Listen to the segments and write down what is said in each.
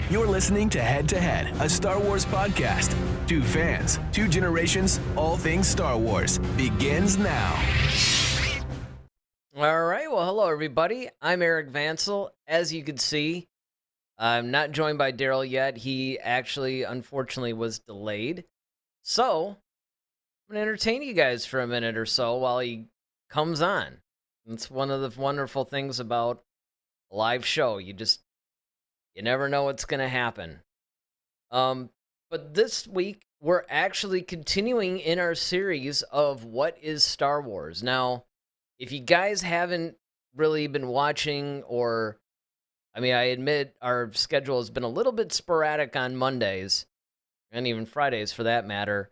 You're listening to Head, a Star Wars podcast. Two fans, two generations, all things Star Wars begins now. All right, well, hello, everybody. I'm Eric Vansel. As you can see, I'm not joined by Daryl yet. He actually, unfortunately, was delayed. So, I'm going to entertain you guys for a minute or so while he comes on. It's one of the wonderful things about a live show. You never know what's going to happen. But this week, we're actually continuing in our series of What is Star Wars? Now, if you guys haven't really been watching, I admit our schedule has been a little bit sporadic on Mondays, and even Fridays for that matter.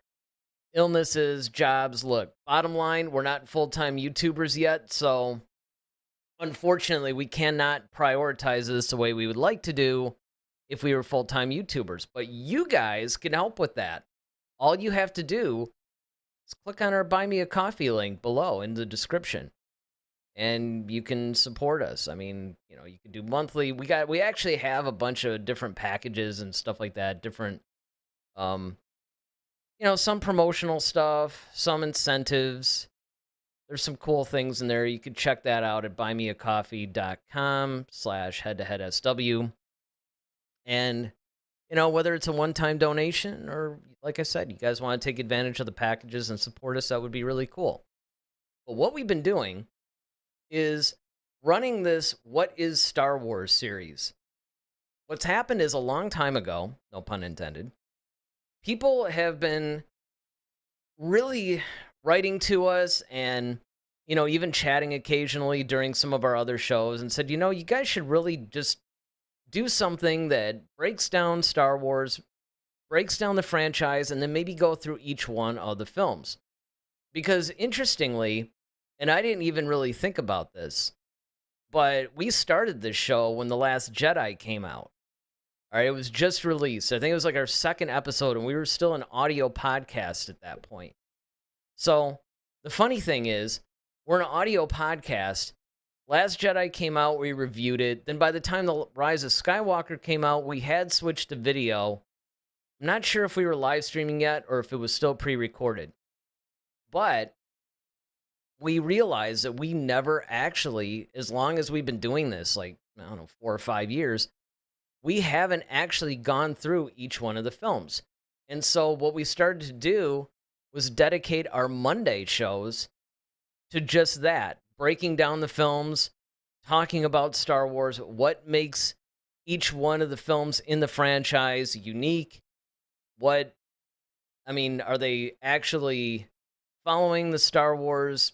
Illnesses, jobs, look, bottom line, we're not full-time YouTubers yet, so unfortunately, we cannot prioritize this the way we would like to do if we were full-time YouTubers. But you guys can help with that. All you have to do is click on our Buy Me a Coffee link below in the description, and you can support us. I mean, you can do monthly. We actually have a bunch of different packages and stuff like that, different, some promotional stuff, some incentives. There's some cool things in there. You can check that out at buymeacoffee.com/headtoheadsw. And, whether it's a one-time donation or, like I said, you guys want to take advantage of the packages and support us, that would be really cool. But what we've been doing is running this What is Star Wars series. What's happened is a long time ago, no pun intended, people have been really writing to us and, even chatting occasionally during some of our other shows and said, you guys should really just do something that breaks down Star Wars, breaks down the franchise, and then maybe go through each one of the films. Because interestingly, and I didn't even really think about this, but we started this show when The Last Jedi came out. All right, it was just released. I think it was like our second episode, and we were still an audio podcast at that point. So the funny thing is, we're an audio podcast. Last Jedi came out, we reviewed it. Then by the time The Rise of Skywalker came out, we had switched to video. I'm not sure if we were live streaming yet or if it was still pre-recorded. But we realized that we never actually, as long as we've been doing this, 4 or 5 years, we haven't actually gone through each one of the films. And so what we started to do was dedicate our Monday shows to just that, breaking down the films, talking about Star Wars, what makes each one of the films in the franchise unique, are they actually following the Star Wars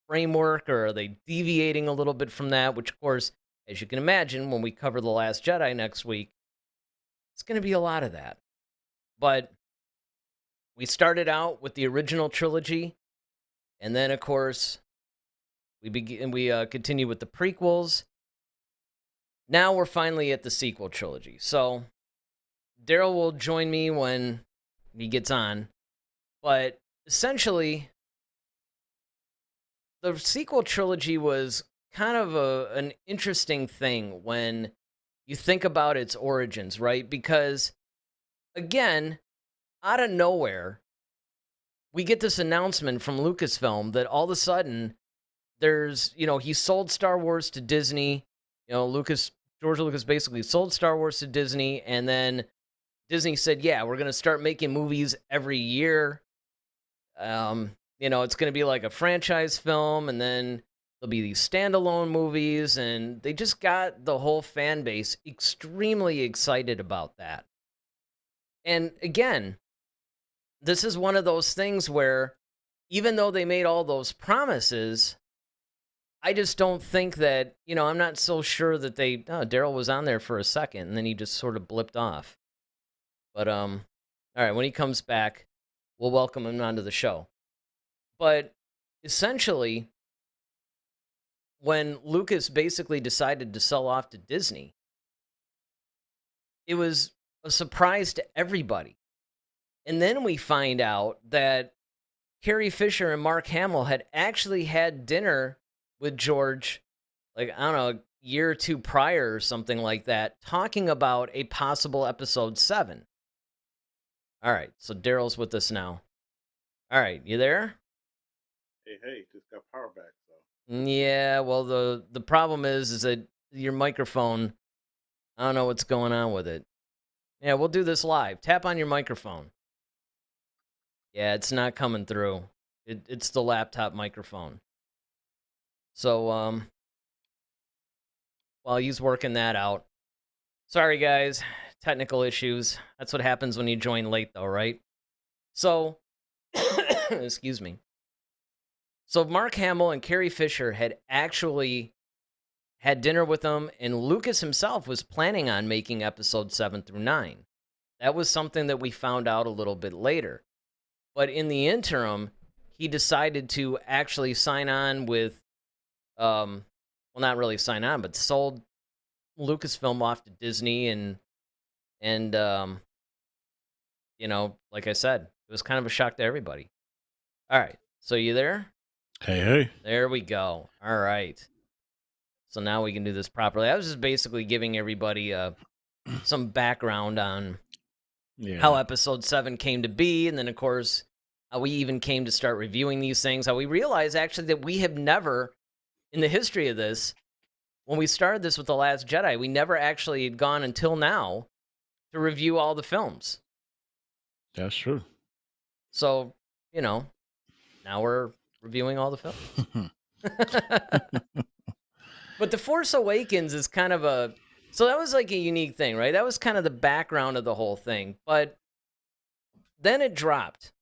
framework, or are they deviating a little bit from that? Which, of course, as you can imagine, when we cover The Last Jedi next week, it's going to be a lot of that. But we started out with the original trilogy, and then, of course, we continue with the prequels. Now we're finally at the sequel trilogy. So Daryl will join me when he gets on. But essentially, the sequel trilogy was kind of an interesting thing when you think about its origins, right? Because, again, out of nowhere, we get this announcement from Lucasfilm that all of a sudden there's, he sold Star Wars to Disney. George Lucas basically sold Star Wars to Disney, and then Disney said, yeah, we're going to start making movies every year. It's going to be like a franchise film, and then there'll be these standalone movies, and they just got the whole fan base extremely excited about that. And again, this is one of those things where even though they made all those promises, I just don't think that, I'm not so sure that Daryl was on there for a second, and then he just sort of blipped off. But, all right, when he comes back, we'll welcome him onto the show. But essentially, when Lucas basically decided to sell off to Disney, it was a surprise to everybody. And then we find out that Carrie Fisher and Mark Hamill had actually had dinner with George, year or two prior or something like that, talking about a possible episode 7. All right, so Daryl's with us now. All right, you there? Hey, just got power back. So Yeah, well the problem is that your microphone, I don't know what's going on with it. Yeah, we'll do this live. Tap on your microphone. Yeah, it's not coming through. It's the laptop microphone. So while he's working that out. Sorry guys, technical issues. That's what happens when you join late though, right? So excuse me. So Mark Hamill and Carrie Fisher had actually had dinner with him, and Lucas himself was planning on making episode 7 through 9. That was something that we found out a little bit later. But in the interim, he decided to actually sign on with, well, not really sign on, but sold Lucasfilm off to Disney, and like I said, it was kind of a shock to everybody. All right, so you there? hey. There we go. All right. So now we can do this properly. I was just basically giving everybody some background on how episode 7 came to be, and then of course how we even came to start reviewing these things. How we realized actually that we have never, in the history of this, when we started this with The Last Jedi, we never actually had gone until now to review all the films. That's true. So, now we're reviewing all the films. But The Force Awakens is kind of so that was like a unique thing, right? That was kind of the background of the whole thing. But then it dropped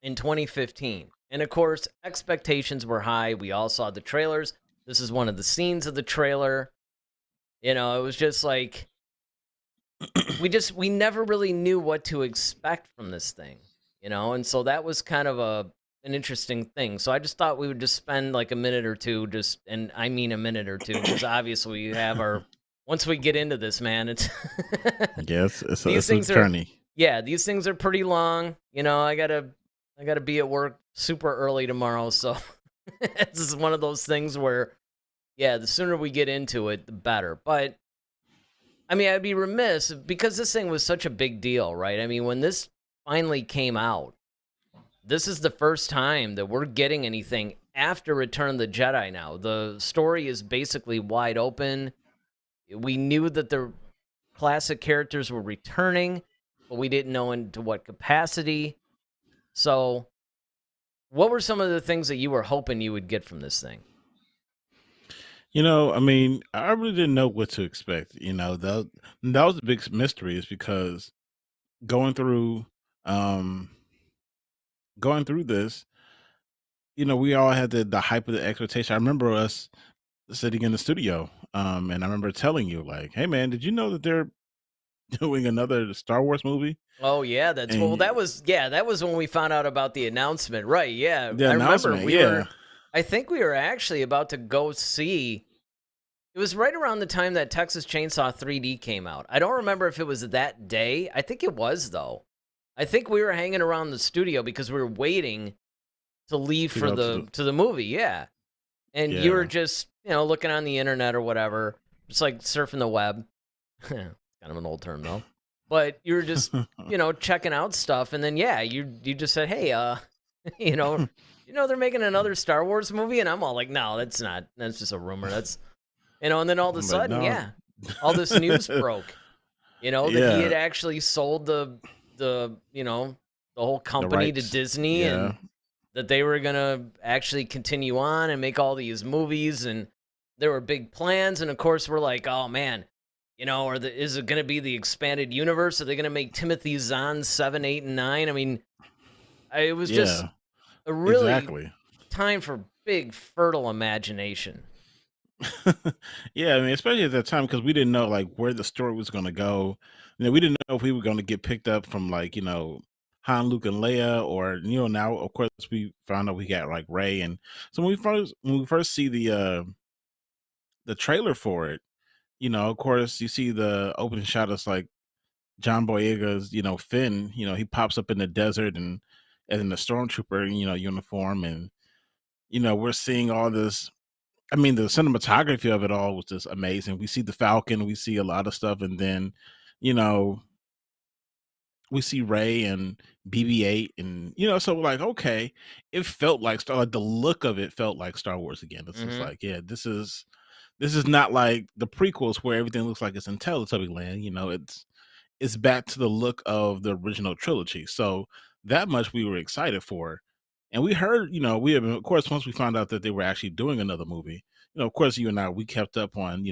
in 2015. And of course, expectations were high. We all saw the trailers. This is one of the scenes of the trailer. It was just like, we never really knew what to expect from this thing, and so that was kind of an interesting thing. So I just thought we would just spend like a minute or two, and I mean a minute or two, because obviously we have once we get into this, man, it's Yes, it's these a things journey. these things are pretty long. I gotta be at work super early tomorrow, so this is one of those things where, the sooner we get into it, the better. But I mean, I'd be remiss because this thing was such a big deal, right? I mean, when this finally came out, this is the first time that we're getting anything after Return of the Jedi now. The story is basically wide open. We knew that the classic characters were returning, but we didn't know into what capacity. So, what were some of the things that you were hoping you would get from this thing? I mean, I really didn't know what to expect. That was the big mystery, is because going through um this, we all had the hype of the expectation. I remember us sitting in the studio, and I remember telling you, like, hey man, did you know that they're doing another Star Wars movie? Oh yeah, And that was when we found out about the announcement, right? Yeah, the I remember announcement, yeah. I think we were actually about to go see. It was right around the time that Texas Chainsaw 3D came out. I don't remember if it was that day. I think it was, though. I think we were hanging around the studio because we were waiting to leave To for go to the movie. Yeah, and you were yeah. just looking on the internet or whatever, just like surfing the web. Kind of an old term though, but you were just checking out stuff, and then you just said, hey, they're making another Star Wars movie, and I'm all like, no, that's not. That's just a rumor. That's and then all of a I'm like, sudden, no. all this news broke. That he had Yeah, actually sold the whole the company to rights. Disney, and Yeah. that they were gonna actually continue on and make all these movies, and there were big plans. And of course, we're like, oh man, is it gonna be the expanded universe? Are they gonna make Timothy Zahn 7, 8, and 9? I mean, it was just Yeah, a really exactly. time for big, fertile imagination. Yeah, I mean, especially at that time, because we didn't know like where the story was going to go. We didn't know if we were going to get picked up from like Han, Luke, and Leia, or now of course we found out we got like Ray. And so when we first see the trailer for it, of course you see the opening shot of like John Boyega's Finn. He pops up in the desert and in the stormtrooper uniform, and we're seeing all this I mean, the cinematography of it all was just amazing. We see the Falcon, we see a lot of stuff, and then, you know, we see Ray and BB-8, and so we're like, okay, it felt like Star. Like the look of it felt like Star Wars again. It's just Hmm. like, yeah, this is not like the prequels where everything looks like it's in Teletubby land. It's back to the look of the original trilogy. So that much we were excited for. And we heard, we have, of course, once we found out that they were actually doing another movie, of course, you and I, we kept up on,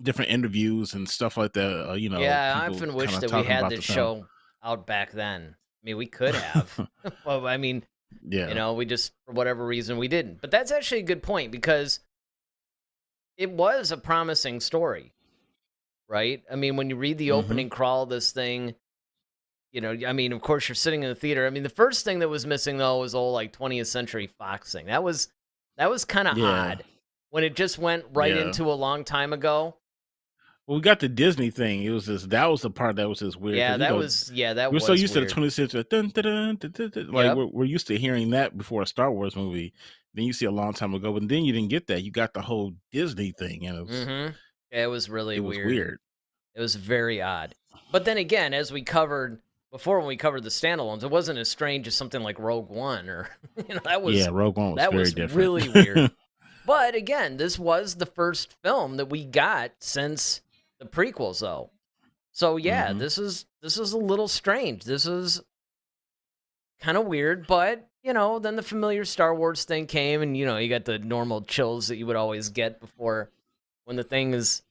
different interviews and stuff like that. Yeah, I People often kind wish of that we talking had about this the film. show out back then. I mean, we could have. Well, I mean, Yeah. we just, for whatever reason, we didn't. But that's actually a good point because it was a promising story, right? I mean, when you read the Hmm. opening crawl of this thing, I mean, of course, you're sitting in the theater. I mean, the first thing that was missing though was old like 20th Century Fox thing. That was kind of Yeah. odd when it just went right Yeah. into a long time ago. Well, we got the Disney thing. It was just that was the part that was just weird Yeah, because that we're so was used to the weird. 20th century, dun, dun, dun, dun, dun, dun, like Yep. we're used to hearing that before a Star Wars movie. Then you see a long time ago, but then you didn't get that. You got the whole Disney thing, and Mm-hmm. It was really it was weird and weird. it was very odd. But then again, as we covered before when we covered the standalones, it wasn't as strange as something like Rogue One or that Yeah, was Rogue One was very different. really weird. But again, this was the first film that we got since the prequels though. So yeah, Hmm. this is a little strange. This is kind of weird, but then the familiar Star Wars thing came and you got the normal chills that you would always get before when the thing is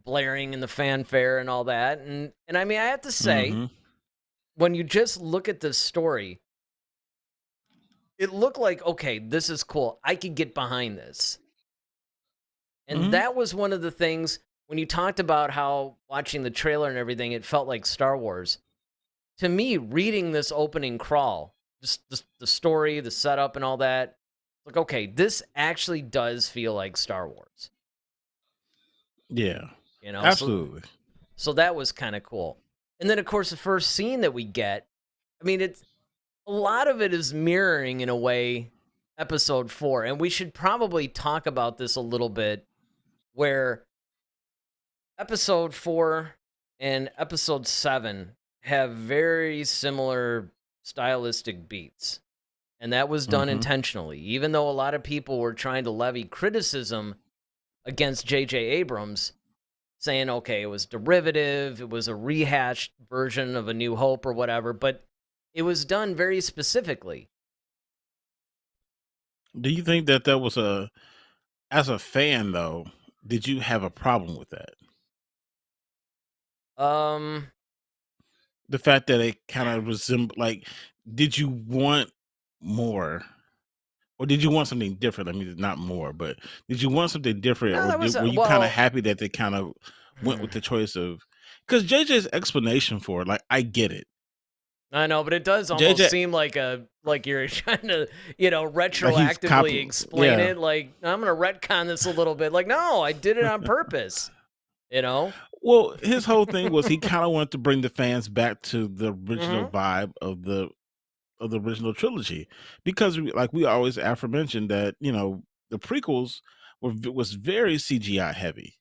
blaring and the fanfare and all that. And I mean, I have to say, Hmm. when you just look at this story, it looked like, okay, this is cool. I could get behind this. And Hmm. that was one of the things when you talked about how watching the trailer and everything, it felt like Star Wars. To me, reading this opening crawl, just the story, the setup, and all that, like, okay, this actually does feel like Star Wars. Yeah, You know, so absolutely. so that was kind of cool. And then, of course, the first scene that we get, I mean, it's a lot of it is mirroring in a way episode 4, and we should probably talk about this a little bit. Where episode 4 and episode 7 have very similar stylistic beats. And that was done Hmm. intentionally. Even though a lot of people were trying to levy criticism against J.J. Abrams, saying, okay, it was derivative, it was a rehashed version of A New Hope or whatever, but it was done very specifically. Do you think that that was as a fan though? Did you have a problem with that? Um, The fact that it kind of resembled, like, did you want more? Or did you want something different? I mean, not more, but did you want something different, no, or that was, were you kind of well, happy that they kind of went with the choice of? Because JJ's explanation for it, like, I get it. I know, but it does almost JJ, seem like you're trying to, like he's retroactively copy, explain yeah. it. Like, I'm gonna retcon this a little bit. Like, no, I did it on purpose. You know? Well, his whole thing was he kind of wanted to bring the fans back to the original Hmm. vibe of the original trilogy, because like we always aforementioned that the prequels was very CGI heavy,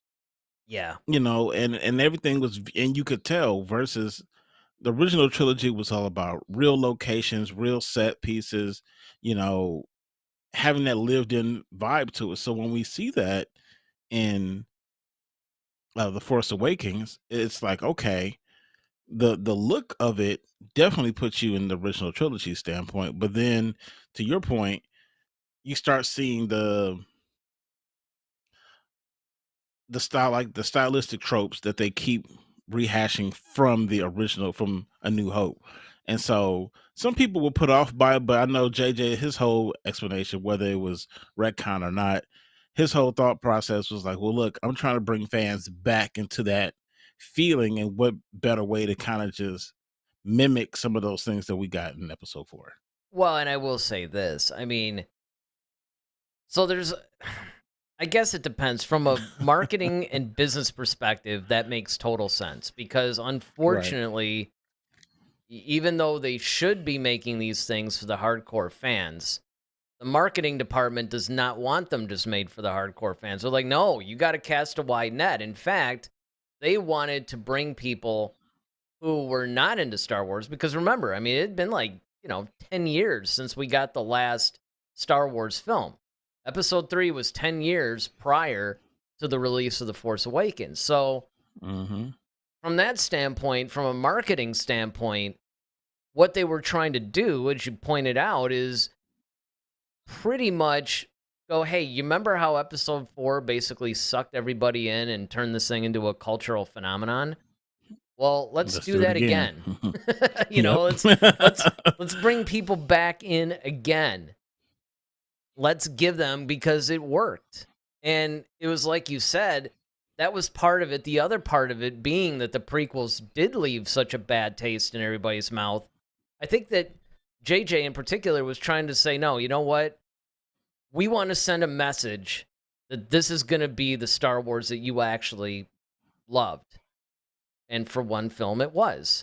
Yeah. and everything was, and you could tell, versus the original trilogy was all about real locations, real set pieces, you know, having that lived in vibe to it. So when we see that in the Force Awakens, it's like, okay, the look of it definitely puts you in the original trilogy standpoint. But then, to your point, you start seeing the style, like the stylistic tropes that they keep rehashing from the original, from A New Hope. And so some people were put off by it, but I know JJ, his whole explanation, whether it was retcon or not, his whole thought process was like, well, look, I'm trying to bring fans back into that feeling, and what better way to kind of just mimic some of those things that we got in episode 4. Well, and I will say this. I mean, so there's I guess it depends from a marketing and business perspective. That makes total sense because Right. unfortunately, even though they should be making these things for the hardcore fans, the marketing department does not want them just made for the hardcore fans. They're like, no, you got to cast a wide net. In fact, they wanted to bring people who were not into Star Wars because remember, I mean, it had been like, 10 years since we got the last Star Wars film. Episode 3 was 10 years prior to the release of The Force Awakens. So from that standpoint, from a marketing standpoint, what they were trying to do, as you pointed out, is pretty much go, hey, you remember how episode 4 basically sucked everybody in and turned this thing into a cultural phenomenon? Well, let's do that again. Let's bring people back in again. Let's give them, because it worked. And it was like you said, that was part of it. The other part of it being that the prequels did leave such a bad taste in everybody's mouth. I think that JJ in particular was trying to say, no, you know what? We want to send a message that this is going to be the Star Wars that you actually loved. And for one film, it was.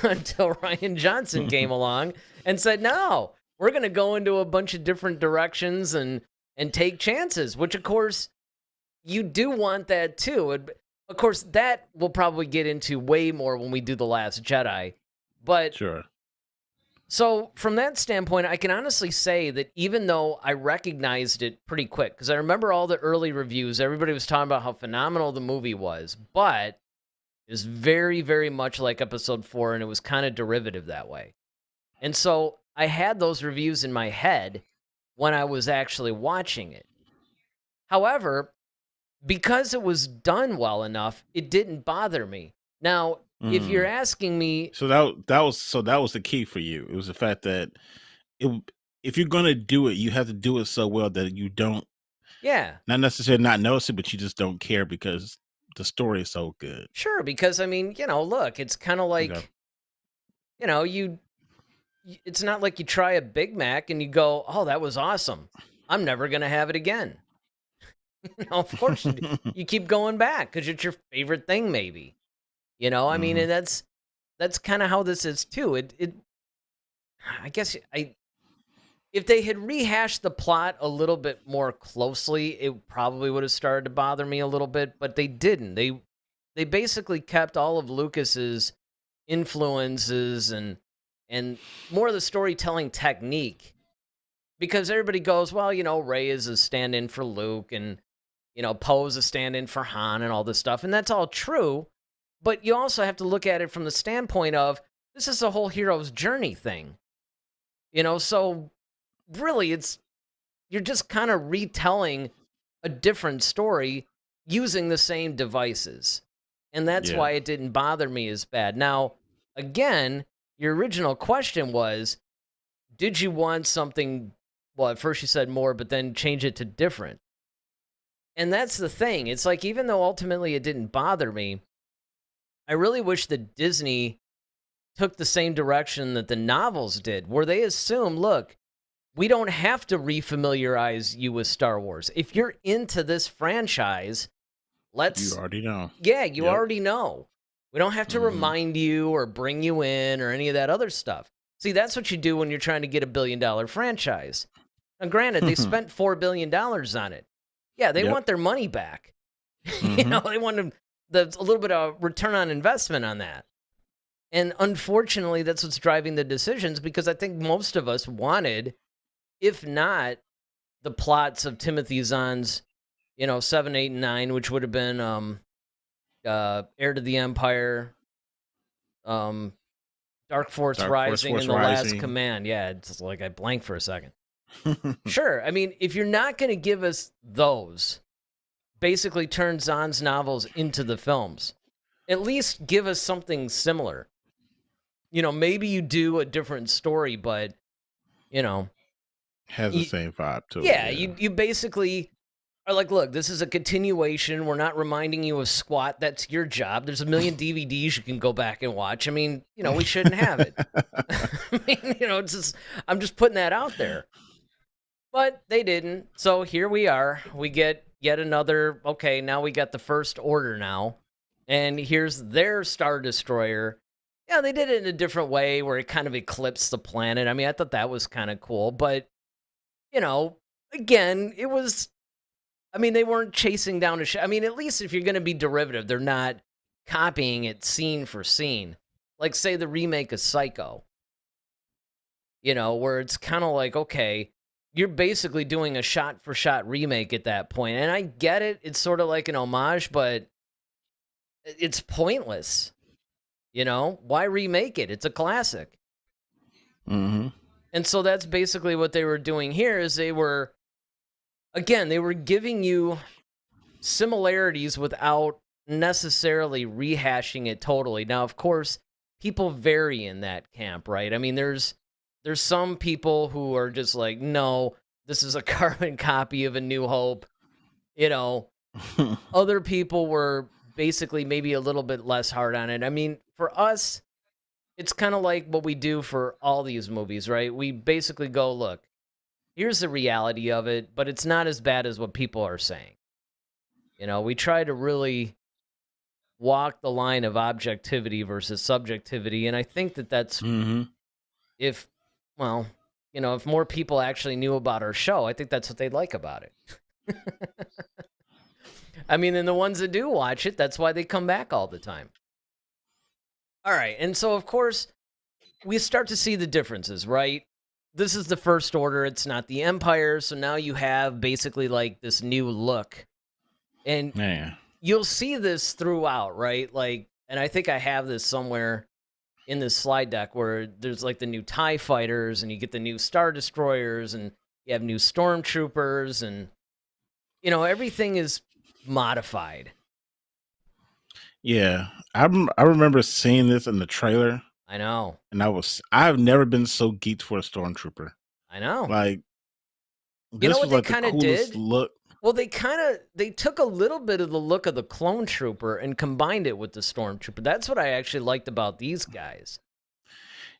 Until Rian Johnson came along and said, no, we're going to go into a bunch of different directions and take chances, which, of course, you do want that too. And, of course, that we'll probably get into way more when we do The Last Jedi. But sure. So from that standpoint, I can honestly say that even though I recognized it pretty quick, because I remember all the early reviews, everybody was talking about how phenomenal the movie was, but it was very, very much like episode 4, and it was kind of derivative that way. And so I had those reviews in my head when I was actually watching it. However, because it was done well enough, it didn't bother me. Now, if you're asking me, so that was the key for you. It was the fact that if you're gonna do it, you have to do it so well that you don't, not necessarily not notice it, but you just don't care because the story is so good. Sure, because I mean, look, it's kind of like, it's not like you try a Big Mac and you go, oh, that was awesome. I'm never gonna have it again. Of course, you keep going back because it's your favorite thing, maybe. I mean, and that's kind of how this is too. I guess if they had rehashed the plot a little bit more closely, it probably would have started to bother me a little bit, but they didn't. They basically kept all of Lucas's influences and more of the storytelling technique, because everybody goes, well, Rey is a stand-in for Luke, and Poe's a stand-in for Han, and all this stuff, and that's all true. But you also have to look at it from the standpoint of, this is a whole hero's journey thing. So really you're just kind of retelling a different story using the same devices. And that's why it didn't bother me as bad. Now, again, your original question was, did you want something, well, at first you said more, but then change it to different. And that's the thing. It's like, even though ultimately it didn't bother me, I really wish that Disney took the same direction that the novels did, where they assume, look, we don't have to refamiliarize you with Star Wars. If you're into this franchise, You already know. Yeah, you already know. We don't have to remind you or bring you in or any of that other stuff. See, that's what you do when you're trying to get $1 billion franchise. Now, granted, they spent $4 billion on it. Yeah, they want their money back. They want a little bit of return on investment on that. And unfortunately, that's what's driving the decisions, because I think most of us wanted, if not the plots of Timothy Zahn's, 7, 8, and 9, which would have been Heir to the Empire, Dark Force Rising, and The Last Command. Yeah, it's like I blanked for a second. Sure, I mean, if you're not going to give us those, basically turn Zahn's novels into the films, at least give us something similar. Maybe you do a different story, but, has the same vibe to it. Yeah, you basically are like, look, this is a continuation. We're not reminding you of squat. That's your job. There's a million DVDs you can go back and watch. I mean, we shouldn't have it. I mean, it's just, I'm just putting that out there. But they didn't. So here we are. We get yet another, okay, now we got the First Order now. And here's their Star Destroyer. Yeah, they did it in a different way where it kind of eclipsed the planet. I mean, I thought that was kind of cool, but you know, again, it was. I mean, they weren't chasing down a. I mean, at least if you're going to be derivative, they're not copying it scene for scene. Like, say, the remake of Psycho. You know, where it's kind of like, okay, you're basically doing a shot for shot remake at that point, and I get it. It's sort of like an homage, but it's pointless. You know, why remake it? It's a classic. Mm-hmm. And so that's basically what they were doing here is they were giving you similarities without necessarily rehashing it totally. Now, of course, people vary in that camp, right? I mean, there's some people who are just like, no, this is a carbon copy of A New Hope. You know, other people were basically maybe a little bit less hard on it. I mean, for us, it's kind of like what we do for all these movies, right? We basically go, look, here's the reality of it, but it's not as bad as what people are saying. You know, we try to really walk the line of objectivity versus subjectivity, and I think that that's Mm-hmm. if, well, you know, if more people actually knew about our show, I think that's what they'd like about it. I mean, and the ones that do watch it, that's why they come back all the time. All right, and so, of course, we start to see the differences, right? This is the First Order. It's not the Empire, so now you have basically like this new look. And Yeah. you'll see this throughout, right? Like, and I think I have this somewhere in this slide deck where there's like the new TIE fighters and you get the new Star Destroyers and you have new Stormtroopers and, you know, everything is modified. Yeah. I remember seeing this in the trailer, I know. and I've never been so geeked for a stormtrooper. I know. Like, You know this what was they like the kind of coolest did? look. Well, they took a little bit of the look of the clone trooper and combined it with the stormtrooper. That's what I actually liked about these guys.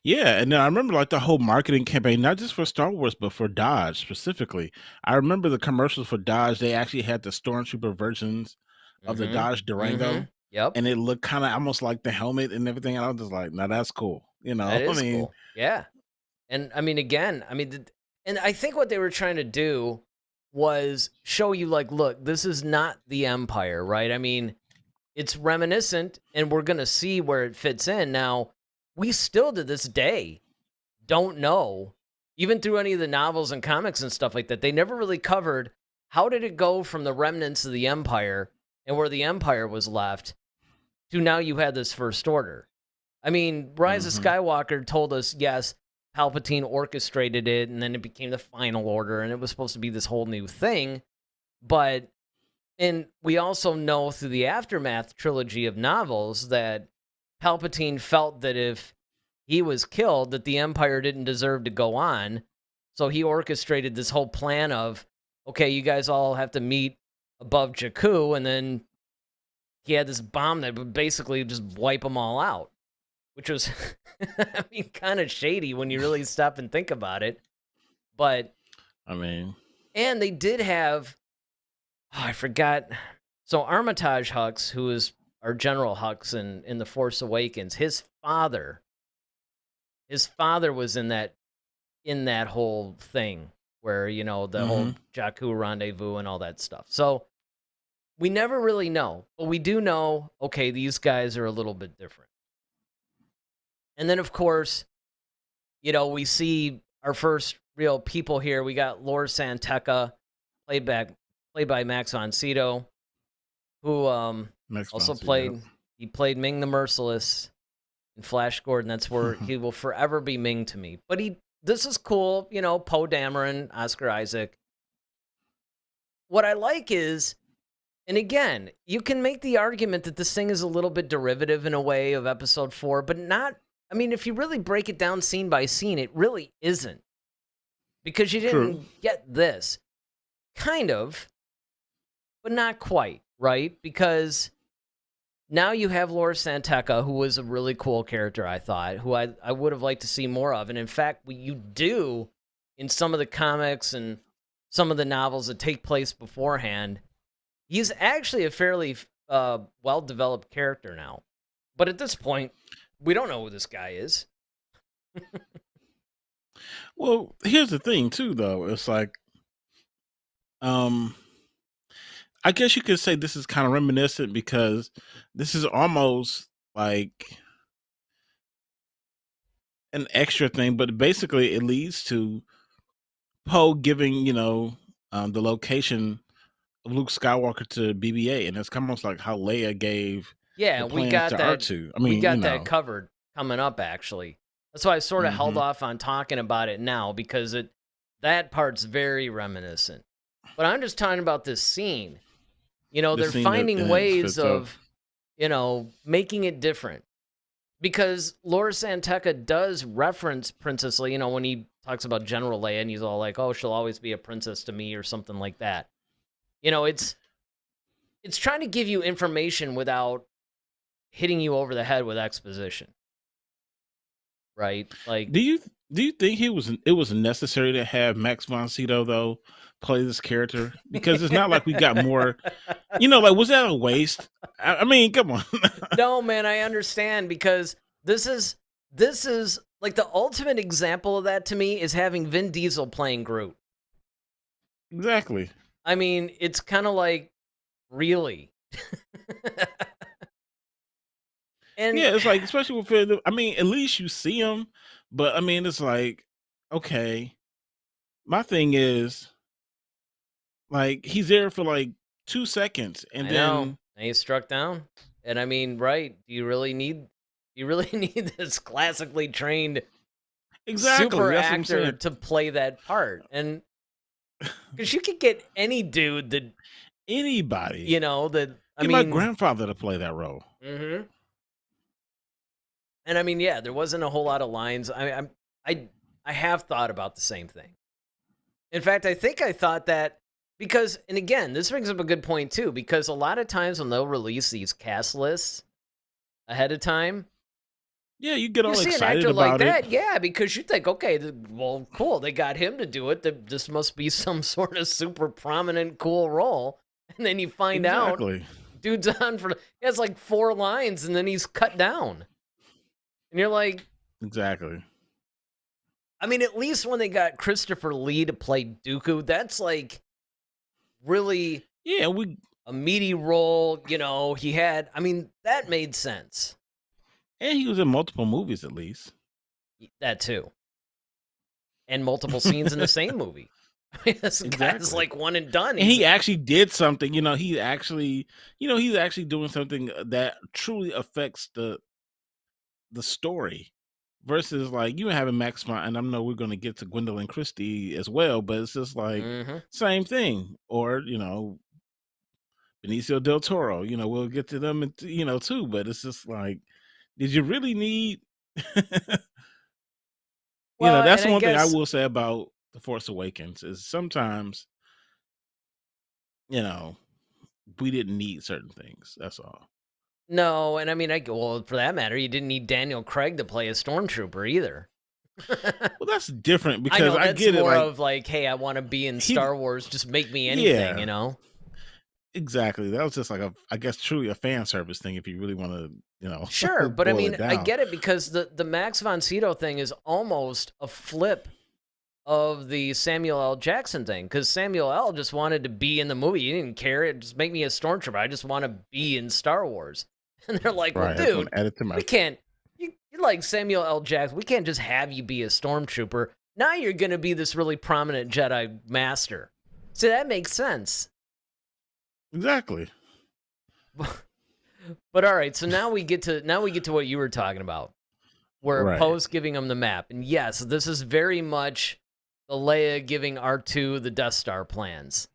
Yeah, and then I remember like the whole marketing campaign, not just for Star Wars, but for Dodge specifically. I remember the commercials for Dodge. They actually had the stormtrooper versions of the Mm-hmm. Dodge Durango, Yep. and it looked kind of almost like the helmet and everything. And I was just like, "Now that's cool." You That know, I is mean, cool. Yeah. And I mean, again, and I think what they were trying to do was show you, like, look, this is not the Empire, right? I mean, it's reminiscent, and we're going to see where it fits in. Now, we still to this day don't know, even through any of the novels and comics and stuff like that, they never really covered how did it go from the remnants of the Empire and where the Empire was left to now you had this First Order. I mean, Rise of mhm. Skywalker told us, yes, Palpatine orchestrated it, and then it became the Final Order, and it was supposed to be this whole new thing. But, and we also know through the Aftermath trilogy of novels that Palpatine felt that if he was killed, that the Empire didn't deserve to go on. So he orchestrated this whole plan of, okay, you guys all have to meet above Jakku, and then he had this bomb that would basically just wipe them all out, which was, I mean, kind of shady when you really stop and think about it. But, I mean, and they did have, oh, I forgot. So Armitage Hux, who is our General Hux in The Force Awakens, his father was in that whole thing where, you know, the whole mhm. Jakku rendezvous and all that stuff. So we never really know, but we do know, okay, these guys are a little bit different. And then, of course, you know, we see our first real people here. We got Lor Santeca, played by Max von Sydow, who Next also month, yep. played Ming the Merciless in Flash Gordon. That's where he will forever be Ming to me. But this is cool, you know, Poe Dameron, Oscar Isaac. What I like is, and again, you can make the argument that this thing is a little bit derivative in a way of Episode 4, but not, I mean, if you really break it down scene by scene, it really isn't. Because you didn't True. get this. Kind of, but not quite, right? Because now you have Lor Santeca, who was a really cool character, I thought, who I would have liked to see more of. And in fact, what you do in some of the comics and some of the novels that take place beforehand, he's actually a fairly well-developed character now. But at this point, We don't know who this guy is. Well, here's the thing too, though. It's like, um, I guess you could say this is kind of reminiscent because this is almost like an extra thing, but basically it leads to Poe giving, the location of Luke Skywalker to BB-8, and it's almost like how Leia gave Yeah, the plans to R2. I we mean, got that covered coming up, actually. That's why I sort of held mhm, off on talking about it now, because that part's very reminiscent. But I'm just talking about this scene. the They're scene that finding ways fits up. of, making it different. Because Laura Santeca does reference Princess Leia, when he talks about General Leia, and he's all like, "Oh, she'll always be a princess to me," or something like that. It's trying to give you information without hitting you over the head with exposition, right? Like, Do you do you think it was necessary to have Max von Sydow though play this character? Because it's not like we got more. Like, was that a waste? I mean, come on. no, man, I understand, because this is like the ultimate example of that to me is having Vin Diesel playing Groot. Exactly. I mean, it's kind of like, really. And Yeah, it's like, especially with I mean, at least you see him, but I mean, it's like, okay. My thing is, like, he's there for like 2 seconds, and I know, then and he's struck down. And I mean, right? You really need this classically trained exactly super that's what I'm actor saying. to play that part. And because you could get any dude that, Anybody, I get my mean, grandfather to play that role. mhm. And I mean, yeah, there wasn't a whole lot of lines. I have thought about the same thing. In fact, I think I thought that because, and again, this brings up a good point too, because a lot of times when they'll release these cast lists ahead of time, Yeah, you get you all see an excited actor like about it. that, yeah, because you think, okay, well, cool, they got him to do it. This must be some sort of super prominent, cool role. And then you find out, Exactly. dude's he has like 4 lines, and then he's cut down. And you're like, Exactly. I mean, at least when they got Christopher Lee to play Dooku, that's like really Yeah, we a meaty role. He had, I mean, that made sense. and he was in multiple movies at least. That too. And multiple scenes in the same movie. I mean, this guy's Exactly. like one and done. And he actually did something, he's actually doing something that truly affects the story versus like you having Max von, and I know we're going to get to Gwendolyn Christie as well, but it's just like Mm-hmm. same thing. Or, Benicio del Toro, we'll get to them, too, but it's just like, did you really need, Well, that's and the I one thing I guess will say about The Force Awakens is sometimes, you know, we didn't need certain things. That's all. no, and I mean, well, for that matter, you didn't need Daniel Craig to play a stormtrooper either. Well, that's different I because know I that's get it. more Like of like, hey, I want to be in he, Star Wars. Just make me anything, yeah, exactly. That was just like I guess truly a fan service thing if you really want to, Sure, but I boil it mean, I down. get it, because the Max von Sydow thing is almost a flip of the Samuel L. Jackson thing, because Samuel L. just wanted to be in the movie. He didn't care. Just make me a stormtrooper. I just want to be in Star Wars. And they're like, well, Right. I just want dude, to add it to my. we can't. You're like Samuel L. Jackson. We can't just have you be a stormtrooper. Now you're going to be this really prominent Jedi master. So that makes sense. Exactly. But all right, so now we get to what you were talking about, where Right. Poe's giving him the map. And yes, this is very much the Leia giving R2 the Death Star plans.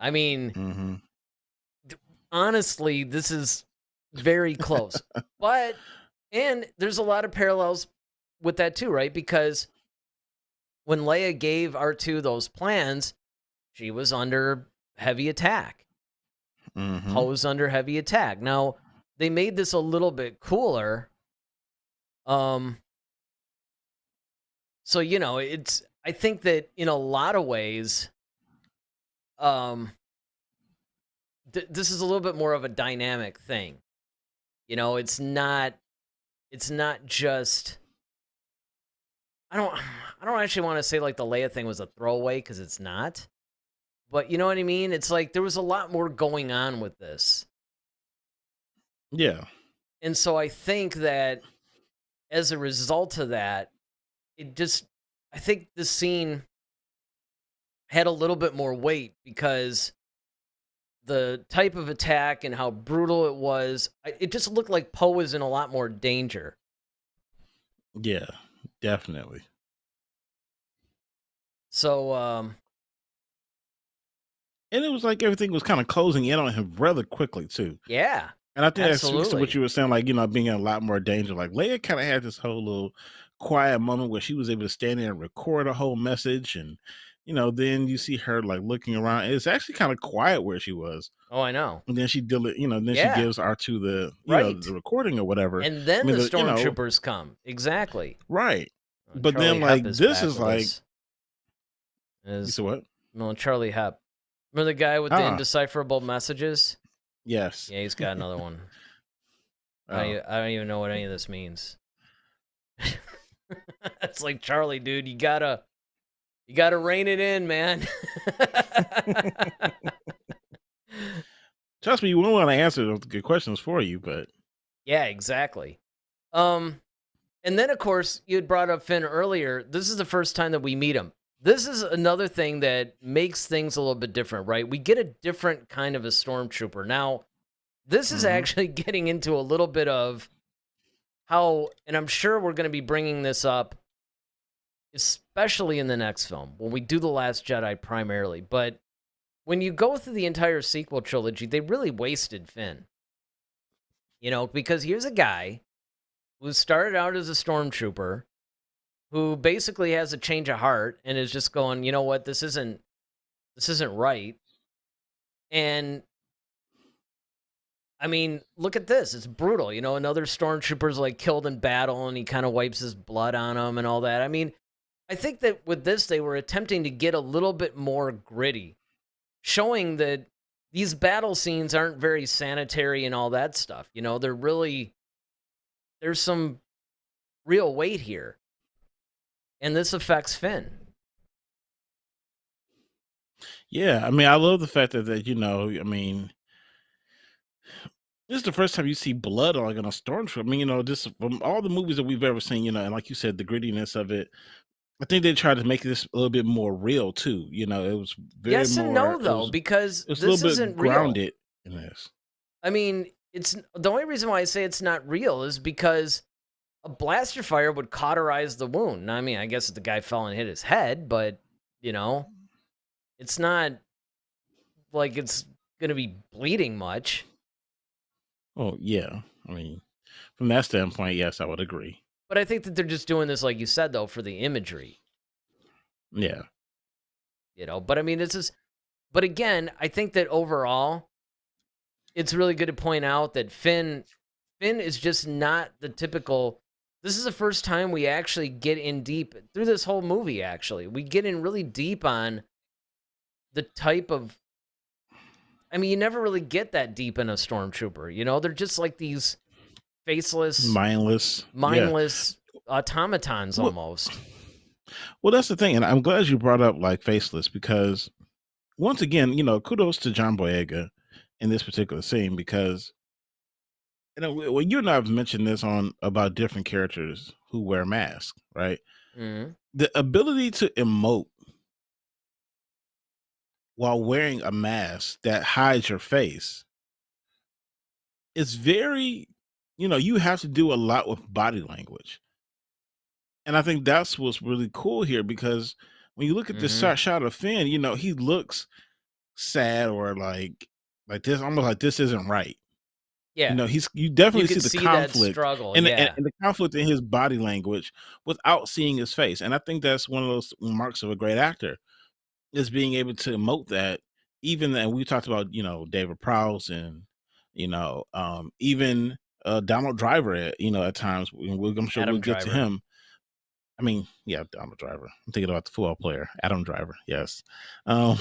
I mean, Hmm. honestly, this is very close. And there's a lot of parallels with that too, right? Because when Leia gave R2 those plans, she was under heavy attack. Hmm. Poe's under heavy attack. Now, they made this a little bit cooler. So, I think that in a lot of ways, this is a little bit more of a dynamic thing. It's not it's not just. I don't actually want to say like the Leia thing was a throwaway because it's not. But you know what I mean? It's like there was a lot more going on with this. Yeah. And so I think that as a result of that, I think the scene had a little bit more weight because the type of attack and how brutal it was, it just looked like Poe was in a lot more danger. Yeah, definitely. So, and it was like everything was kind of closing in on him rather quickly too. Yeah, and I think that speaks to absolutely. what you were saying, like being in a lot more danger. Like Leia kind of had this whole little quiet moment where she was able to stand there and record a whole message, and then you see her like looking around. It's actually kind of quiet where she was. Oh, I know. And then she then she Yeah, gives R2 the right. the recording or whatever. And then I mean, the stormtroopers come. Exactly. right. But Charlie then Hep like is this back is with like us. you said what? No, Charlie Hep. Remember the guy with the indecipherable messages? Yes. Yeah, he's got another one. Oh. I don't even know what any of this means. It's like, Charlie, dude, you gotta rein it in, man. Trust me, you won't want to answer those good questions for you, but yeah, exactly. And then of course you had brought up Finn earlier. This is the first time that we meet him. This is another thing that makes things a little bit different, right? We get a different kind of a stormtrooper. Now, this is actually getting into a little bit of how, and I'm sure we're going to be bringing this up, especially in the next film, when we do The Last Jedi primarily. But when you go through the entire sequel trilogy, they really wasted Finn. Because here's a guy who started out as a stormtrooper, who basically has a change of heart and is just going, you know what, this isn't right. And I mean, look at this. It's brutal. Another stormtrooper's like killed in battle and he kind of wipes his blood on him and all that. I mean, I think that with this, they were attempting to get a little bit more gritty, showing that these battle scenes aren't very sanitary and all that stuff. There's some real weight here. And this affects Finn. Yeah, I mean, I love the fact that I mean, this is the first time you see blood on a stormtrooper. I mean, just from all the movies that we've ever seen, and like you said, the grittiness of it. I think they tried to make this a little bit more real too. It was very yes and more. no, though, because It's a this little isn't bit grounded real. in this. I mean, it's the only reason why I say it's not real is because a blaster fire would cauterize the wound. Now, I mean, I guess the guy fell and hit his head, but it's not like it's gonna be bleeding much. Oh yeah, I mean, from that standpoint, yes, I would agree. But I think that they're just doing this, like you said, though, for the imagery. Yeah. But I mean, but again, I think that overall, it's really good to point out that Finn is just not the typical. This is the first time we actually get in deep through this whole movie. Actually, we get in really deep on the type of. I mean, you never really get that deep in a stormtrooper. They're just like these faceless, mindless automatons almost. Well, that's the thing, and I'm glad you brought up like faceless because once again, kudos to John Boyega in this particular scene because well, you and I have mentioned this about different characters who wear masks, right? Mm-hmm. The ability to emote while wearing a mask that hides your face is very, you have to do a lot with body language. And I think that's what's really cool here because when you look at this shot of Finn, he looks sad or like this, almost like this isn't right. Yeah, you definitely can see the conflict, that struggle, and, yeah. and the conflict in his body language without seeing his face. And I think that's one of those marks of a great actor is being able to emote that. Even and we talked about David Prowse and even Donald Driver at times. I'm sure Adam we'll get to Driver. him. I mean, yeah, Donald Driver. I'm thinking about the football player, Adam Driver. Yes. Well,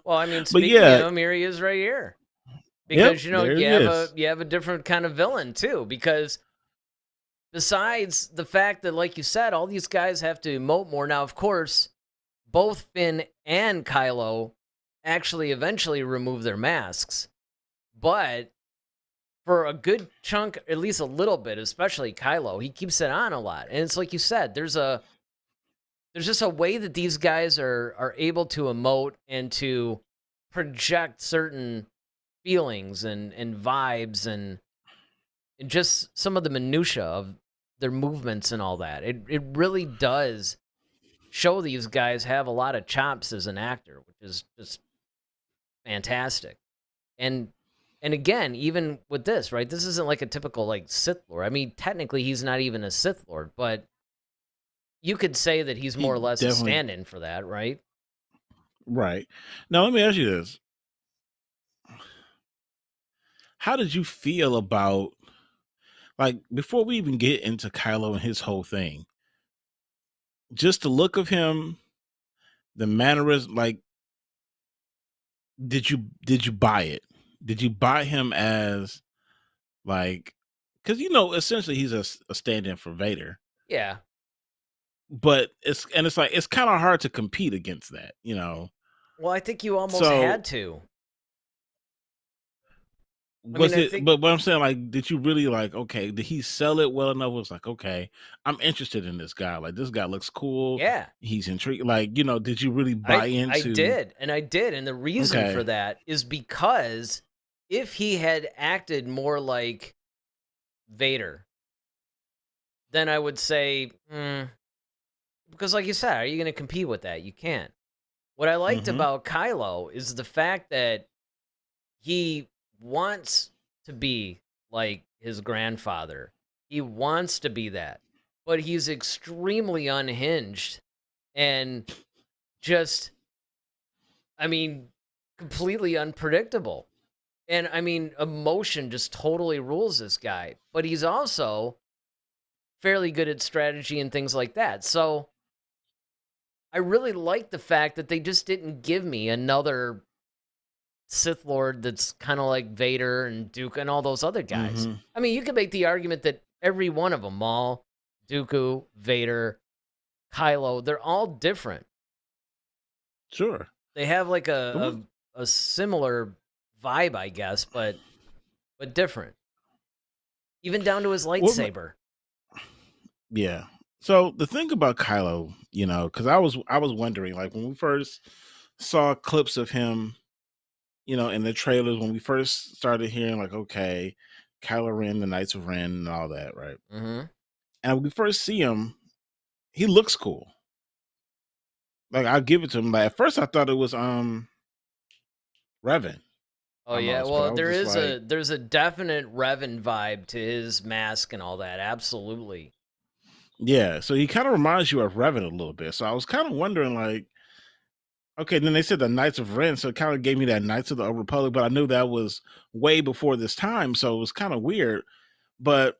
I mean, but speaking yeah, of him, here he is right here. Because there you he is. have a different kind of villain too. Because besides the fact that, like you said, all these guys have to emote more. Now, of course, both Finn and Kylo actually eventually remove their masks, but for a good chunk, at least a little bit, especially Kylo, he keeps it on a lot. And it's like you said, there's just a way that these guys are able to emote and to project certain feelings and vibes and just some of the minutia of their movements and all that. It really does show these guys have a lot of chops as an actor, which is just fantastic. And again, even with this, right? This isn't like a typical like Sith Lord. I mean, technically he's not even a Sith Lord, but you could say that he's more or less a stand-in for that, right? Right. Now let me ask you this. How did you feel about, like, before we even get into Kylo and his whole thing, just the look of him, the mannerism, like, did you buy it? Did you buy him as, like, because essentially he's a stand-in for Vader, Yeah. but it's like it's kind of hard to compete against that. Well, I think you almost So had to. I was mean, I it? think, But I'm saying, like, did you really, like? Okay, did he sell it well enough? It was like, okay, I'm interested in this guy. Like, this guy looks cool. yeah, He's intrigued. Like, did you really buy I into? did, and the reason for Okay. that is because if he had acted more like Vader, then I would say, because like you said, are you going to compete with that? You can't. What I liked Mm-hmm. about Kylo is the fact that he wants to be like his grandfather. He wants to be that, but he's extremely unhinged and just, I mean, completely unpredictable. And I mean, emotion just totally rules this guy, but he's also fairly good at strategy and things like that. So I really like the fact that they just didn't give me another Sith Lord that's kind of like Vader and Duke and all those other guys. Mm-hmm. I mean, you could make the argument that every one of them, Maul, Dooku, Vader, Kylo, they're all different. Sure. They have like It was. a similar vibe, I guess, but different. Even down to his What? lightsaber. Yeah. So the thing about Kylo, because I was wondering, like, when we first saw clips of him, in the trailers, when we first started hearing, like, okay, Kylo Ren, the Knights of Ren, and all that, right? Mm-hmm. And when we first see him, he looks cool. Like, I'll give it to him. Like, at first I thought it was Revan Oh yeah, almost, but I well was just like, there's a definite Revan vibe to his mask and all that. Absolutely. yeah. So he kind of reminds you of Revan a little bit. So I was kind of wondering, like, okay, then they said the Knights of Ren, so it kind of gave me that Knights of the Old Republic, but I knew that was way before this time, so it was kind of weird. But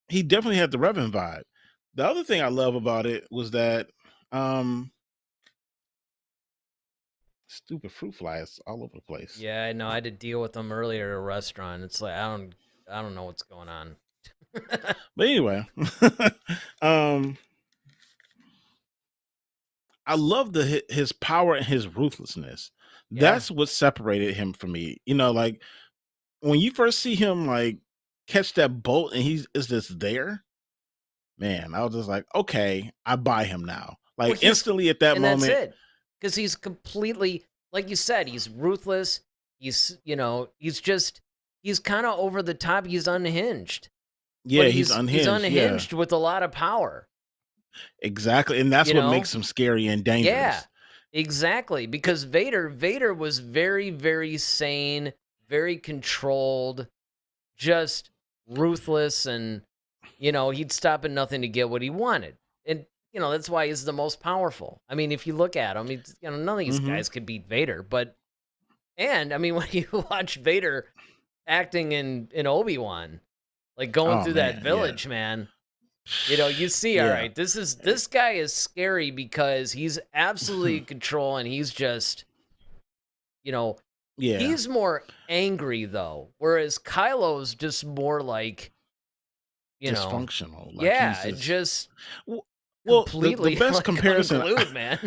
he definitely had the Revan vibe. The other thing I love about it was that um stupid fruit flies all over the place. Yeah, I know. I had to deal with them earlier at a restaurant. It's like I don't know what's going on. But anyway, um I love his power and his ruthlessness. Yeah. That's what separated him from me. Like, when you first see him, like, catch that bolt and he's is just there, man, I was just like, okay, I buy him now. Well, Like, instantly at that and that's moment. it. Because he's completely, like you said, he's ruthless. He's kind of over the top. He's unhinged, Yeah, but he's he's unhinged. Yeah, unhinged with a lot of power. exactly. And that's You what know? makes him scary and Yeah, dangerous. exactly. Because Vader was very, very sane, very controlled, just ruthless, and he'd stop at nothing to get what he wanted. And that's why he's the most powerful. I mean, if you look at him, none of these Hmm. guys could beat Vader. And I mean, when you watch Vader acting in Obi-Wan, like going Oh through that man, yeah. village, man, you see, all Yeah. right, this guy is scary because he's absolutely in control, and he's just, you know, Yeah. he's more angry though, whereas Kylo's just more like you know. dysfunctional. Like he's Yeah, just just w- well, the completely best like comparison. unglued, man.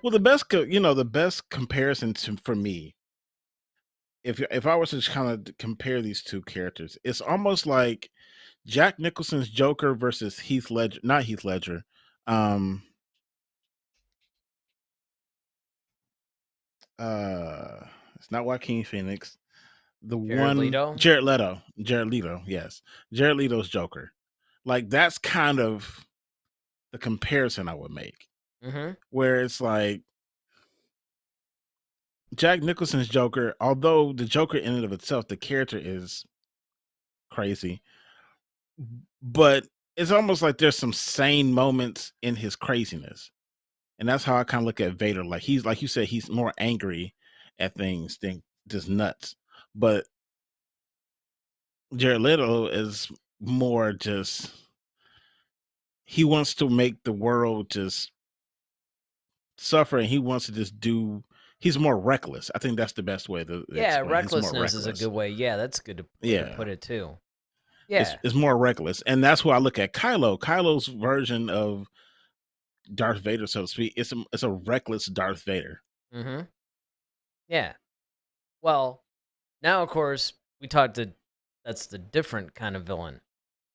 Well, the best comparison for me, if I was to kind of compare these two characters, it's almost like Jack Nicholson's Joker versus Heath Ledger, not Heath Ledger. Um, uh, it's not Joaquin Phoenix. The Jared one Leto. Jared Leto, yes, Jared Leto's Joker. Like that's kind of the comparison I would make, Mm-hmm. where it's like Jack Nicholson's Joker, although the Joker in and of itself, the character is crazy, but it's almost like there's some sane moments in his craziness. And that's how I kind of look at Vader. Like he's like you said, he's more angry at things than just nuts. But Jared Leto is more just he wants to make the world just suffer and he wants to just do he's more reckless. I think that's the best way to Yeah, explain. He's more recklessness is a reckless. good way. Yeah, that's a good way to Yeah. put it too. It's Yeah. it's more reckless. And that's why I look at Kylo. Kylo's version of Darth Vader, so to speak, it's a reckless Darth Vader. Mm-hmm. Yeah. Well, now of course we talked to that's the different kind of villain,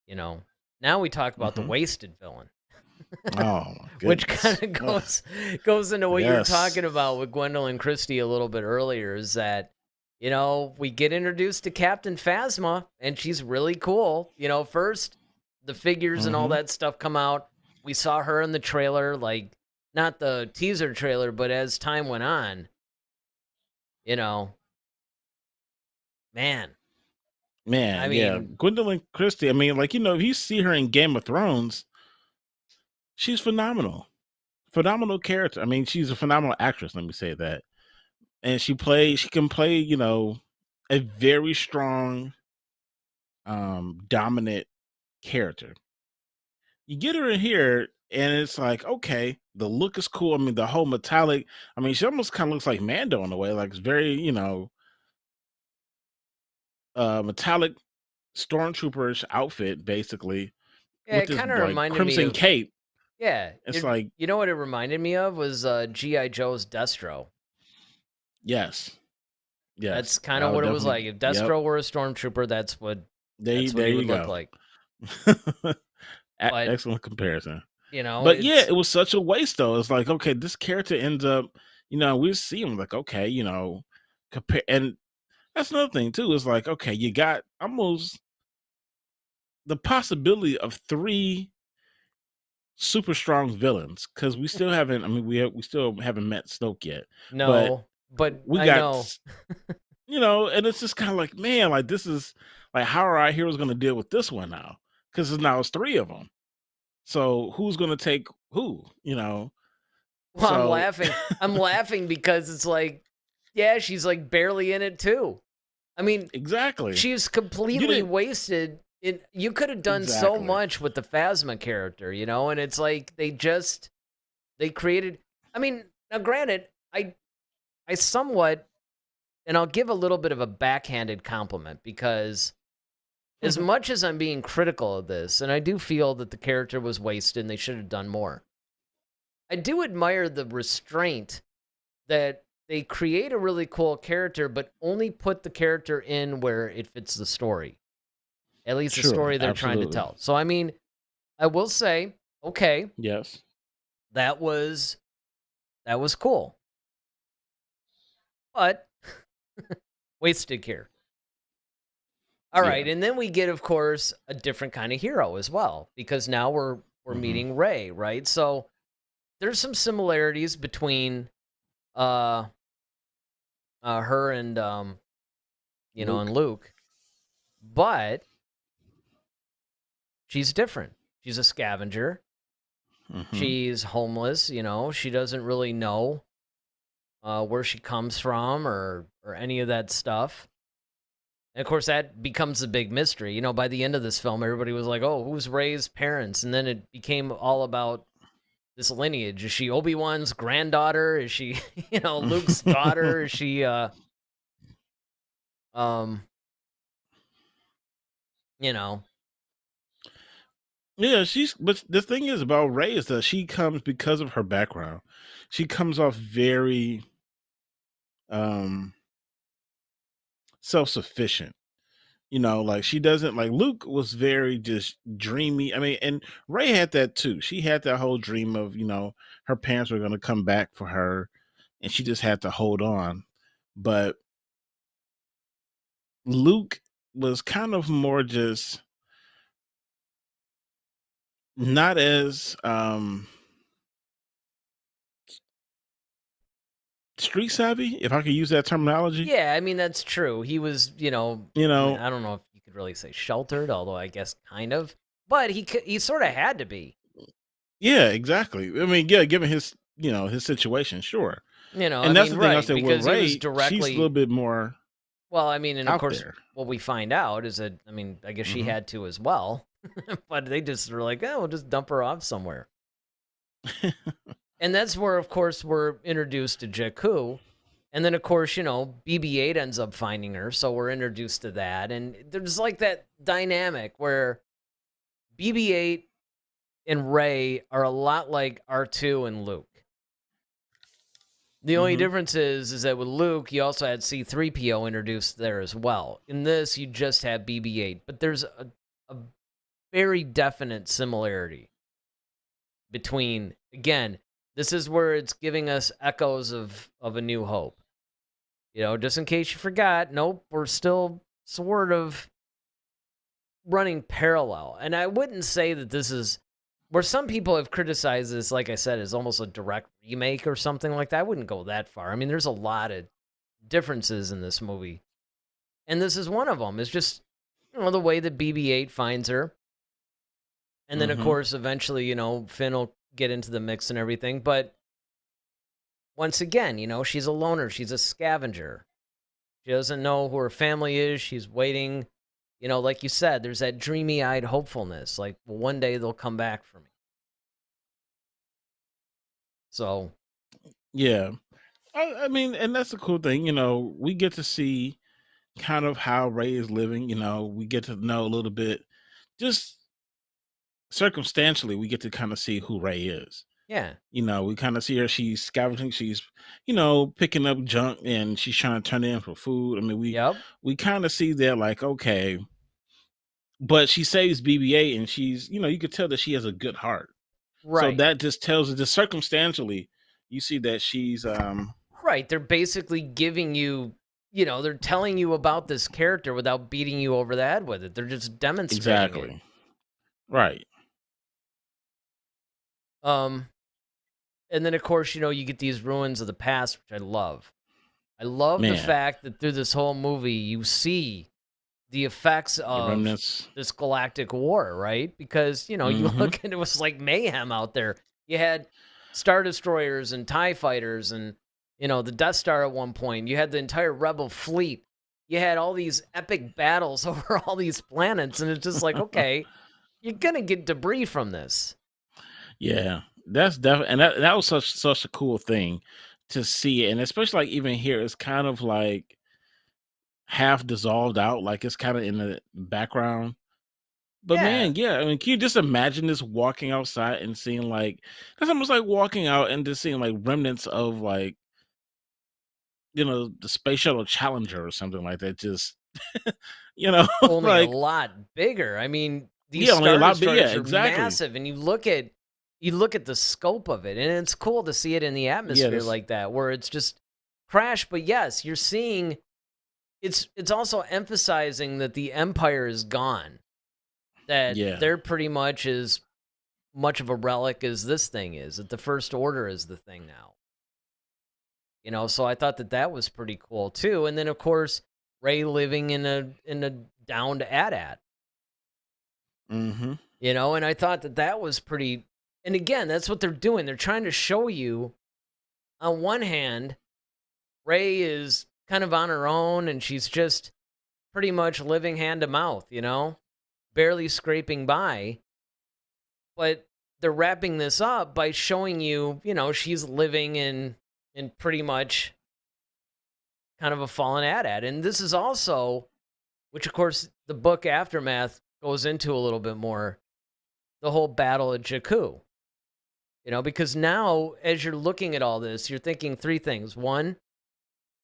you know. Now we talk about the Hmm. wasted villain. Oh my Which goodness. kind of Ugh. goes into what you were Yes. talking about with Gwendolyn Christie a little bit earlier, is that, you know, we get introduced to Captain Phasma and she's really cool. You know, first the figures and all Hmm. that stuff come out. We saw her in the trailer, like not the teaser trailer, but as time went on, you know, man. I Man, yeah. mean, Gwendolyn Christie. I mean, like, if you see her in Game of Thrones, she's phenomenal. Phenomenal character. I mean, she's a phenomenal actress, let me say that. And she can play, a very strong, dominant character. You get her in here, and it's like, okay, the look is cool. I mean, the whole metallic. I mean, she almost kind of looks like Mando in a way, like it's very, metallic stormtrooperish outfit, basically, yeah, with it this kind of like reminded me crimson of, cape. yeah, It's like, you know what it reminded me of was G.I. Joe's Destro. yes, That's yes, kind I of would what it was definitely, like. If yep. Destro were a stormtrooper, that's what There he you would look go. like. But, Excellent comparison. you know, But yeah, it's it was such a waste though. It's like, okay, this character ends up, we see him like, okay, compare, and that's another thing too. Is like, okay, you got almost the possibility of three super strong villains because we still haven't. I mean, we still haven't met Snoke yet, but no, but we I got, know. and it's just kind of like, man, like this is like how are our heroes going to deal with this one now? Because now it's three of them. So who's going to take who? Well, I'm So laughing. I'm laughing because it's like, yeah, she's like barely in it too. I mean, exactly, she's you completely didn't wasted. You could have done so exactly. much with the Phasma character, you know, and it's like they created. I mean, now granted, I somewhat, and I'll give a little bit of a backhanded compliment because as much as I'm being critical of this, and I do feel that the character was wasted and they should have done more, I do admire the restraint that they create a really cool character, but only put the character in where it fits the story, at least the Sure, story they're trying to absolutely. tell. So, I mean, I will say, okay, Yes. that was cool, but wasted here. All Yeah. right, and then we get, of course, a different kind of hero as well, because now we're Hmm. meeting Rey, right? So there's some similarities between uh her and and Luke. Luke, but she's different. She's a scavenger. Hmm. She's homeless, she doesn't really know where she comes from or any of that stuff. And of course, that becomes a big mystery. By the end of this film, everybody was like, "Oh, who's Rey's parents?" And then it became all about this lineage. Is she Obi-Wan's granddaughter? Is she, Luke's daughter? Is she, um, you know? Yeah, but the thing is about Ray is that she comes because of her background. She comes off very um self-sufficient. Like she doesn't like Luke was very just dreamy. I mean, and Ray had that too. She had that whole dream of, her parents were going to come back for her and she just had to hold on. But Luke was kind of more just not as street savvy, if I could use that terminology. Yeah, I mean, that's true. He was, You I mean, know, I don't know if you could really say sheltered, although I guess kind of. But he sort of had to be. yeah, exactly. I mean, yeah, given his situation, sure. I And that's mean, the thing I right, said with because he was Ray, she's a little directly. bit more Well, I mean, and of out course, there. what we find out is that, I mean, I guess she Hmm. had to as well. But they just were like, oh, we'll just dump her off somewhere. And that's where, of course, we're introduced to Jakku. And then, of course, BB-8 ends up finding her, so we're introduced to that. And there's like that dynamic where BB-8 and Rey are a lot like R2 and Luke. The only Hmm. difference is that with Luke, you also had C-3PO introduced there as well. In this, you just have BB-8, but there's a very definite similarity between, again, this is where it's giving us echoes of A New Hope. Just in case you forgot, nope, we're still sort of running parallel. And I wouldn't say that this is where some people have criticized this, like I said, is almost a direct remake or something like that. I wouldn't go that far. I mean, there's a lot of differences in this movie. And this is one of them. It's just, the way that BB-8 finds her. And then, of Hmm. course, eventually, Finn will get into the mix and everything. But once again, she's a loner. She's a scavenger. She doesn't know who her family is. She's waiting. Like you said, there's that dreamy-eyed hopefulness. Like, well, one day they'll come back for me. So, Yeah. I mean, and that's the cool thing, we get to see kind of how Ray is living, we get to know a little bit, just circumstantially, we get to kind of see who Ray is. yeah. We kind of see her, she's scavenging, she's, picking up junk and she's trying to turn it in for food. I mean, Yep. we kind of see that like, okay, but she saves BB-8 and she's, you could tell that she has a good heart. So Right. that just tells us, just circumstantially, you see that she's Right. They're basically giving you, they're telling you about this character without beating you over the head with it. They're just demonstrating it. exactly right. Um, and then of course, you get these ruins of the past, which I love. I love the Man, fact that through this whole movie, you see the effects the of remnants. this galactic war, right? Because, you Hmm. look and it was like mayhem out there. You had Star Destroyers and TIE fighters and, the Death Star at one point. You had the entire Rebel fleet. You had all these epic battles over all these planets. And it's just like, okay, you're going to get debris from this. Yeah, that's definitely, and that was such a cool thing to see, and especially like even here, it's kind of like half dissolved out, like it's kind of in the background. But Yeah. man, yeah, I mean, can you just imagine this walking outside and seeing like that's almost like walking out and just seeing like remnants of like the space shuttle Challenger or something like that. Just you know, Only a like lot bigger. I mean, these yeah, only a Star lot, but yeah, Destroyers are exactly. massive, and you look at the scope of it, and it's cool to see it in the Yeah, atmosphere this like that, where it's just crash. But yes, you're seeing it's also emphasizing that the Empire is gone, that yeah. they're pretty much as much of a relic as this thing is, that the First Order is the thing now. So I thought that was pretty cool too. And then of course, Ray living in a downed AT-AT. Hmm. And I thought that was pretty. And again, that's what they're doing. They're trying to show you, on one hand, Ray is kind of on her own and she's just pretty much living hand to mouth, barely scraping by. But they're wrapping this up by showing you, she's living in pretty much kind of a fallen AT-AT. And this is also, which of course the book Aftermath goes into a little bit more. the whole battle at Jakku. Because now, as you're looking at all this, you're thinking three things. One,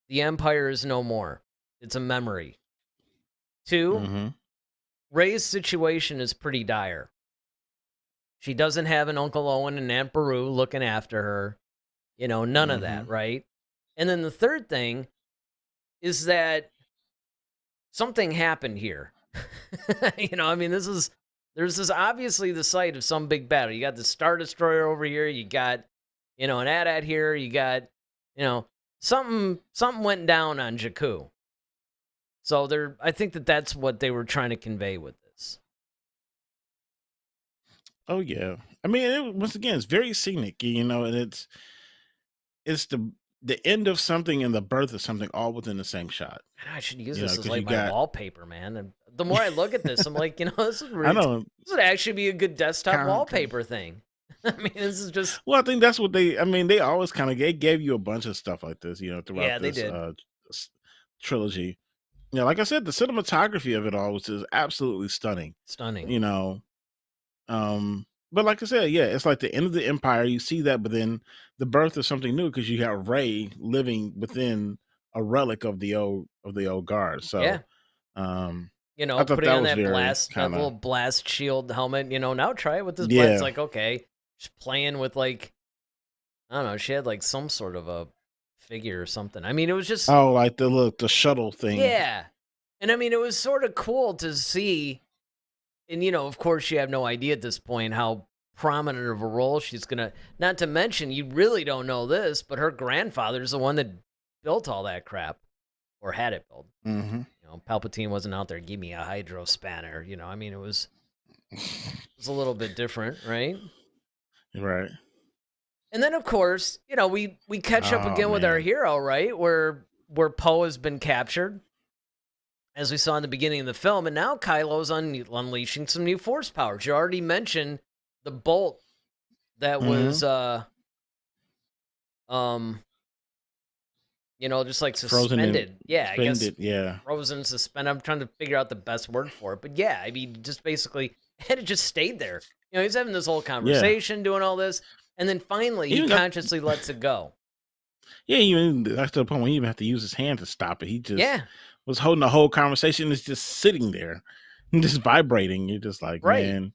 the Empire is no more. It's a memory. Two, Mm-hmm. Rey's situation is pretty dire. She doesn't have an Uncle Owen and Aunt Beru looking after her. None of that, right? And then the third thing is that something happened here. There's this obviously the site of some big battle. You got the Star Destroyer over here. You got, an AT-AT here. You got, something went down on Jakku. So I think that's what they were trying to convey with this. Oh yeah. I mean, once again, it's very scenic, and it's the end of something and the birth of something all within the same shot. I should use this as 'cause like you my got wallpaper, man. And the more I look at this, I'm like, this is I know. this would actually be a good desktop Kinda- wallpaper thing. I mean, this is just Well, I think that's what they always kind of gave you a bunch of stuff like this, throughout they this did. Trilogy. Like I said, the cinematography of it all was just absolutely stunning. Stunning. But like I said, yeah, it's like the end of the Empire. You see that, but then the birth of something new because you have Rey living within a relic of the old guard. So, Yeah. I thought Putting that on was that very blast, that kind little of blast shield helmet. Now try it with this blast. It's yeah. like, okay, just playing with like, I don't know. She had like some sort of a figure or something. I mean, it was just Oh, like the shuttle thing. yeah. And I mean, it was sort of cool to see. And, of course, you have no idea at this point how prominent of a role she's going to, not to mention, you really don't know this, but her grandfather's the one that built all that crap or had it built. Mm-hmm. Palpatine wasn't out there, give me a hydro spanner. I mean, it was a little bit different, right? Right. And then, of course, we catch up Oh, again with our man. hero, right? Where Poe has been captured, as we saw in the beginning of the film, and now Kylo's unleashing some new force powers. You already mentioned the bolt that was, just like Frozen and suspended. Yeah, I guess suspended. Yeah. frozen, suspended. I'm trying to figure out the best word for it, but yeah, I mean, just basically, and it just stayed there. He's having this whole conversation, doing all this, and then finally he Even got consciously lets it go. yeah, even that's the point when he even have to use his hand to stop it. He just Yeah, was holding the whole conversation. It's just sitting there, just vibrating. You're just like, right. man.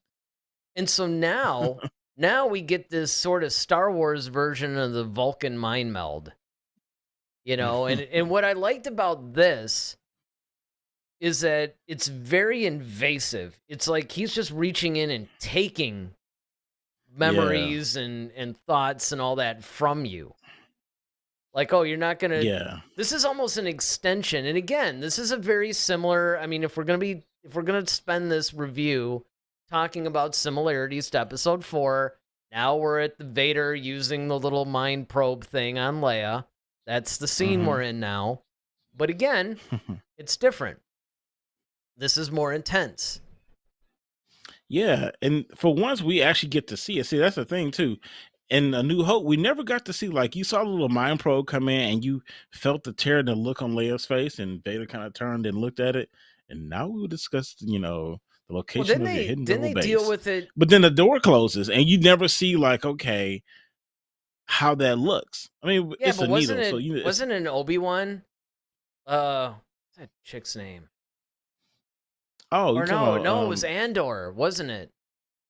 And so now we get this sort of Star Wars version of the Vulcan mind meld, and what I liked about this is that it's very invasive. It's like he's just reaching in and taking memories and thoughts and all that from you. Like, oh, you're not gonna. Yeah. This is almost an extension. And again, this is a very similar. I mean, if we're gonna spend this review talking about similarities to Episode 4, now we're at the Vader using the little mind probe thing on Leia. That's the scene we're in now. But again, it's different. This is more intense. Yeah, and for once we actually get to see it. See, that's the thing too. In A New Hope, we never got to see, like, you saw the little mind probe come in and you felt the terror and the look on Leia's face, and Vader kind of turned and looked at it. And now we will discuss, the Well, location of the hidden didn't rebel they deal base. with it? But then the door closes and you never see, like, okay, how that looks. I mean, Yeah, it's but a needle, so wasn't it an Obi-Wan? What's that chick's name? oh, you Or talking no, about it was Andor, wasn't it?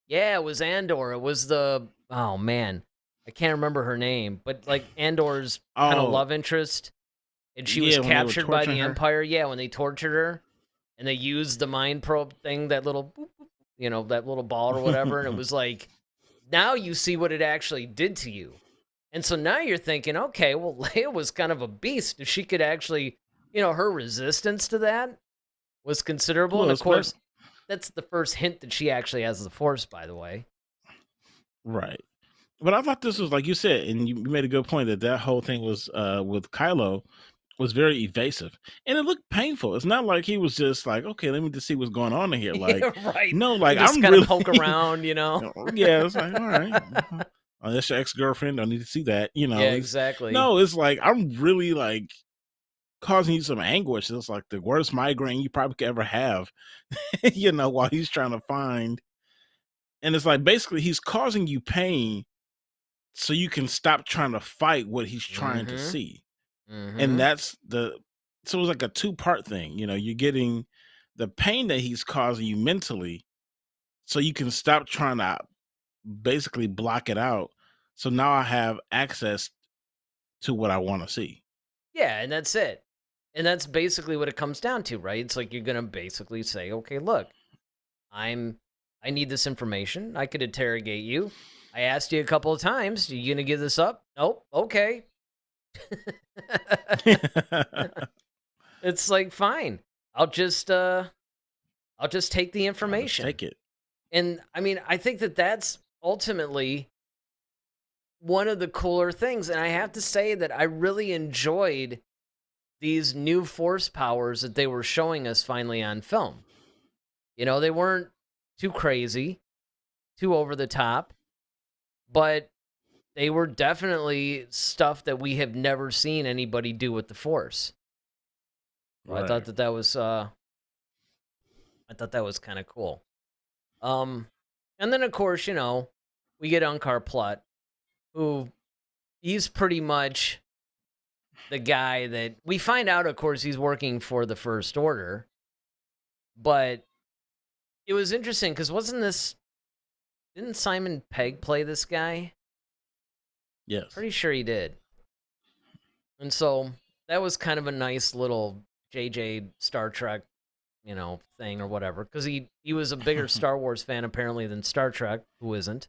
Yeah, it was Andor. It was oh man, I can't remember her name, but like Andor's kind of oh love interest, and she was yeah, when they were captured by torturing the her. Empire. Yeah, when they tortured her, and they used the mind probe thing, that little, boop, boop, that little ball or whatever, and it was like, now you see what it actually did to you, and so now you're thinking, okay, well, Leia was kind of a beast. If she could actually, her resistance to that was considerable, and Well, of course, that's the first hint that she actually has the Force, by the way. right. But I thought this was, like you said, and you made a good point that whole thing was with Kylo was very evasive, and it looked painful. It's not like he was just like, okay, let me just see what's going on in here. Like, Yeah, right. no, You like just I'm kind of really, poke around, yeah, it's like, all right, oh, that's your ex-girlfriend. Don't need to see that. Yeah, It's, exactly. no, it's like I'm really like causing you some anguish. It's like the worst migraine you probably could ever have. While he's trying to find. And it's like basically he's causing you pain so you can stop trying to fight what he's trying to Mhm. see. And Mhm. that's the so it's like a two-part thing. You're getting the pain that he's causing you mentally so you can stop trying to basically block it out. So now I have access to what I want to see. Yeah, and that's it. And that's basically what it comes down to, right? It's like you're gonna basically say, okay, look, I'm I need this information. I could interrogate you. I asked you a couple of times, you gonna give this up? Nope. Okay. It's like fine. I'll just I'll just take the I'll just information. take it. And I mean, I think that that's ultimately one of the cooler things. And I have to say that I really enjoyed these new force powers that they were showing us finally on film. They weren't too crazy, too over the top, but they were definitely stuff that we have never seen anybody do with the force. So Right. I thought that was kind of cool. Um and then of course, we get Unkar Plutt, who he's pretty much the guy that we find out, of course, he's working for the First Order. But it was interesting because didn't Simon Pegg play this guy? Yes. Pretty sure he did. And so that was kind of a nice little JJ Star Trek, thing or whatever. Because he was a bigger Star Wars fan apparently than Star Trek, who isn't.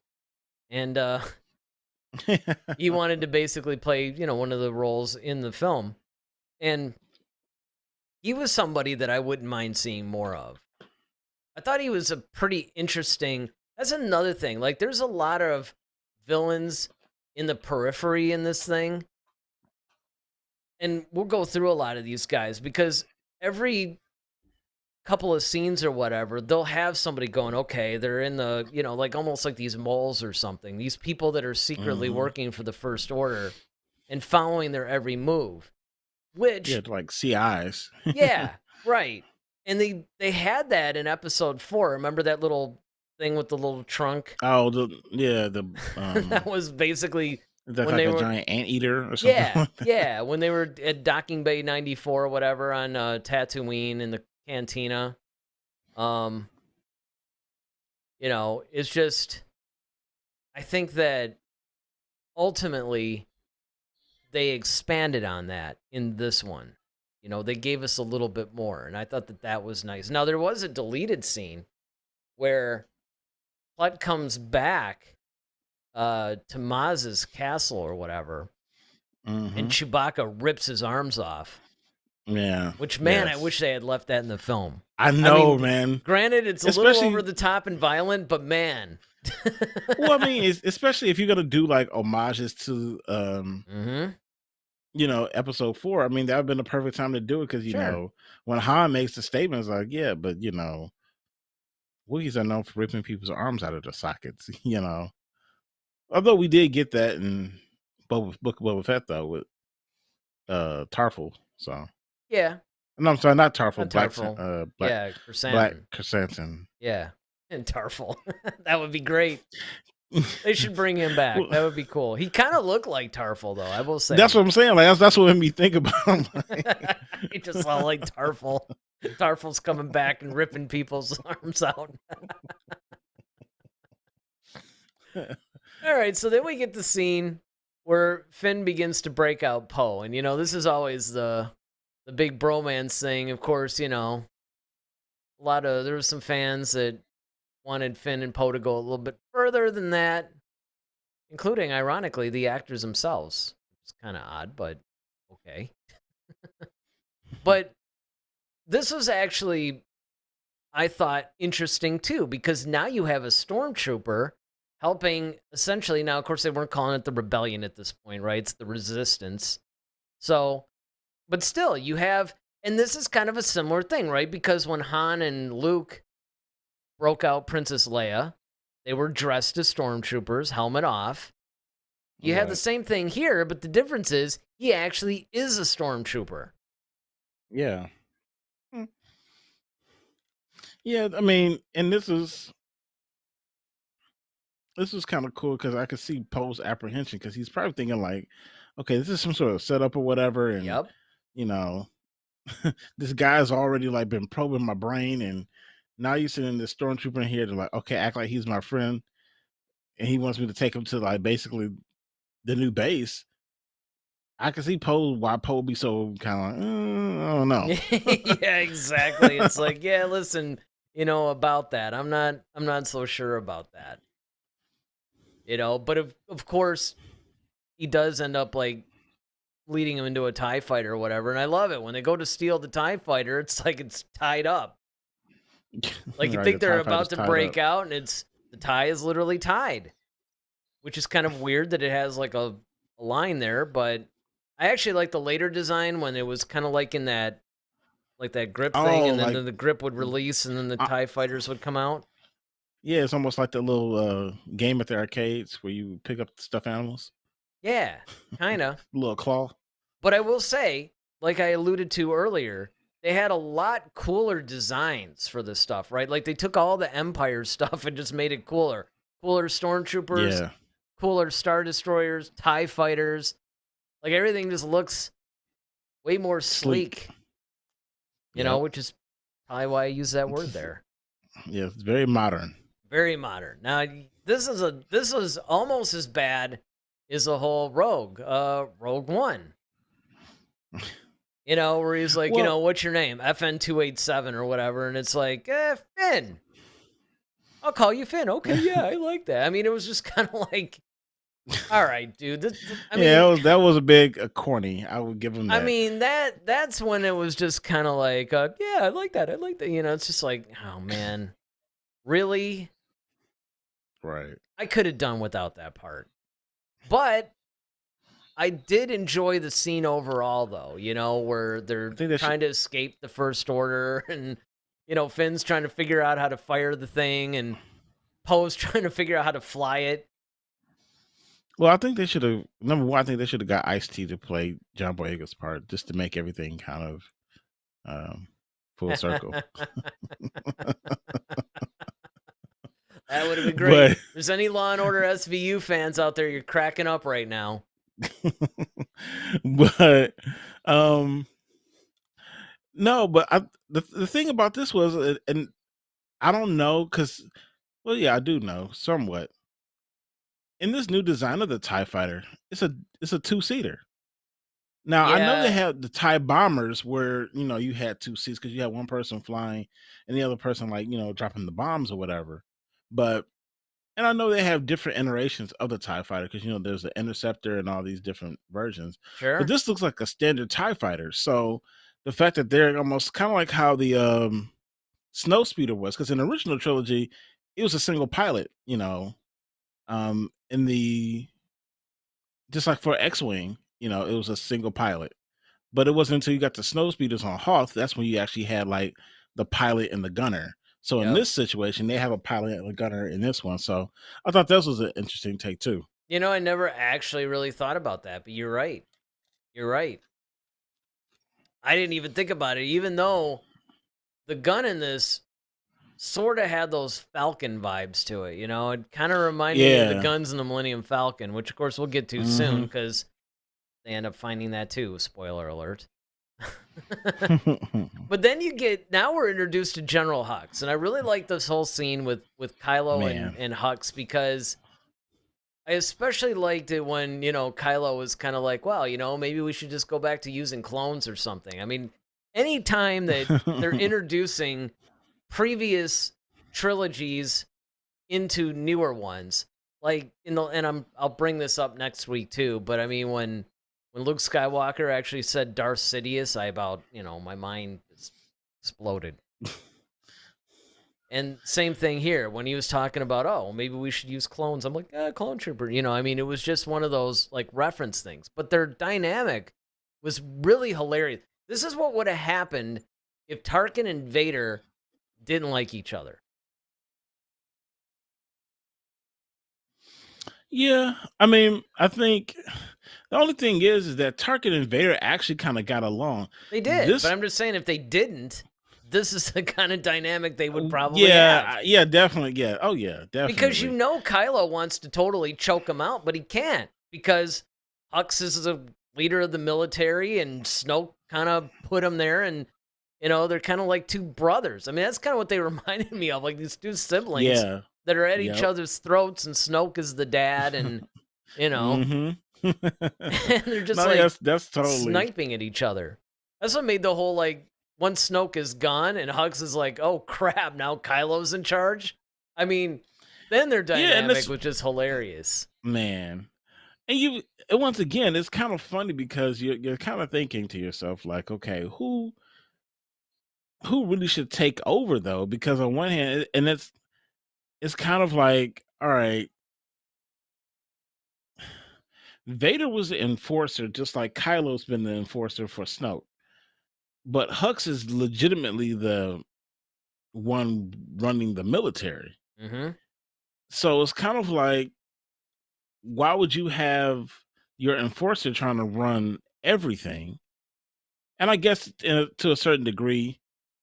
And he wanted to basically play, one of the roles in the film. And he was somebody that I wouldn't mind seeing more of. I thought he was a pretty interesting. That's another thing. Like, there's a lot of villains in the periphery in this thing. And we'll go through a lot of these guys because every couple of scenes or whatever, they'll have somebody going, okay, they're in the, like almost like these moles or something. These people that are secretly Hmm. working for the First Order and following their every move. Yeah, Which, to like see eyes. yeah, right. And they had that in episode 4. Remember that little thing with the little trunk? Oh, the That was basically that's when like they a were, giant anteater or something yeah, like that. yeah, when they were at Docking Bay 94 or whatever on Tatooine in the cantina. Um, it's just, I think that ultimately they expanded on that in this one. They gave us a little bit more, and I thought that that was nice. Now, there was a deleted scene where Plutt comes back to Maz's castle or whatever, and Hmm. Chewbacca rips his arms off. Yeah. Which, man, I Yes. wish they had left that in the film. I I know, mean, man. granted, it's a little over Especially, the top and violent, but man. well, I mean, especially if you're gonna do like homages to, Mm-hmm. episode 4. I mean, that would have been the perfect time to do it because Sure. when Han makes the statement, it's like, yeah, but Wookiees are known for ripping people's arms out of their sockets. Although we did get that in Book of Boba Fett though with Tarful. So Yeah. no, I'm sorry, not Tarful, Not Tarful. Yeah, Black Chrysanthemum. Chrysanthemum. Yeah. And Tarful. That would be great. They should bring him back. Well, That would be cool. He kind of looked like Tarful, though, I will that's say. what I'm saying. Like that's what made me think about him. He just saw like Tarful. Tarful's coming back and ripping people's arms out. All right, so then we get the scene where Finn begins to break out Poe, and this is always the big bromance thing. Of course, there were some fans that wanted Finn and Poe to go a little bit further than that, including, ironically, the actors themselves. It's kind of odd, but okay. But this was actually, I thought, interesting too, because now you have a stormtrooper helping essentially. Now, of course, they weren't calling it the rebellion at this point, right? It's the resistance. So, but still, you have, and this is kind of a similar thing, right? Because when Han and Luke broke out Princess Leia, they were dressed as stormtroopers, helmet off. You have the Right. same thing here, but the difference is he actually is a stormtrooper. Yeah. Mm. Yeah, I mean, and this is this was kind of cool because I could see Poe's apprehension because he's probably thinking like, okay, this is some sort of setup or whatever, and Yep. you know, this guy's already like been probing my brain, and now you're sending this stormtrooper in here to like, okay, act like he's my friend, and he wants me to take him to like basically the new base. I can see Poe why Poe would be so kind of like, I don't know. Yeah, exactly. It's like, yeah, listen, about that. I'm not so sure about that. But of course, he does end up like leading him into a TIE fighter or whatever. And I love it. When they go to steal the TIE fighter, it's like it's tied up. Like you Right, think the they're TIE about fighter's to tied break up. out, and the tie is literally tied, which is kind of weird that it has like a line there. But I actually like the later design when it was kind of like in that grip thing, Oh, and then like the grip would release, and then the uh, TIE fighters would come out. yeah, it's almost like the little game at the arcades where you pick up stuffed animals, Yeah, kind of. little claw. But I will say, like I alluded to earlier, they had a lot cooler designs for this stuff, right? Like they took all the Empire stuff and just made it cooler. Cooler stormtroopers, Yeah, cooler Star Destroyers, TIE fighters. Like everything just looks way more sleek. sleek, Yep. which is probably why I use that word there. Yeah, it's very modern. Very modern. Now, this is almost as bad as the whole Rogue One. Where he's like, Well, what's your name? FN287 or whatever. And it's like, Finn. I'll call you Finn. Okay, yeah, I like that. I mean, it was just kind of like, all right, dude. yeah, that was a big corny. I would give him I that. mean, that's when it was just kind of like, yeah, I like that. I like that. It's just like, oh, man. Really? Right. I could have done without that part. But I did enjoy the scene overall, though, where I they're think that should. trying to escape the First Order and, Finn's trying to figure out how to fire the thing and Poe's trying to figure out how to fly it. Well, I think they should have. Number one, I think they should have got Ice-T to play John Boyega's part just to make everything kind of full circle. That would have been great. But If there's any Law and Order SVU fans out there, you're cracking up right now. but no, but the thing about this was, and I don't know because, well, yeah, I do know somewhat. In this new design of the TIE fighter, it's a two-seater. Now I know they Yeah, have the TIE bombers where you had two seats because you had one person flying and the other person like dropping the bombs or whatever. But and I know they have different iterations of the TIE fighter because there's the interceptor and all these different versions. But sure. this looks like a standard TIE fighter. So the fact that they're almost kind of like how the Snow Speeder was, because in the original trilogy, it was a single pilot, in the just like for X-Wing, it was a single pilot. But it wasn't until you got the Snow Speeders on Hoth that's when you actually had like the pilot and the gunner. So in Yep. this situation, they have a pilot and a gunner in this one. So I thought this was an interesting take too. I never actually really thought about that, but you're right. You're right. I didn't even think about it, even though the gun in this sort of had those Falcon vibes to it. It kind of reminded me of the Yeah. guns in the Millennium Falcon, which of course we'll get to soon Hmm. because they end up finding that too. Spoiler alert. But then now we're introduced to General Hux, and I really like this whole scene with Kylo Man. and Hux because I especially liked it when, Kylo was kind of like, well, maybe we should just go back to using clones or something. I mean, anytime that they're introducing previous trilogies into newer ones, like I'll bring this up next week too, but I mean when Luke Skywalker actually said Darth Sidious, my mind just exploded. And same thing here when he was talking about, oh, maybe we should use clones. I'm like, clone trooper. I mean, it was just one of those like reference things, but their dynamic was really hilarious. This is what would have happened if Tarkin and Vader didn't like each other. Yeah. I mean, I think the only thing is that Tarkin and Vader actually kind of got along. They did, This but I'm just saying if they didn't, this is the kind of dynamic they would probably Yeah, have. yeah, definitely. Yeah. Oh, yeah, Because definitely. Kylo wants to totally choke him out, but he can't because Hux is the leader of the military and Snoke kind of put him there, and they're kind of like two brothers. I mean, that's kind of what they reminded me of, like these two siblings Yeah. that are at each Yep. other's throats, and Snoke is the dad, and Mm-hmm. and they're just No, like that's totally. sniping at each other. That's what made the whole like once Snoke is gone and Hux is like, oh crap, now Kylo's in charge. I mean, then their Yeah, and dynamic this was just hilarious. man. And once again, it's kind of funny because you're kind of thinking to yourself, like, okay, who really should take over though? Because on one hand, and it's kind of like, all right, Vader was the enforcer, just like Kylo's been the enforcer for Snoke. But Hux is legitimately the one running the military. Mm-hmm. So it's kind of like, why would you have your enforcer trying to run everything? And I guess to a certain degree,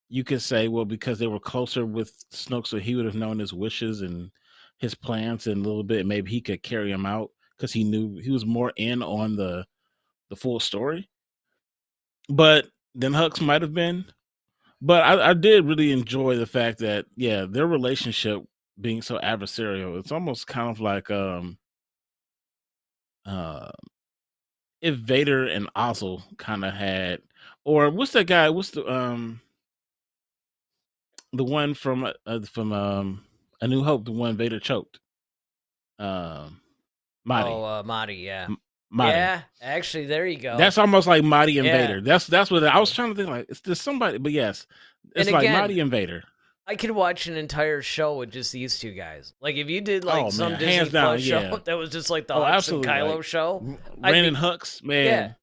you could say, well, because they were closer with Snoke, so he would have known his wishes and his plans, and a little bit maybe he could carry him out because he knew he was more in on the full story. But then Hux might have been. But I did really enjoy the fact that their relationship being so adversarial, it's almost kind of like uh if Vader and Ozzel kind of had, or what's that guy? What's the one from A New Hope, the one Vader choked? Um, Marty, Oh, Marty, yeah. Marty. Yeah, actually, there you go. That's almost like Marty and Yeah. Vader. That's what I was trying to think. Like, it's there's somebody, but yes, it's And like again, Marty and Vader. I could watch an entire show with just these two guys. Like if you did like Oh some man, Disney hands down, Plus show yeah. that was just like the Oh, Hux and absolutely. Kylo Like show, I'd Ren be and Hux, yeah. man.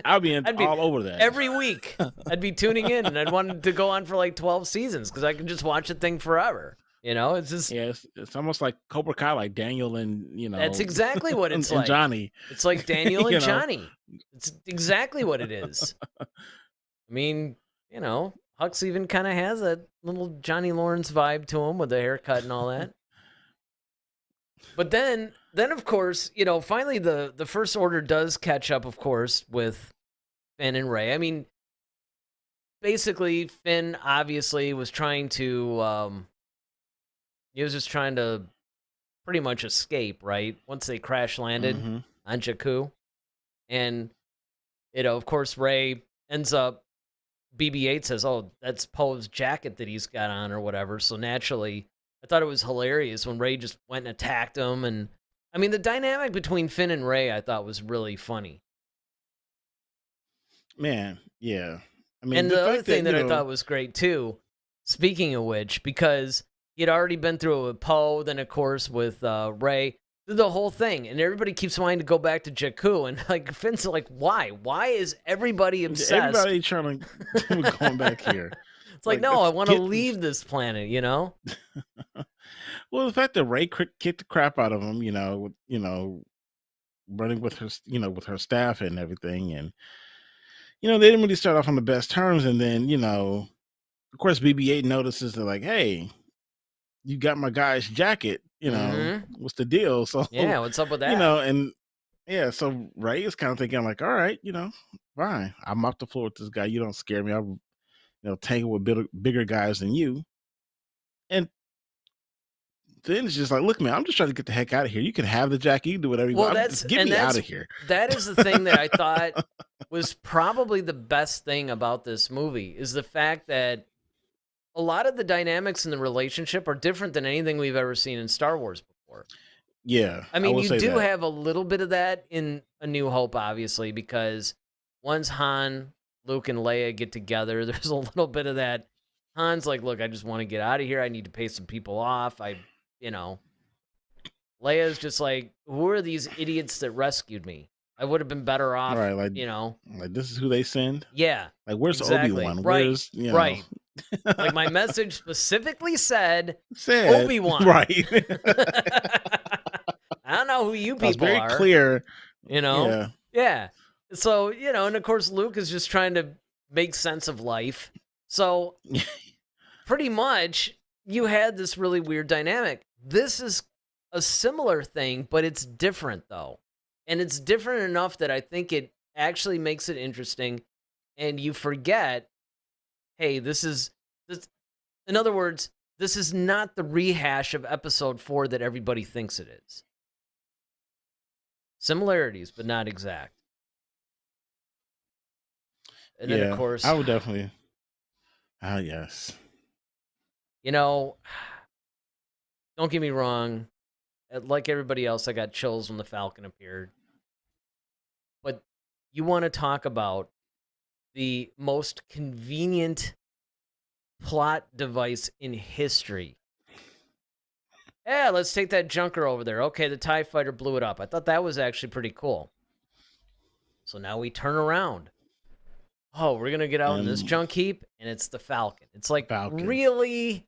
I'd be I'd be all over that. every week. I'd be tuning in, and I'd want it to go on for like 12 seasons because I can just watch the thing forever. It's just Yeah, it's almost like Cobra Kai, like Daniel and that's exactly what it's and like. Johnny. It's like Daniel You and know? Johnny. It's exactly what it is. I mean, Hux even kind of has that little Johnny Lawrence vibe to him with the haircut and all that. But then of course, finally the First Order does catch up, of course, with Finn and Rey. I mean, basically, Finn obviously was trying to, he was just trying to pretty much escape, right? Once they crash landed Mhm. on Jakku. And, of course, Rey ends up, BB-8 says, oh, that's Poe's jacket that he's got on or whatever. So naturally, I thought it was hilarious when Rey just went and attacked him. And, I mean, the dynamic between Finn and Rey I thought was really funny. Man, yeah. I mean, And the the other fact thing that I that thought was great too, speaking of which, because he'd already been through it with Poe, then of course with Rey, through the whole thing, and everybody keeps wanting to go back to Jakku, and like Finn's like, why? Why is everybody obsessed? everybody trying to going back here. It's like, no, let's I want to get leave this planet, Well, the fact that Rey kicked the crap out of him, running with her, with her staff and everything, and they didn't really start off on the best terms, and then of course BB-8 notices, they're like, hey, you got my guy's jacket, what's the deal? So Yeah, what's up with that? And yeah, so Rey is kind of thinking like, all right, fine, I'm off the floor with this guy, you don't scare me, I'll tangle with bigger guys than you. And then it's just like, look, man, I'm just trying to get the heck out of here. You can have the jacket, you can do whatever you want. Just get me out of here. That is the thing that I thought was probably the best thing about this movie, is the fact that a lot of the dynamics in the relationship are different than anything we've ever seen in Star Wars before. Yeah. I mean, you do that. have a little bit of that in A New Hope, obviously, because once Han, Luke, and Leia get together, there's a little bit of that. Han's like, look, I just want to get out of here. I need to pay some people off. Leia's just like, who are these idiots that rescued me? I would have been better off, right, like this is who they send. Yeah, like where's exactly. Obi-Wan? Right, Where's right. Like my message specifically said Obi-Wan. Right. I don't know who you people very are. Clear. Yeah. So and of course Luke is just trying to make sense of life, So pretty much you had this really weird dynamic. This is a similar thing, but it's different though. And it's different enough that I think it actually makes it interesting. And you forget, hey, this, in other words, this is not the rehash of episode 4 that everybody thinks it is. Similarities, but not exact. And then, of course, I would definitely. Ah, yes. You know, don't get me wrong. Like everybody else, I got chills when the Falcon appeared. But you want to talk about the most convenient plot device in history. Yeah, let's take that junker over there. Okay, the TIE fighter blew it up. I thought that was actually pretty cool. So now we turn around. Oh, we're going to get out in this junk heap, and it's the Falcon. It's like, really?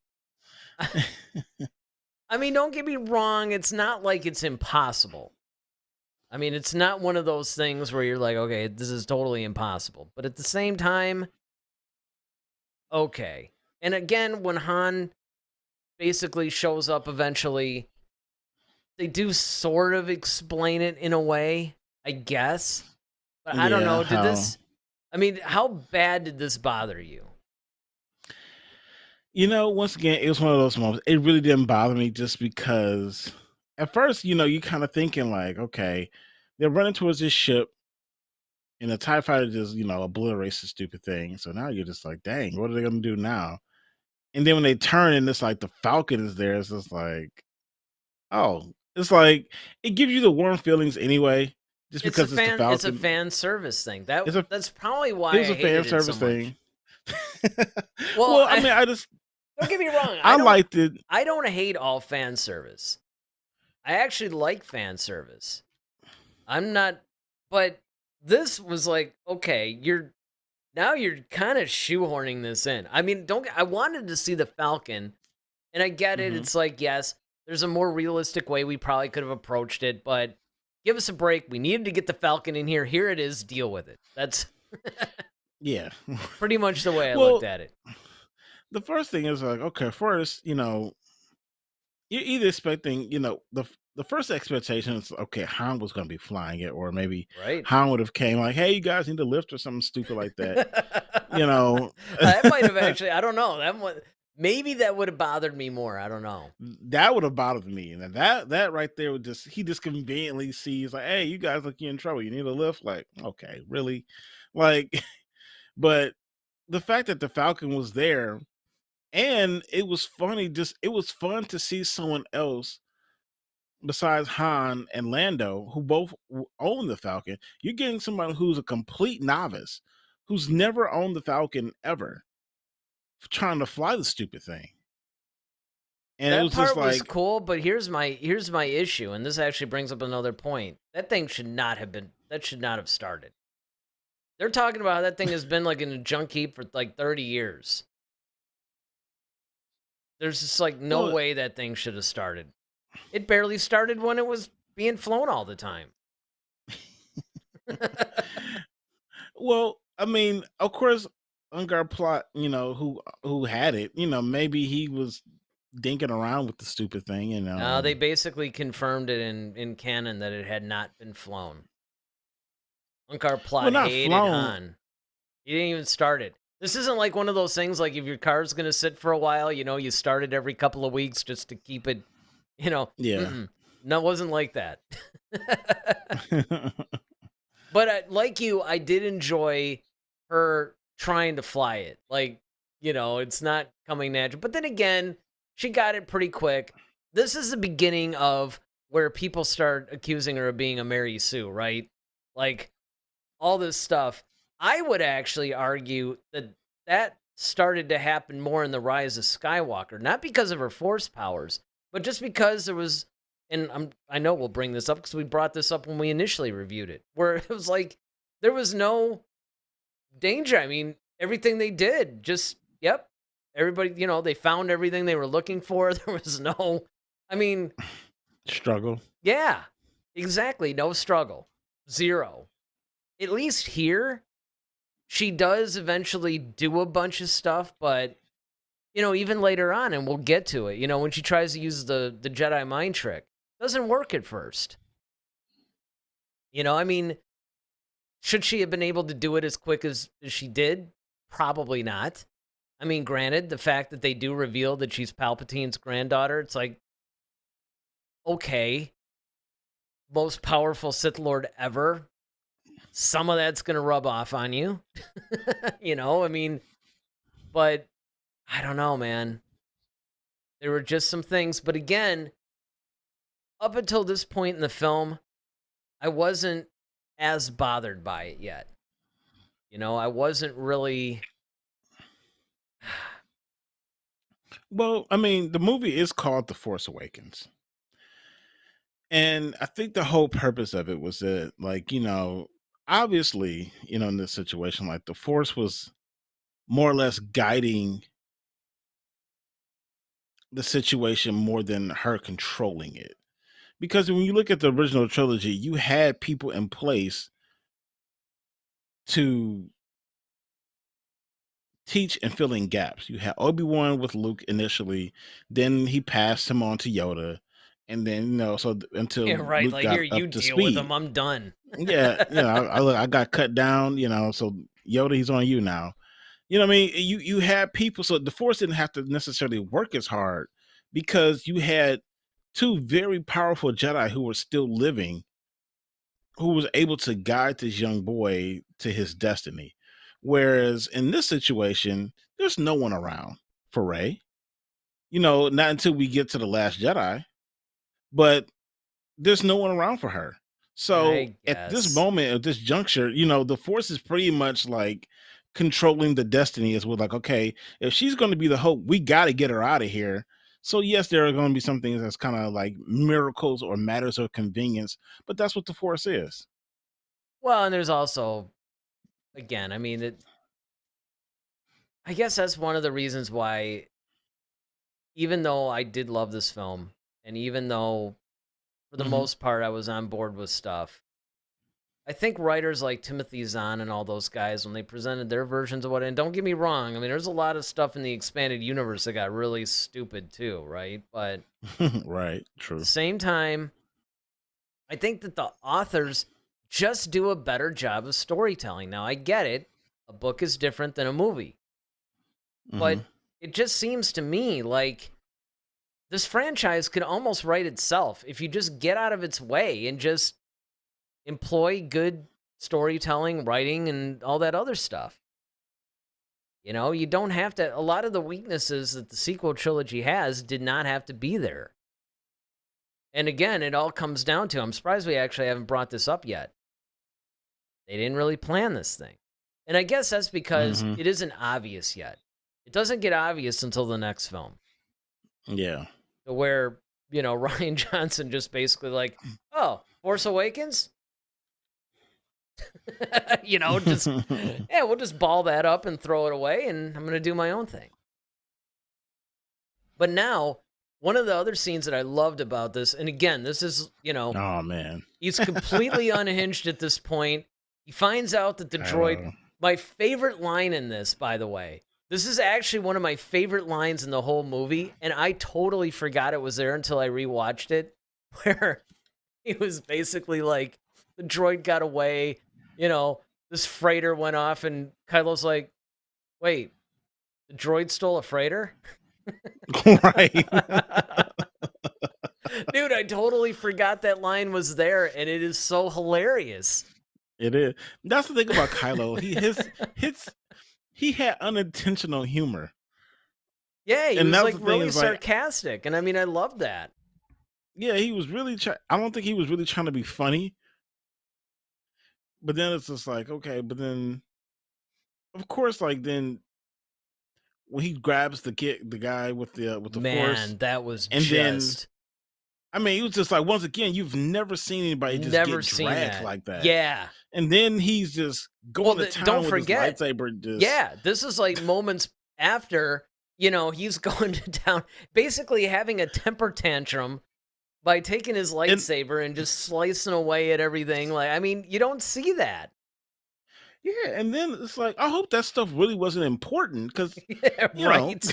I mean, don't get me wrong. It's not like it's impossible. I mean, it's not one of those things where you're like, okay, this is totally impossible. But at the same time, okay. And again, when Han basically shows up eventually, they do sort of explain it in a way, I guess. But I don't know. How bad did this bother you? Once again, it was one of those moments. It really didn't bother me just because at first, you kind of thinking like, okay, they're running towards this ship and the TIE fighter just, obliterates the stupid thing. So now you're just like, dang, what are they going to do now? And then when they turn and it's like the Falcon is there, it's just like, oh, it's like, it gives you the warm feelings anyway. Just because it's the Falcon. It's a fan service thing. That's probably why it was a fan service thing. Well, I mean, don't get me wrong. I liked it. I don't hate all fan service. I actually like fan service. I'm not, but this was like, okay, you're kind of shoehorning this in. I mean, I wanted to see the Falcon, and I get it. It's like, yes, there's a more realistic way we probably could have approached it, but give us a break. We needed to get the Falcon in here. Here it is. Deal with it. That's yeah, pretty much the way I looked at it. The first thing is like, okay, first, you're either expecting, the first expectation is, okay, Han was going to be flying it, or maybe Han would have came like, hey, you guys need a lift or something stupid like that. That might have actually, I don't know. Maybe that would have bothered me more. I don't know. That would have bothered me. And that right there he just conveniently sees like, hey, you guys look, you're in trouble. You need a lift. Like, okay, really? Like, but the fact that the Falcon was there, and it was funny, it was fun to see someone else besides Han and Lando, who both own the Falcon. You're getting somebody who's a complete novice, who's never owned the Falcon ever, trying to fly the stupid thing. And that it was part just like, was cool, but here's my issue, and this actually brings up another point. That thing should not have started. They're talking about how that thing has been like in a junk heap for like 30 years. There's just like no way that thing should have started. It barely started when it was being flown all the time. Well, I mean, of course, Ungar Plot, who had it, maybe he was dinking around with the stupid thing, No, they basically confirmed it in canon that it had not been flown. Unkar Plot hated Han. He didn't even start it. This isn't like one of those things like if your car's going to sit for a while, you start it every couple of weeks just to keep it, Yeah. No, it wasn't like that. But like you, I did enjoy her trying to fly it. Like, it's not coming natural. But then again, she got it pretty quick. This is the beginning of where people start accusing her of being a Mary Sue, right? Like, all this stuff. I would actually argue that started to happen more in the Rise of Skywalker, not because of her force powers, but just because there was, and I know we'll bring this up because we brought this up when we initially reviewed it, where it was like there was no danger. I mean, everything they did, just everybody, they found everything they were looking for. There was no, struggle. Yeah, exactly. No struggle. Zero. At least here, she does eventually do a bunch of stuff, but even later on, and we'll get to it, when she tries to use the Jedi mind trick, doesn't work at first. I mean, should she have been able to do it as quick as she did? Probably not. I mean, granted, the fact that they do reveal that she's Palpatine's granddaughter, it's like, okay, most powerful Sith Lord ever. Some of that's going to rub off on you. I mean, but I don't know, man. There were just some things. But again, up until this point in the film, I wasn't as bothered by it yet. I wasn't really. Well, I mean, the movie is called The Force Awakens. And I think the whole purpose of it was that, like, obviously, in this situation, like the Force was more or less guiding the situation more than her controlling it. Because when you look at the original trilogy, you had people in place to teach and fill in gaps. You had Obi-Wan with Luke initially, then he passed him on to Yoda, and then until Yeah, right. Luke Like, got here, up you to deal with speed. them. I'm done. Yeah, I got cut down, so Yoda, he's on you now. You know what I mean? You had people, so the Force didn't have to necessarily work as hard because you had two very powerful Jedi who were still living, who was able to guide this young boy to his destiny. Whereas in this situation, there's no one around for Rey. Not until we get to the Last Jedi, but there's no one around for her. So I at this guess. moment, at this juncture, the Force is pretty much like controlling the destiny. As we're like, okay, if she's going to be the hope, we got to get her out of here. So yes, there are going to be some things that's kind of like miracles or matters of convenience, but that's what the Force is. Well, and there's also, again, I mean, I guess that's one of the reasons why, even though I did love this film, and even though for the most part I was on board with stuff, I think writers like Timothy Zahn and all those guys, when they presented their versions of and don't get me wrong, I mean, there's a lot of stuff in the expanded universe that got really stupid too, right? But right, at true. the same time, I think that the authors just do a better job of storytelling. Now, I get it. A book is different than a movie. But it just seems to me like this franchise could almost write itself if you just get out of its way and just employ good storytelling, writing, and all that other stuff. You don't have to. A lot of the weaknesses that the sequel trilogy has did not have to be there. And again, it all comes down to, I'm surprised we actually haven't brought this up yet. They didn't really plan this thing. And I guess that's because it isn't obvious yet. It doesn't get obvious until the next film. Yeah. Where, Ryan Johnson just basically like, oh, Force Awakens? Just, yeah, we'll just ball that up and throw it away, and I'm going to do my own thing. But now, one of the other scenes that I loved about this, and again, this is, oh, man. He's completely unhinged at this point. He finds out that the droid, my favorite line in this, by the way, this is actually one of my favorite lines in the whole movie, and I totally forgot it was there until I rewatched it, where he was basically like, the droid got away, this freighter went off, and Kylo's like, wait, the droid stole a freighter? Right. Dude, I totally forgot that line was there, and it is so hilarious. It is. That's the thing about Kylo. He had unintentional humor. Yeah, he was like really sarcastic, and I mean, I love that. Yeah, he was really I don't think he was really trying to be funny. But then it's just like, okay, but then of course, like then when he grabs the guy with the Force, man, that was and just. Then, I mean, it was just like, once again, you've never seen anybody just get dragged like that. Yeah. And then he's just going to town don't with forget, his lightsaber. Yeah, this is like moments after, he's going to town, basically having a temper tantrum by taking his lightsaber and just slicing away at everything. Like, I mean, you don't see that. Yeah, and then it's like, I hope that stuff really wasn't important because, Yeah, you know, right.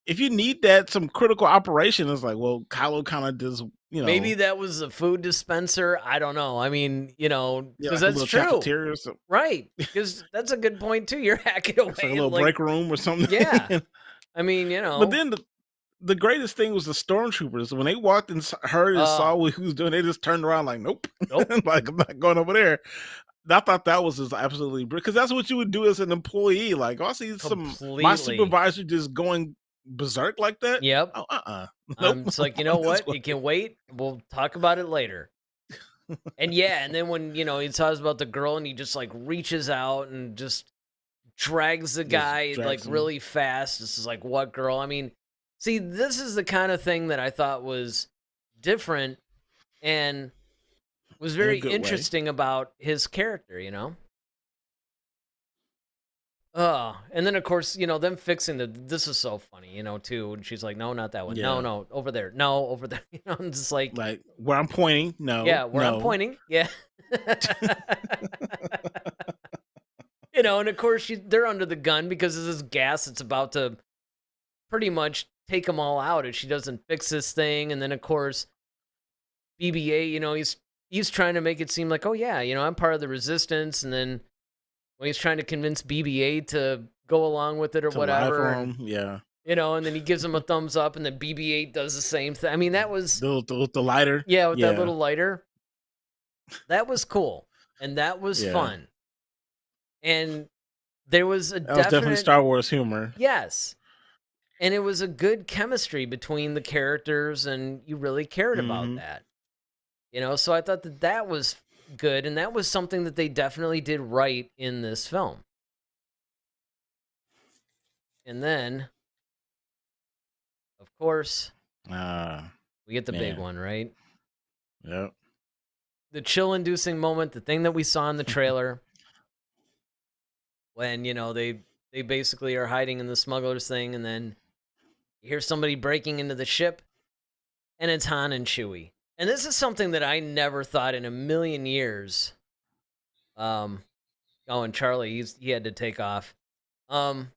if you need that some critical operation, it's like, well, Kylo kind of does, you Maybe know, that was a food dispenser. I don't know. I mean, yeah, because like a that's little true. cafeteria or something. Right. Because that's a good point too. You're hacking It's like a away and little like, break room or something. yeah. I mean, But then the greatest thing was the stormtroopers. When they walked and heard and saw oh, what he was doing, they just turned around like, nope, nope, like I'm not going over there. I thought that was just absolutely because that's what you would do as an employee. Like, oh, I see my completely. supervisor just going berserk like that. Yep. Oh, nope, It's I'm like, you know going this what? It way. can wait. We'll talk about it later. And yeah, and then when, he talks about the girl and he just like reaches out and just drags the Just guy like drags him. really fast. This is like, what girl? I mean, see, this is the kind of thing that I thought was different and was In a very good way. interesting about his character. Oh, and then of course, them fixing this is so funny, too. And she's like, no, not that one. No, Yeah, no, over there. No, over there. I'm just like, like where I'm pointing. No, yeah, where I'm no. pointing. Yeah. And of course they're under the gun because of this gas that's about to pretty much take them all out if she doesn't fix this thing. And then of course BB-8, he's trying to make it seem like, oh yeah, I'm part of the resistance. And then when he's trying to convince BB-8 to go along with it or To lie whatever, for and him. Yeah, and then he gives him a thumbs up, and then BB-8 does the same thing. I mean, that was, the lighter. yeah, with that Yeah, little lighter, that was cool, and that was yeah. fun, and there was a That was definitely definite Star Wars humor. yes, and it was a good chemistry between the characters, and you really cared about Hmm. that. So I thought that was good, and that was something that they definitely did right in this film. And then, of course, Ah, we get the big man. one, right? Yep. The chill-inducing moment, the thing that we saw in the trailer when, they basically are hiding in the smuggler's thing, and then you hear somebody breaking into the ship, and it's Han and Chewie. And this is something that I never thought in a million years. Um, oh, and Charlie, he had to take off. Um,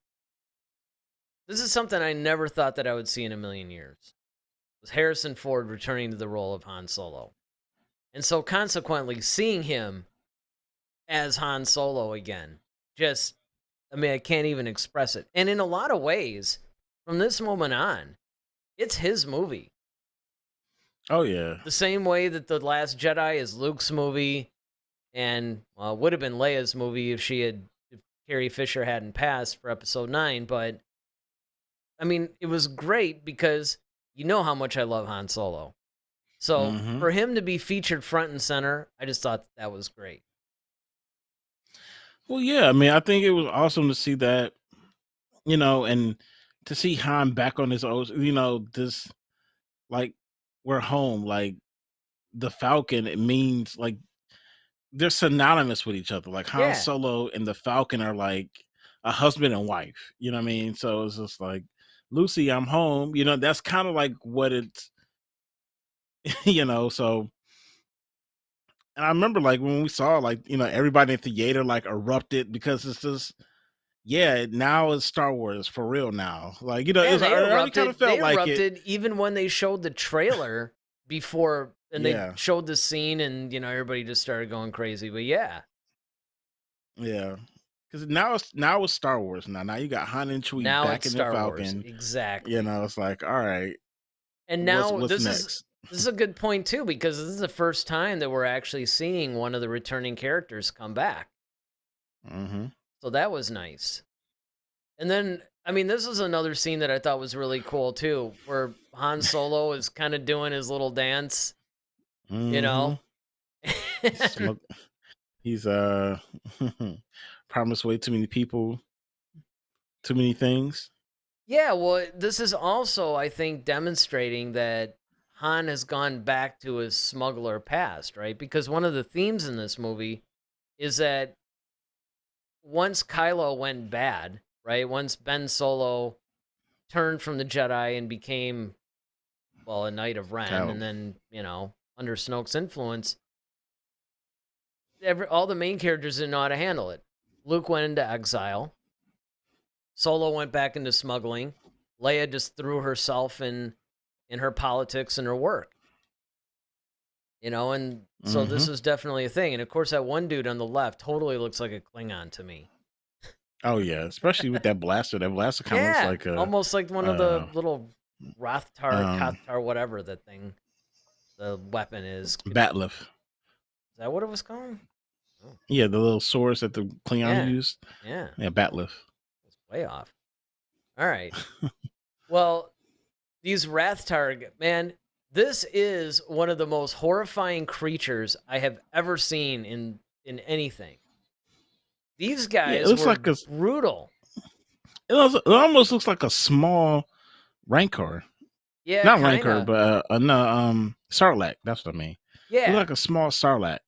this is something I never thought that I would see in a million years. It was Harrison Ford returning to the role of Han Solo. And so consequently, seeing him as Han Solo again, I can't even express it. And in a lot of ways, from this moment on, it's his movie. Oh yeah. The same way that The Last Jedi is Luke's movie and would have been Leia's movie if Carrie Fisher hadn't passed for episode 9. But I mean, it was great because you know how much I love Han Solo. So Hmm. for him to be featured front and center, I just thought that was great. Well, yeah. I mean, I think it was awesome to see that, and to see Han back on his own. This like we're home. Like the Falcon, it means like they're synonymous with each other. Like Han Yeah. Solo and the Falcon are like a husband and wife. You know what I mean? So it's just like, Lucy, I'm home. That's kind of like what it's. So, and I remember like when we saw like everybody in the theater like erupted because it's just, yeah, now it's Star Wars for real now. Like Yeah, I already kind of They felt like it. erupted even when they showed the trailer before, and they Yeah, showed the scene, and everybody just started going crazy. But yeah, yeah. Because now it's Star Wars. Now you got Han and Chewie now back it's in the Star Wars, Falcon. exactly. It's like, all right, And what's now what's this is next? this is a good point too, because this is the first time that we're actually seeing one of the returning characters come back. Hmm. So that was nice. And then, I mean, this is another scene that I thought was really cool too, where Han Solo is kind of doing his little dance, you Hmm. know. Smoke. He's promised way too many people, too many things. Yeah, well, this is also, I think, demonstrating that Han has gone back to his smuggler past, right? Because one of the themes in this movie is that once Kylo went bad, right? Once Ben Solo turned from the Jedi and became, a Knight of Ren, Cal. and then, under Snoke's influence, all the main characters didn't know how to handle it. Luke went into exile. Solo went back into smuggling. Leia just threw herself in her politics and her work. And so this is definitely a thing. And of course, that one dude on the left totally looks like a Klingon to me. Oh yeah, especially with that blaster. That blaster kind of looks like a almost like one of the little Rathtar, whatever the weapon is. Batliff. Is that what it was called? Oh. Yeah, the little swords that the Klingons used. Yeah, Batliff. It's way off. All right. Well, these Rathtar, man, this is one of the most horrifying creatures I have ever seen in anything. These guys looks were like brutal. It almost looks like a small Rancor. Yeah, not kinda. Rancor, but Sarlacc. That's what I mean. Yeah, It looks like a small Sarlacc.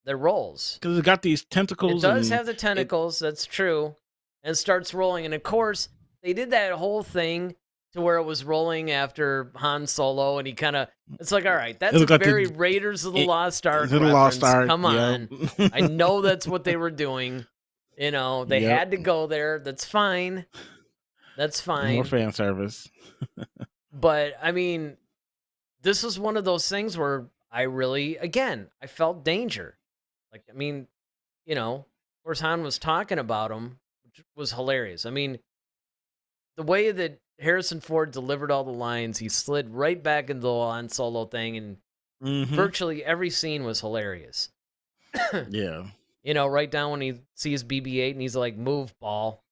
That rolls. Because it got these tentacles. It does have the tentacles. That's true, and starts rolling. And of course, they did that whole thing to where it was rolling after Han Solo, and he kind of. It's like, all right, that's a very Raiders of the Lost Ark reference. Come on, I know that's what they were doing. They had to go there. That's fine. That's fine. More fan service. But I mean, this was one of those things where I felt danger. Like, I mean, of course, Han was talking about him, which was hilarious. I mean, the way that Harrison Ford delivered all the lines, he slid right back into the Han Solo thing, and virtually every scene was hilarious. Yeah. Right down when he sees BB-8 and he's like, "Move, ball."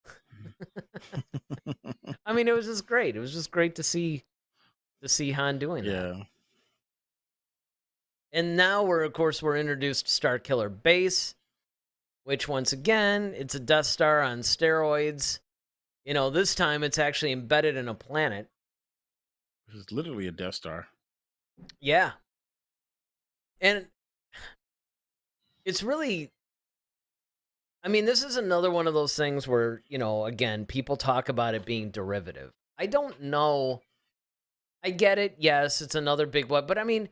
I mean, it was just great. It was just great to see Han doing that. Yeah. And now we're introduced to Starkiller Base, which once again, it's a Death Star on steroids. This time it's actually embedded in a planet. It's literally a Death Star. Yeah. And it's really, I mean, this is another one of those things where, again, people talk about it being derivative. I don't know. I get it. Yes, it's another big one. But I mean,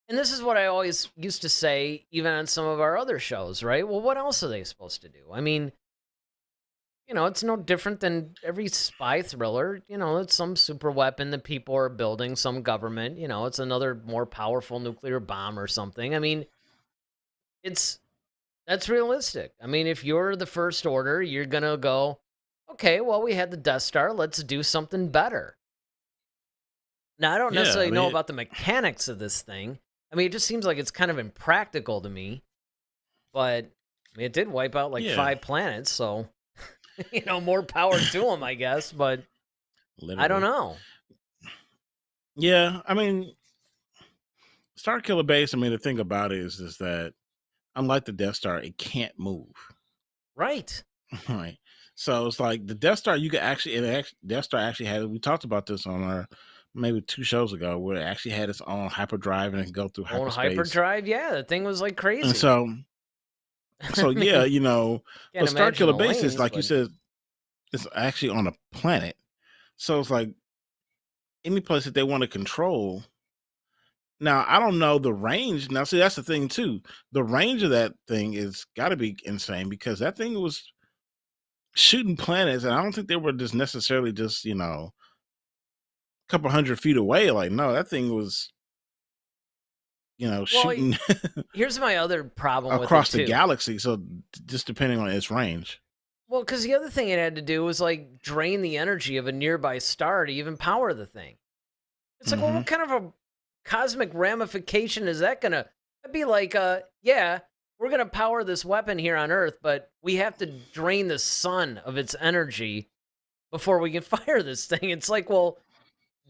and this is what I always used to say, even on some of our other shows, right? Well, what else are they supposed to do? I mean, it's no different than every spy thriller. It's some super weapon that people are building, some government. It's another more powerful nuclear bomb or something. I mean, that's realistic. I mean, if you're the First Order, you're going to go, okay, well, we had the Death Star. Let's do something better. Now, I don't necessarily know about the mechanics of this thing. I mean, it just seems like it's kind of impractical to me. But, I mean, it did wipe out like 5 planets, so, more power to them, I guess. But literally. I don't know. Yeah, I mean, Starkiller Base, I mean, the thing about it is that, unlike the Death Star, it can't move. Right. Right. So it's like the Death Star, Death Star actually had, we talked about this on our, maybe 2 shows ago, where it actually had its own hyperdrive and it can go through hyperspace. Hyperdrive, yeah, the thing was like crazy. And so yeah, but Starkiller Base is, like you said, it's actually on a planet. So it's like any place that they want to control. Now, I don't know the range. Now, see, that's the thing too. The range of that thing is got to be insane, because that thing was shooting planets, and I don't think they were just necessarily just, a couple 100 feet away. Like, no, that thing was, shooting here's my other problem across with it the galaxy. So just depending on its range. Well, because the other thing it had to do was like drain the energy of a nearby star to even power the thing. It's like, well, what kind of a cosmic ramification is that gonna? That'd be like, yeah, we're gonna power this weapon here on Earth, but we have to drain the sun of its energy before we can fire this thing. It's like, well,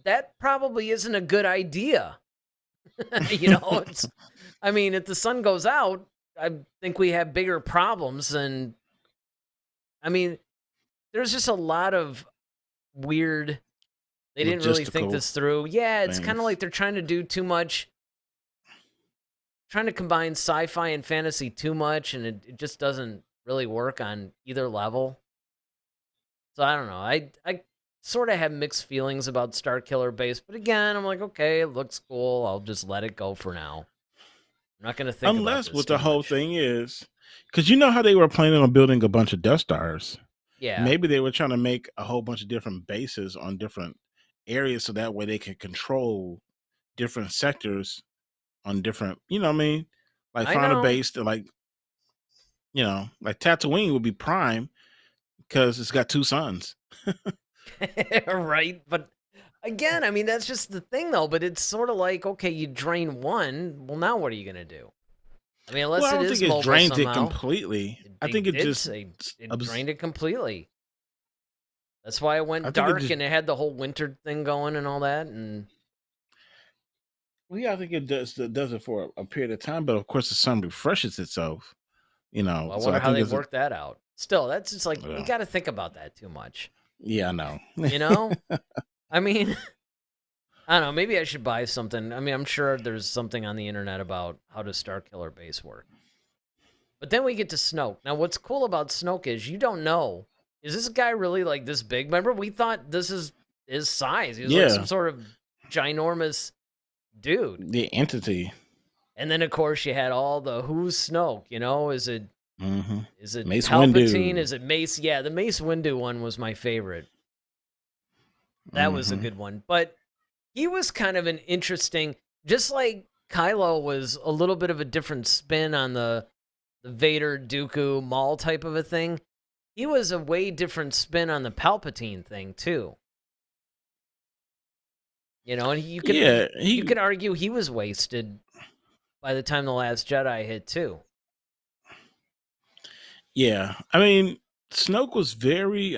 that probably isn't a good idea. I mean, if the sun goes out, I think we have bigger problems. And I mean, there's just a lot of weird, they didn't really think this through. Yeah, it's kind of like they're trying to do too much, trying to combine sci-fi and fantasy too much, and it just doesn't really work on either level. So I don't know. I sort of have mixed feelings about Starkiller Base, but again, I'm like, okay, it looks cool. I'll just let it go for now. I'm not going to think about Unless this what the too whole much. thing is, because you know how they were planning on building a bunch of Death Stars. Yeah. Maybe they were trying to make a whole bunch of different bases on different areas so that way they can control different sectors on different, you know what I mean? Like I find a know. base that like, like Tatooine would be prime because it's got two suns. Right. But again, I mean, that's just the thing, though. But it's sort of like, okay, you drain one. Well, now what are you going to do? I mean, Well, unless I it don't think is it mobile drains it somehow. completely. I They think it did just, say it abs- drained it completely. That's why it I went think it dark just, and it had the whole winter thing going and all that. And well, yeah, I think it does it for a period of time. But of course, the sun refreshes itself. well, I So I wonder how think they there's a, worked that out. Still, that's just like, you well, got to think about that too much. yeah, I know. You know? I mean, I don't know. Maybe I should buy something. I mean, I'm sure there's something on the internet about how does Starkiller Base work. But then we get to Snoke. Now, what's cool about Snoke is you don't know, is this guy really like this big? Remember, we thought this is his size. He was like some Yeah, sort of ginormous dude. the entity. And then, of course, you had all the who's Snoke. Hmm. Is it Mace Palpatine? Windu. Is it Mace? Yeah, the Mace Windu one was my favorite. That was a Hmm. good one. But he was kind of an interesting, just like Kylo was a little bit of a different spin on the Vader, Dooku, Maul type of a thing. He was a way different spin on the Palpatine thing too. And Yeah, you could argue he was wasted by the time the Last Jedi hit too. yeah. I mean, Snoke was very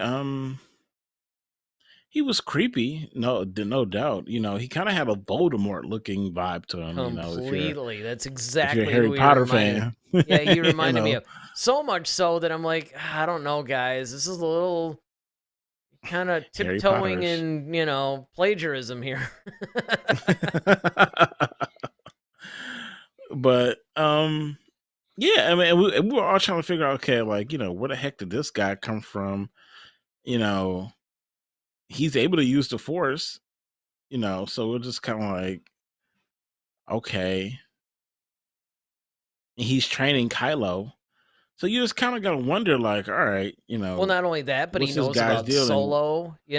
he was creepy, no doubt. He kind of had a Voldemort looking vibe to him. Completely. That's If you're a exactly Harry who he Potter reminded. fan, Yeah, he you reminded me know, of. So much so that I'm like, I don't know, guys. This is a little kind of Harry tiptoeing Potter's. in, plagiarism here. But yeah. I mean, we were all trying to figure out, okay, like where the heck did this guy come from? You know, he's able to use the Force. So we're just kind of like, okay, he's training Kylo. So you just kind of gotta wonder, like, all right, Well, not only that, but he what's this knows guy's about deal? And Solo. He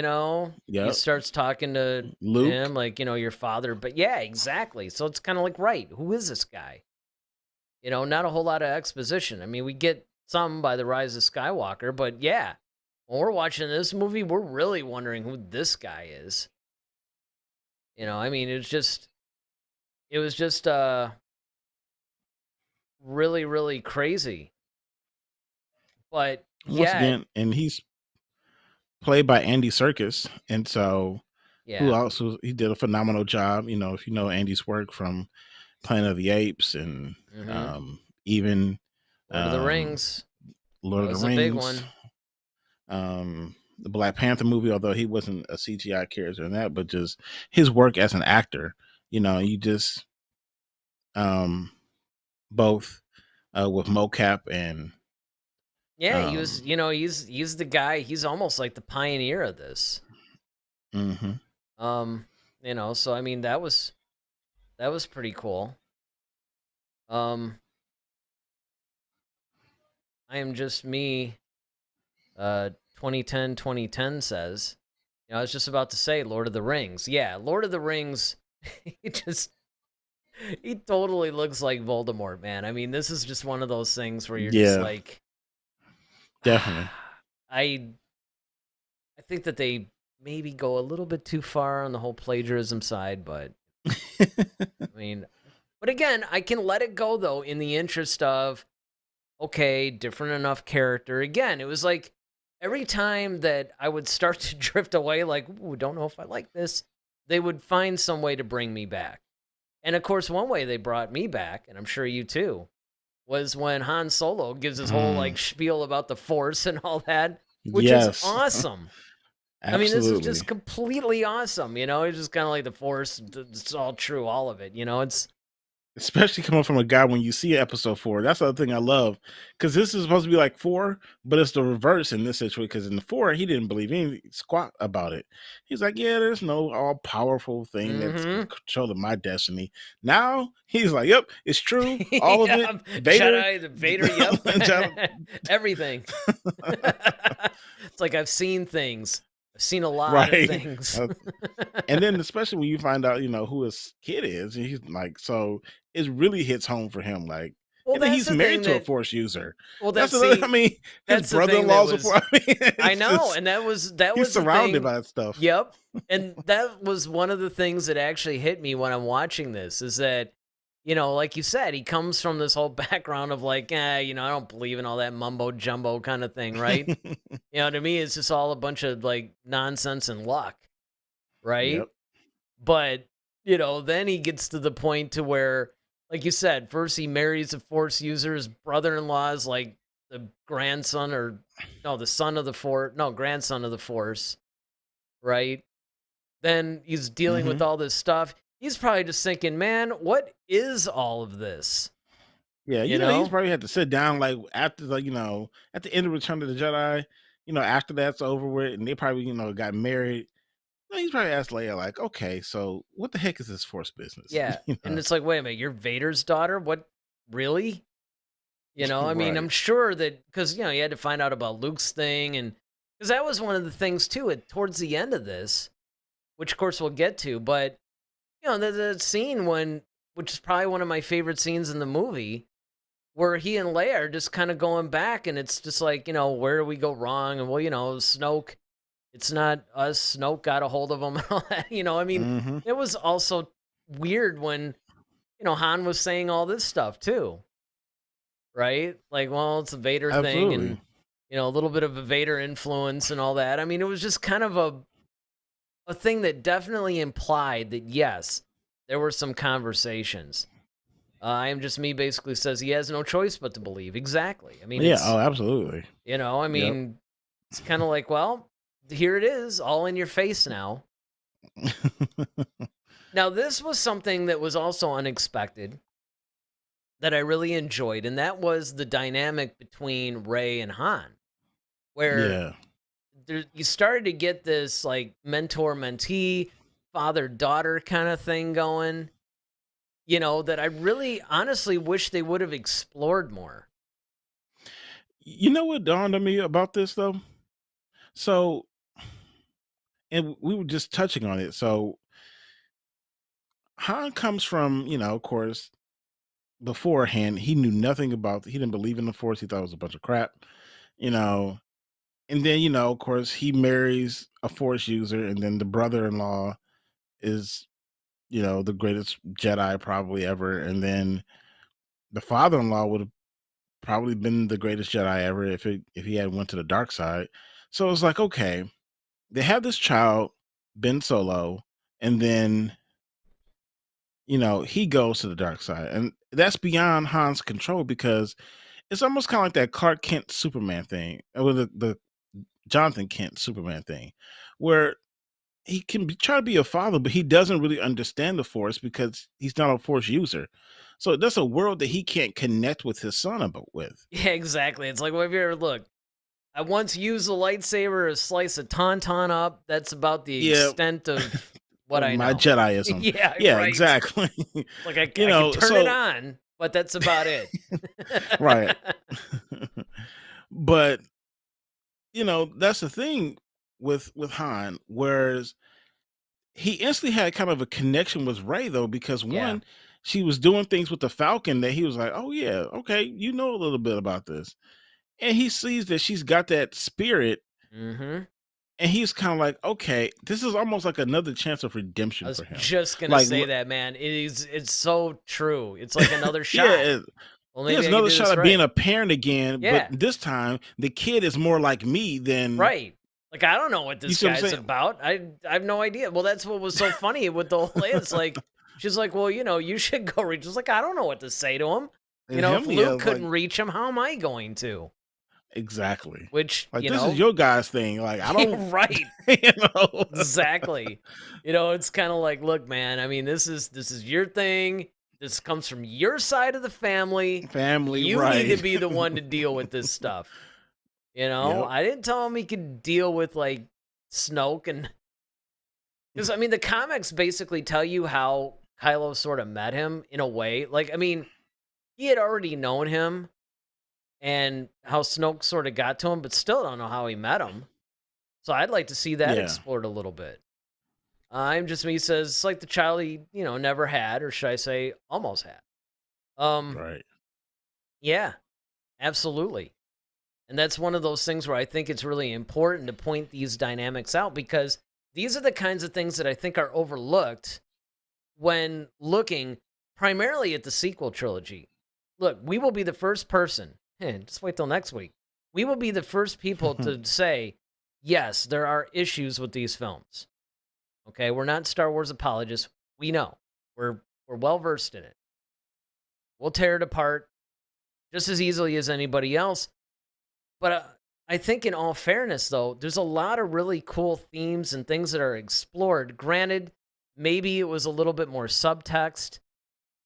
yep, starts talking to Luke. him like, your father. But yeah, exactly. So it's kind of like, right, who is this guy? Not a whole lot of exposition. I mean, we get some by the Rise of Skywalker, but yeah, when we're watching this movie, we're really wondering who this guy is. I mean, it was just really, really crazy. But Once yeah, again, and he's played by Andy Serkis, and so who yeah. also he did a phenomenal job. If you know Andy's work from Planet of the Apes and hmm even Lord of the um, Rings. Lord That of was the a big Rings, one. the Black Panther movie, although he wasn't a CGI character in that, but just his work as an actor. You just um, both with mocap and Yeah, he was, um, he's the guy, he's almost like the pioneer of this. mhm. Um, so I mean that was pretty cool. Um, I am just me, 2010 says. I was just about to say Lord of the Rings. Yeah, Lord of the Rings, he just he totally looks like Voldemort, man. I mean, this is just one of those things where you're just Yeah, like definitely. I I think that they maybe go a little bit too far on the whole plagiarism side, but I mean, but again, I can let it go though in the interest of okay, different enough character. Again, it was like every time that I would start to drift away, like, ooh, don't know if I like this, they would find some way to bring me back. And of course, one way they brought me back, and I'm sure you too, was when Han Solo gives his whole Mm, like spiel about the Force and all that, which is yes, awesome. I mean, this is absolutely. just completely awesome. It's just kind of like the Force. It's all true, all of it. It's Especially coming from a guy when you see episode 4. That's the other thing I love. Because this is supposed to be like 4, but it's the reverse in this situation. Because in the 4, he didn't believe any squat about it. He's like, yeah, there's no all powerful thing that's Mm-hmm. controlling my destiny. Now he's like, yep, it's true. All of it. Yeah, Vader. Jedi, the Vader, yep. Jedi- Everything. It's like I've seen things. I've seen a lot of right. things. And then especially when you find out, who his kid is, and he's like, so it really hits home for him. Like, Well, and then that's he's the thing married to a that Force user. well That's that's another. I see mean, his that's the thing that brother-in-law's a was Force. I mean, I it's know, just and that he's was the surrounded thing. by that stuff. Yep. And that was one of the things that actually hit me when I'm watching this is that, like you said, he comes from this whole background of like, I don't believe in all that mumbo jumbo kind of thing, right? To me, it's just all a bunch of like nonsense and luck, right? Yep. But, then he gets to the point to where, like you said, first he marries a Force user. His brother-in-law is like the grandson or, no, the son of the Force. No, grandson of the Force, right? Then he's dealing with Hmm. all this stuff. He's probably just thinking, man, what is all of this? Yeah, You he's know? probably had to sit down like after the, at the end of Return of the Jedi. After that's over with, and they probably got married. He's probably asked Leia like, okay, so what the heck is this Force business? Yeah. And it's like, wait a minute, you're Vader's daughter? What? Really? I mean, I'm Right. sure that because, you had to find out about Luke's thing. And because that was one of the things, too, towards the end of this, which, of course, we'll get to. But, the scene which is probably one of my favorite scenes in the movie, where he and Leia are just kind of going back. And it's just like, where do we go wrong? And, well, Snoke, it's not us. Snoke got a hold of him and all that. I mean, Hmm. it was also weird when, Han was saying all this stuff, too. Right? Like, well, it's a Vader thing and, Absolutely. a little bit of a Vader influence and all that. I mean, it was just kind of a thing that definitely implied that, yes, there were some conversations. I am just me basically says he has no choice but to believe. Exactly. I mean, Yeah. Oh, absolutely. I Yep. mean, it's kind of like, well, here it is, all in your face now. Now, this was something that was also unexpected that I really enjoyed, and that was the dynamic between Rey and Han, where Yeah. you started to get this like mentor mentee, father daughter kind of thing going, that I really honestly wish they would have explored more. You know what dawned on me about this though? So, and we were just touching on it. So, Han comes from, of course, beforehand, he knew nothing about, he didn't believe in the Force. He thought it was a bunch of crap, you know. And then, of course, he marries a Force user, and then the brother in law is, the greatest Jedi probably ever. And then the father in law would have probably been the greatest Jedi ever if he had went to the dark side. So it's like, okay, they have this child, Ben Solo, and then he goes to the dark side, and that's beyond Han's control because it's almost kind of like that Clark Kent Superman thing, or the Jonathan Kent Superman thing, where he can try to be a father, but he doesn't really understand the Force because he's not a Force user. So that's a world that he can't connect with his son about with. Yeah, exactly. It's like, well, if you ever look, I once used a lightsaber to slice a tauntaun up. That's about the Yeah, extent of what of I my know. Jediism. Yeah, Yeah, right. exactly. Like I could turn it So on, but that's about it. right. But that's the thing with Han, whereas he instantly had kind of a connection with Ray though, because Yeah. one, she was doing things with the Falcon that he was like, oh yeah, okay, you know a little bit about this. And he sees that she's got that spirit, Mm-hmm. and he's kind of like, okay, this is almost like another chance of I redemption was for him. just gonna Like, say that, man. It's so true. It's like another yeah, shot. Well, he has maybe I could another do shot this at being right. a parent again, but Yeah, this time the kid is more like me than right. Like I don't know what you this see what I'm guy's saying. about. I have no idea. Well, that's what was so funny with the whole it's like she's like, well, you should go reach. It's like I don't know what to say to him. And If him, yeah, Luke it's like couldn't reach him, how am I going to? exactly. Which Like this is your guys' thing. Like I don't, right. you know. Exactly. It's kind of like, look, man, I mean, this is your thing. This comes from your side of the family. Family, You need to right? be the one to deal with this stuff. You know, Yep. I didn't tell him he could deal with like Snoke and because I mean the comics basically tell you how Kylo sort of met him in a way. Like, I mean, he had already known him and how Snoke sort of got to him, but still don't know how he met him. So I'd like to see that Yeah. explored a little bit. I'm just me says it's like the child he, never had, or should I say almost had. Right. Yeah, absolutely. And that's one of those things where I think it's really important to point these dynamics out because these are the kinds of things that I think are overlooked when looking primarily at the sequel trilogy. Look, we will be the first person, just wait till next week. We will be the first people to say, yes, there are issues with these films. Okay, we're not Star Wars apologists. We know. We're well versed in it. We'll tear it apart just as easily as anybody else. But I think in all fairness, though, there's a lot of really cool themes and things that are explored. Granted, maybe it was a little bit more subtext.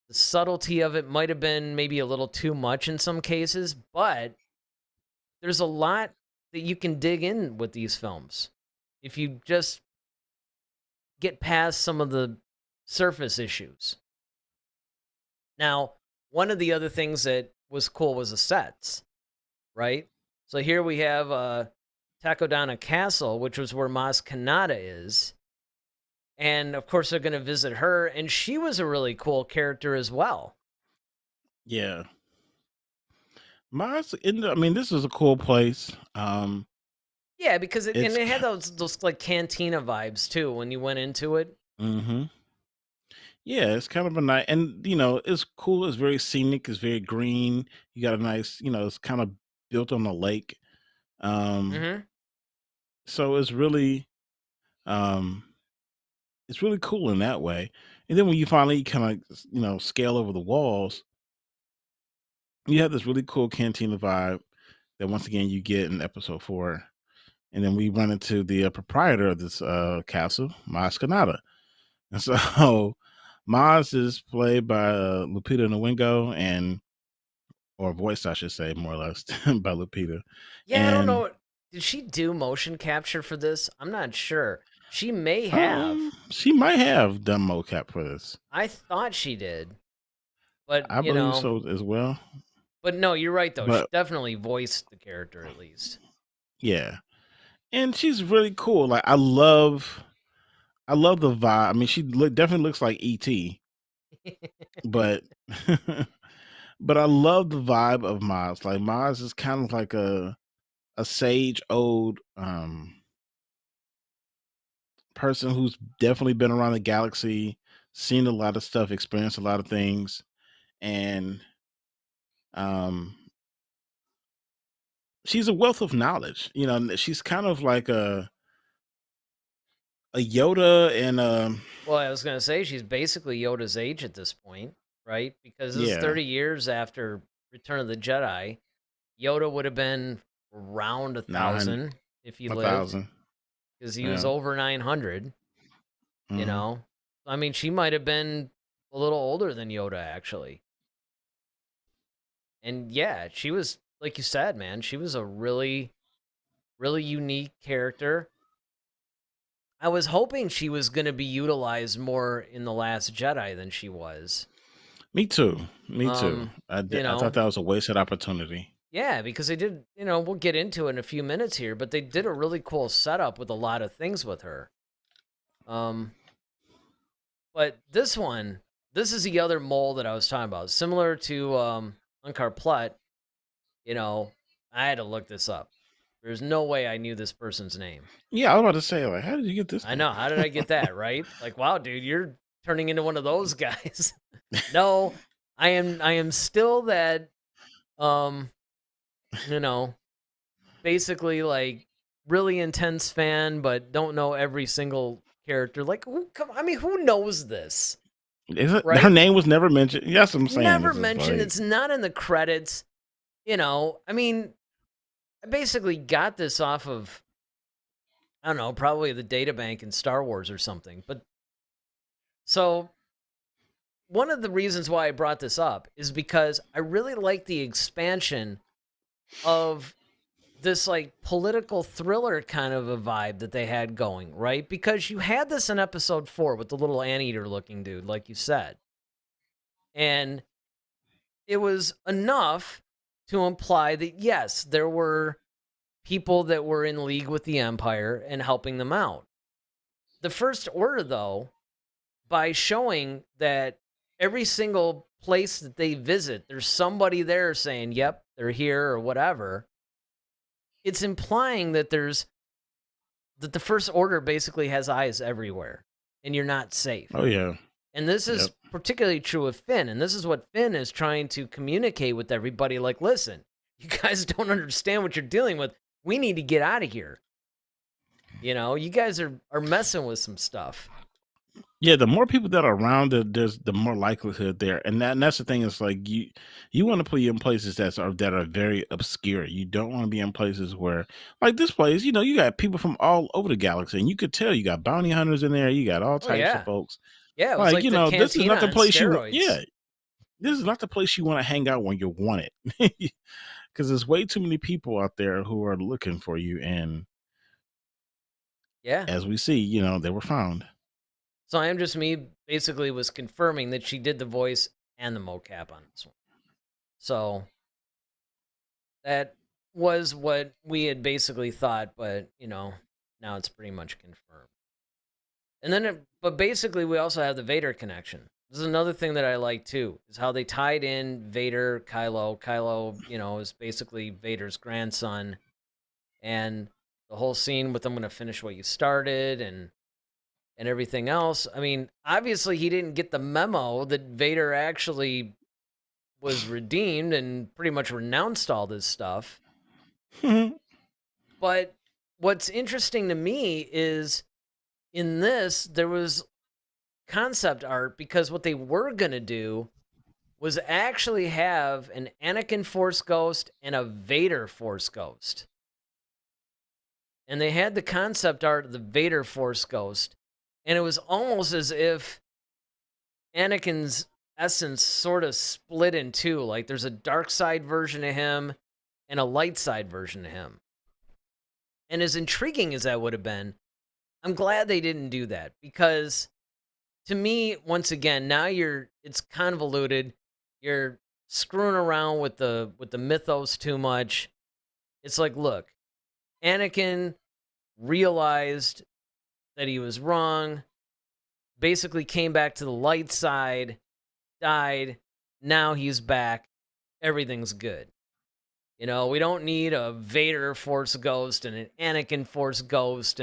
The subtlety of it might have been maybe a little too much in some cases, but there's a lot that you can dig in with these films. If you just get past some of the surface issues. Now, one of the other things that was cool was the sets, right? So here we have Takodana Castle, which was where Maz Kanata is. And of course, they're going to visit her. And she was a really cool character as well. Yeah. I mean, this is a cool place. Yeah, because it It's had those like cantina vibes too when you went into it. mm-hmm. Yeah, it's kind of a nice, and it's cool. It's very scenic. It's very green. You got a nice, it's kind of built on the lake. Mm-hmm. So um, it's really cool in that way. And then when you finally kind of, scale over the walls, you have this really cool cantina vibe that once again you get in episode 4. And then we run into the proprietor of this castle, Maz Kanata. And so Maz is played by Lupita Nyong'o, or voiced, I should say, more or less, by Lupita. Yeah, I don't And know. Did she do motion capture for this? I'm not sure. She may have. she might have done mocap for this. I thought she did. But, I believe so as well. But no, you're right, though. She But definitely voiced the character, at least. yeah. And she's really cool. Like I love the vibe. I mean, she definitely looks like ET, but but I love the vibe of Maz. Like Maz is kind of like a sage old person who's definitely been around the galaxy, seen a lot of stuff, experienced a lot of things, and um she's a wealth of knowledge. And she's kind of like a Yoda and Well, I was going to say she's basically Yoda's age at this point, right? Because this is yeah, 30 years after Return of the Jedi. Yoda would have been around 900, 1,000 if he lived, 1,000. because he was Yeah. over 900, you Hmm. know? I mean, she might have been a little older than Yoda, actually. And yeah, she was, like you said, man, she was a really, really unique character. I was hoping she was going to be utilized more in The Last Jedi than she was. Me too. Me too. I You thought know, that was a wasted opportunity. yeah, because they did, we'll get into it in a few minutes here, but they did a really cool setup with a lot of things with her. But this is the other mole that I was talking about. Similar to Unkar Plutt, I had to look this up. There's no way I knew this person's name. Yeah, I was about to say, like, how did you get this? I know. How did I get that, right? Like, wow, dude, you're turning into one of those guys. No, I am still that you know, basically like really intense fan, but don't know every single character. Like, who knows this? Her Right? name was never mentioned. Yes, I'm saying. Never It's just mentioned. like, It's not in the credits. I mean, I basically got this off of, I don't know, probably the data bank in Star Wars or something. But so one of the reasons why I brought this up is because I really like the expansion of this like political thriller kind of a vibe that they had going, right? Because you had this in episode 4 with the little anteater looking dude, like you said. And it was enough to imply that, yes, there were people that were in league with the Empire and helping them out. The First Order, though, by showing that every single place that they visit, there's somebody there saying, yep, they're here or whatever. It's implying that that the First Order basically has eyes everywhere and you're not safe. Oh yeah. And this is particularly true of Finn. And this is what Finn is trying to communicate with everybody. Like, listen, you guys don't understand what you're dealing with. We need to get out of here. You know, you guys are messing with some stuff. Yeah, the more people that are around it, there's the more likelihood there, and that's the thing. Is like you want to put you in places that are very obscure. You don't want to be in places where, like this place, you know, you got people from all over the galaxy, and you could tell you got bounty hunters in there. You got all types of folks. Yeah, it was like you the know, this is cantina not the on place you. steroids. Yeah, this is not the place you want to hang out when you want it, because there's way too many people out there who are looking for you, and yeah, as we see, you know, they were found. So I Am Just Me basically was confirming that she did the voice and the mocap on this one. So that was what we had basically thought, but, you know, now it's pretty much confirmed. And then, but basically we also have the Vader connection. This is another thing that I like too, is how they tied in Vader, Kylo. Kylo, you know, is basically Vader's grandson. And the whole scene with I'm going to finish what you started and everything else. I mean, obviously he didn't get the memo that Vader actually was redeemed and pretty much renounced all this stuff. But what's interesting to me is in this, there was concept art because what they were going to do was actually have an Anakin Force Ghost and a Vader Force Ghost. And they had the concept art of the Vader Force Ghost. And it was almost as if Anakin's essence sort of split in two. Like there's a dark side version of him and a light side version of him. And as intriguing as that would have been, I'm glad they didn't do that. Because to me, once again, now it's convoluted. You're screwing around with the mythos too much. It's like, look, Anakin realized that he was wrong, basically came back to the light side, died, now he's back, everything's good. You know, we don't need a Vader Force Ghost and an Anakin Force Ghost,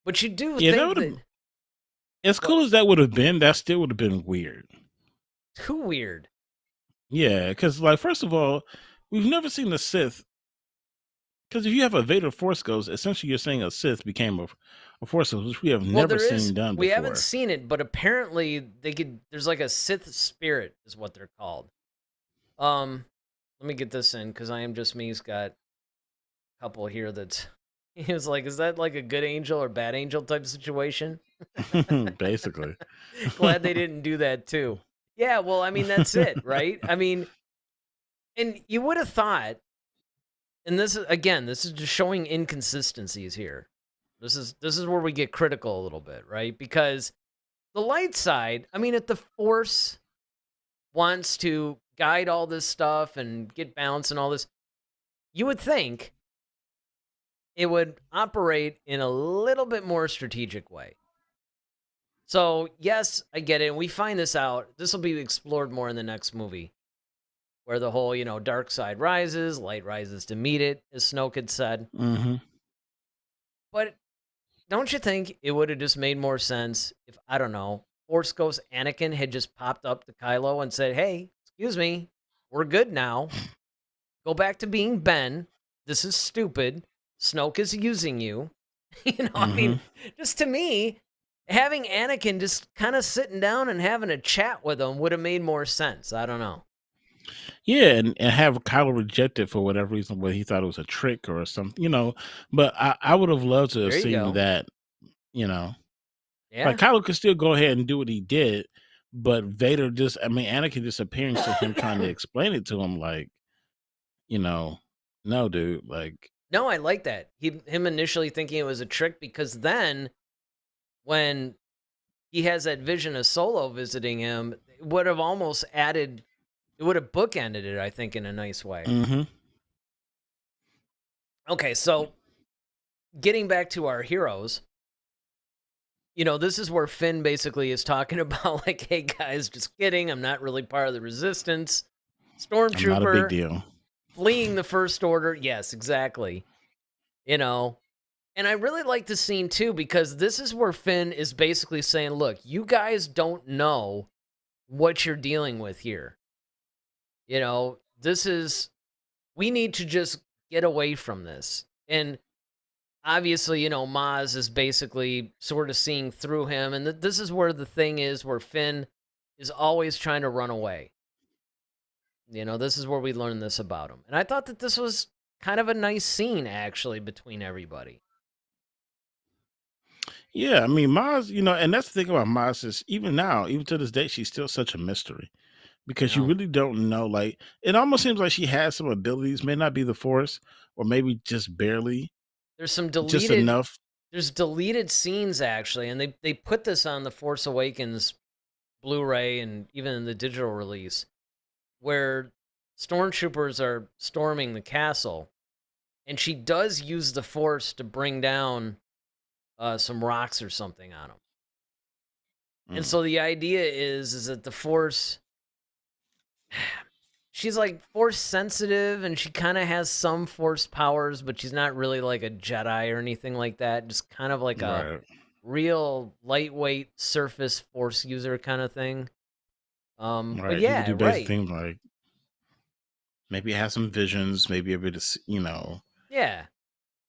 but you do think that... As cool as that would have been, that still would have been weird. Too weird. Yeah, because, like, first of all, we've never seen a Sith. Because if you have a Vader Force Ghost, essentially you're saying a Sith became a Force Ghost, which we have never seen done before. We haven't seen it, but apparently there's like a Sith spirit is what they're called. Let me get this in, because I Am Just Me's got a couple here that he was like, is that like a good angel or bad angel type of situation? Basically. Glad they didn't do that too. Yeah, well, I mean, that's it, right? I mean, and you would have thought, and this is just showing inconsistencies here. This is where we get critical a little bit, right? Because the light side, I mean, if the Force wants to guide all this stuff and get balance and all this, you would think it would operate in a little bit more strategic way. So, yes, I get it. And we find this out. This will be explored more in the next movie, where the whole, you know, dark side rises, light rises to meet it, as Snoke had said. Mm-hmm. But don't you think it would have just made more sense if, I don't know, Force Ghost Anakin had just popped up to Kylo and said, hey, excuse me, we're good now. Go back to being Ben. This is stupid. Snoke is using you. You know, I mean, just to me, having Anakin just kind of sitting down and having a chat with him would have made more sense. I don't know. Yeah, and have Kylo reject it for whatever reason, whether he thought it was a trick or something, you know. But I would have loved to have seen that, you know. Yeah. Like Kylo could still go ahead and do what he did, But Vader just, I mean, Anakin just appearing to him, trying to explain it to him, like, you know, no, dude, like, No, I like that. Him initially thinking it was a trick, because then when he has that vision of Solo visiting him, it would have almost added, it would have bookended it, I think, in a nice way. mm-hmm. Okay, so getting back to our heroes, this is where Finn basically is talking about, like, hey guys, just kidding. I'm not really part of the resistance. I'm not a big Stormtrooper deal. fleeing the First Order. Yes, exactly. And I really like the scene too, because this is where Finn is basically saying, look, you guys don't know what you're dealing with here. We need to just get away from this. And obviously, Maz is basically sort of seeing through him. And this is where the thing is, where Finn is always trying to run away. This is where we learn this about him. And I thought that this was kind of a nice scene, actually, between everybody. Yeah, I mean, Maz, and that's the thing about Maz is even now, even to this day, she's still such a mystery I because you know. really don't know. Like, it almost seems like she has some abilities, may not be the Force, or maybe just barely, There's some just deleted enough. there's deleted scenes, actually, and they put this on the Force Awakens Blu-ray and even in the digital release, where stormtroopers are storming the castle, and she does use the Force to bring down some rocks or something on them. And Mm, so the idea is that the Force, she's like Force sensitive, and she kind of has some Force powers, but she's not really like a Jedi or anything like that. Just kind of like a right, real lightweight surface Force user kind of thing. But right. You could yeah, do basic right. things like maybe have some visions, maybe able to, Yeah.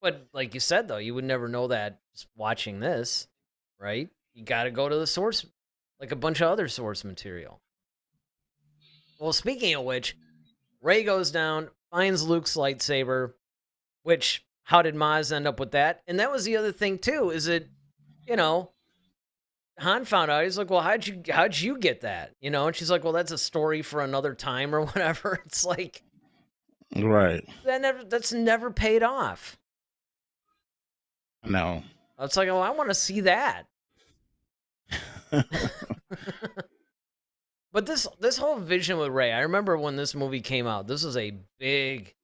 But like you said, though, you would never know that just watching this, right? You got to go to the source, like a bunch of other source material. Well, speaking of which, Rey goes down, finds Luke's lightsaber, which, how did Maz end up with that? And that was the other thing, too, is that, you know, Han found out. He's like, well, how'd you get that? And she's like, well, that's a story for another time or whatever. It's like, right. that's never paid off. No. It's like, oh, I want to see that. But this whole vision with Rey, I remember when this movie came out, this was a big,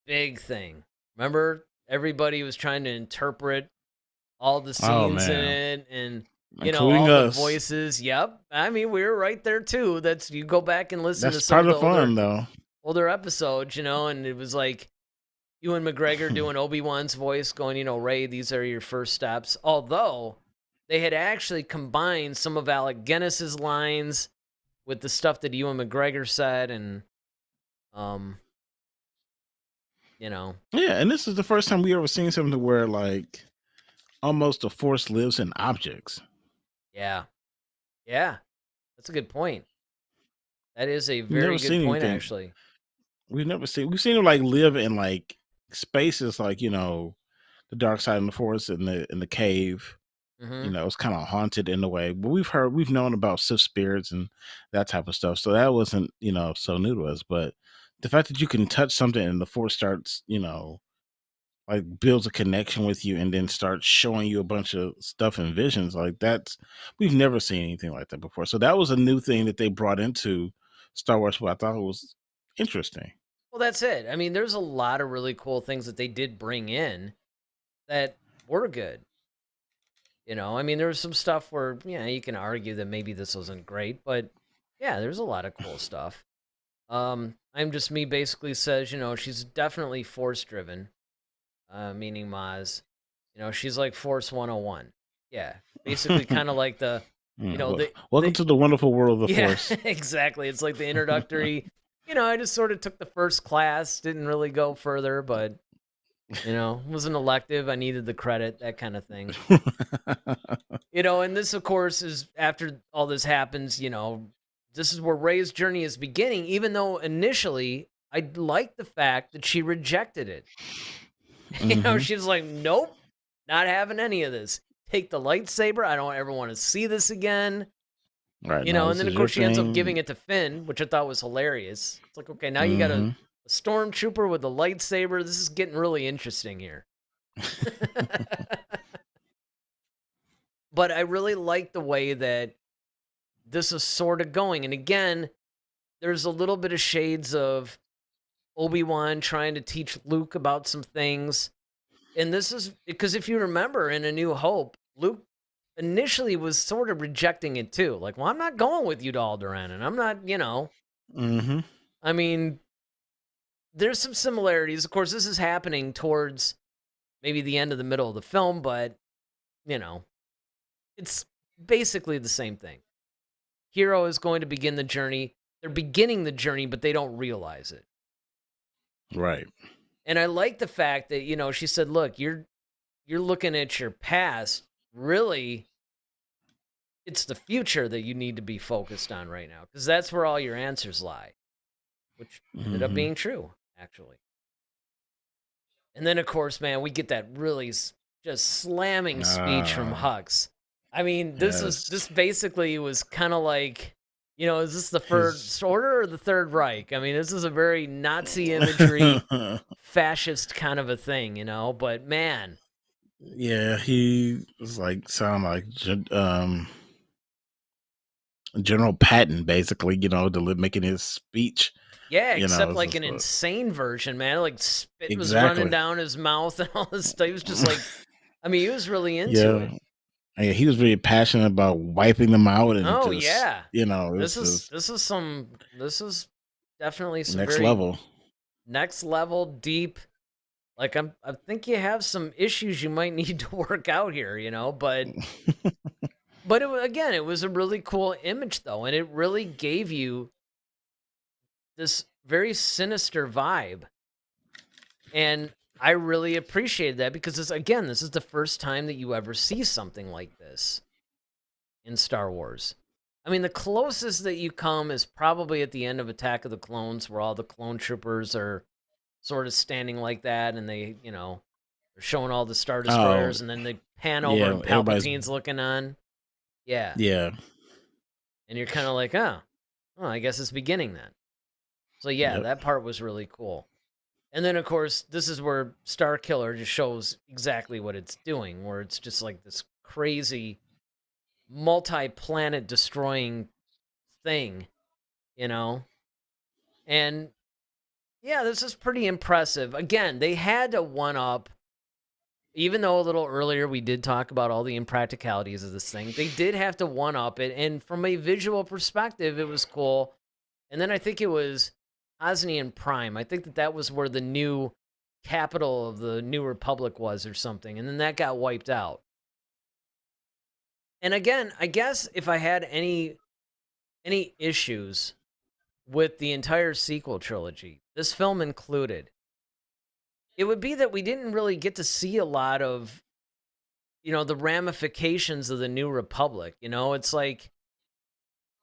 big thing. Remember, everybody was trying to interpret all the Oh scenes in man, it, and including all the us. voices. Yep, I mean, we were right there too. You go back and listen to That's some part of of the the fun, though. older episodes, and it was like Ewan McGregor doing Obi-Wan's voice, going, Rey, these are your first steps. Although they had actually combined some of Alec Guinness's lines with the stuff that Ewan McGregor said, and um, you know, Yeah, and this is the first time we ever seen something where like almost the Force lives in objects. yeah, yeah, that's a good point. That is a We've never very good seen point, anything. actually. We've seen him like live in like spaces like the dark side of the Force in the cave. Hmm. It's kind of haunted in a way, but we've known about Sith spirits and that type of stuff. So that wasn't so new to us. But the fact that you can touch something and the Force starts like builds a connection with you and then starts showing you a bunch of stuff and visions like we've never seen anything like that before. So that was a new thing that they brought into Star Wars, but I thought it was interesting. Well, that's it. I mean, there's a lot of really cool things that they did bring in that were good. I mean, there was some stuff where, you can argue that maybe this wasn't great, but yeah, there's a lot of cool stuff. I'm Just Me basically says, she's definitely force driven, meaning Maz. She's like Force 101. Yeah, basically kind of like the, Welcome to the wonderful world of the yeah, Force. exactly. It's like the introductory. I just sort of took the first class, didn't really go further, but it was an elective. I needed the credit, that kind of thing. And this, of course, is after all this happens, this is where Rey's journey is beginning, even though initially I liked the fact that she rejected it. Mhm. She was like, nope, not having any of this. Take the lightsaber. I don't ever want to see this again. Right. You No, know, and this then of is your course she ends up giving thing. it to Finn, which I thought was hilarious. It's like, okay, now you got a Hmm. stormtrooper with a lightsaber. This is getting really interesting here. But I really like the way that this is sort of going. And again, there's a little bit of shades of Obi-Wan trying to teach Luke about some things. And this is because if you remember in A New Hope, Luke initially was sort of rejecting it too. Like, well, I'm not going with you to Alderaan, and I'm not, Hmm. I mean, there's some similarities. Of course, this is happening towards maybe the end of the middle of the film, but, you know, it's basically the same thing. Hero is going to begin the journey. They're beginning the journey, but they don't realize it. Right. And I like the fact that, she said, look, you're looking at your past. Really, it's the future that you need to be focused on right now, because that's where all your answers lie, which ended up Hmm. being true, actually. And then, of course, man, we get that really just slamming speech from Hux. I mean, this Yes. basically was kind of like, is this the His. First Order or the Third Reich? I mean, this is a very Nazi imagery, fascist kind of a thing, but man. Yeah, he was like sound like General Patton, basically. Making his speech. Yeah, except It's like just an insane version, man. Like spit was running exactly. down his mouth and all this stuff. He was just like, I mean, he was really into Yeah, it. yeah. He was very passionate about wiping them out and Oh just, yeah. it This was is just this is definitely some next very level. next level deep. Like I think you have some issues you might need to work out here, but it was a really cool image though, and it really gave you this very sinister vibe. And I really appreciated that because this is the first time that you ever see something like this in Star Wars. I mean, the closest that you come is probably at the end of Attack of the Clones, where all the clone troopers are sort of standing like that, and they're showing all the Star Oh, Destroyers, and then they pan over yeah. and Everybody's. Palpatine's looking on. Yeah. Yeah. And you're kind of like, I guess it's beginning then. So yeah, Yep. that part was really cool. And then, of course, this is where Star Killer just shows exactly what it's doing, where it's just like this crazy multi-planet destroying thing, you know? And yeah, this is pretty impressive. Again, they had to one-up, even though a little earlier we did talk about all the impracticalities of this thing, they did have to one-up it. And from a visual perspective, it was cool. And then I think it was Osnian Prime. I think that was where the new capital of the New Republic was or something. And then that got wiped out. And again, I guess if I had any issues with the entire sequel trilogy, this film included, it would be that we didn't really get to see a lot of, the ramifications of the New Republic. It's like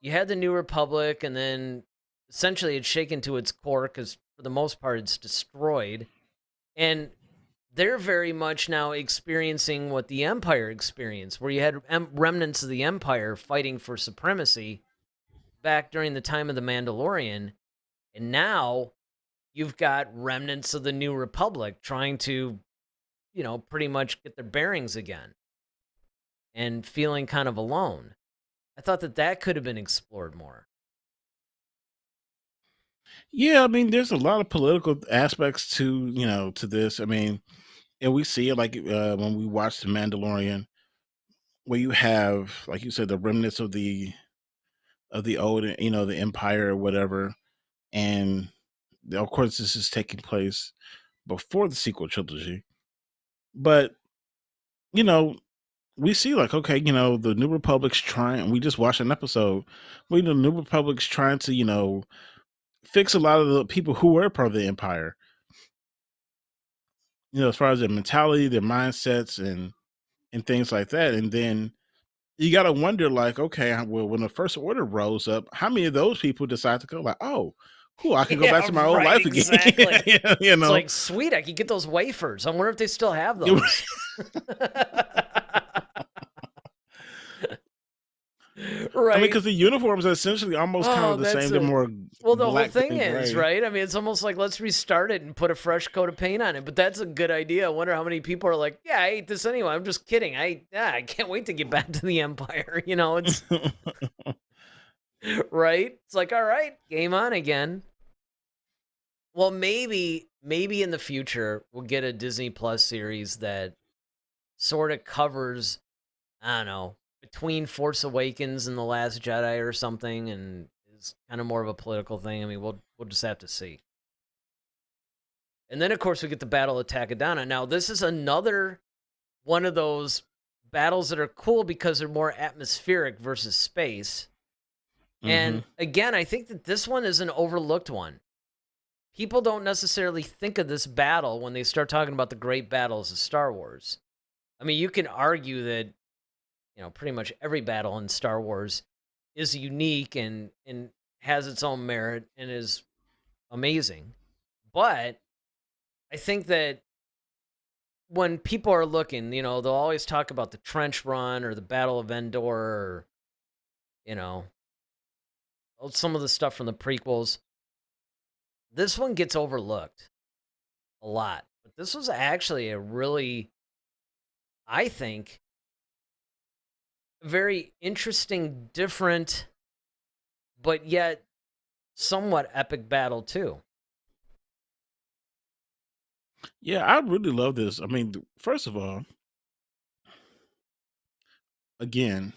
you had the New Republic and then essentially it's shaken to its core because for the most part it's destroyed. And they're very much now experiencing what the Empire experienced, where you had remnants of the Empire fighting for supremacy back during the time of the Mandalorian. And now you've got remnants of the New Republic trying to, pretty much get their bearings again and feeling kind of alone. I thought that could have been explored more. Yeah, I mean, there's a lot of political aspects to this. I mean, and we see it like when we watch The Mandalorian, where you have, like you said, the remnants of the old, the Empire or whatever, and of course, this is taking place before the sequel trilogy, but you know, we see like, okay, the New Republic's trying. We just watched an episode where the New Republic's trying to, fix a lot of the people who were part of the Empire. As far as their mentality, their mindsets, and things like that. And then you got to wonder, like, okay, well, when the First Order rose up, how many of those people decide to go like, oh, cool, I can go back Yeah, to my old right, life again? exactly. you It's know, like, sweet, I could get those wafers. I wonder if they still have those. I mean, Right? because the uniforms are essentially almost kind Oh, of the that's same. They're a more well, the whole black thing than is, gray. right? I mean, it's almost like let's restart it and put a fresh coat of paint on it. But that's a good idea. I wonder how many people are like, yeah, I ate this anyway. I'm just kidding. I can't wait to get back to the Empire. It's right. It's like, all right, game on again. Well, maybe in the future we'll get a Disney Plus series that sort of covers, I don't know, between Force Awakens and The Last Jedi or something, and is kind of more of a political thing. I mean, we'll just have to see. And then, of course, we get the Battle of Takodana. Now, this is another one of those battles that are cool because they're more atmospheric versus space. Hmm. And again, I think that this one is an overlooked one. People don't necessarily think of this battle when they start talking about the great battles of Star Wars. I mean, you can argue that, pretty much every battle in Star Wars is unique and has its own merit and is amazing. But I think that when people are looking, they'll always talk about the Trench Run or the Battle of Endor or, you know, some of the stuff from the prequels. This one gets overlooked a lot. But this was actually a really, I think, very interesting, different, but yet somewhat epic battle too. Yeah, I really love this. I mean, first of all, again,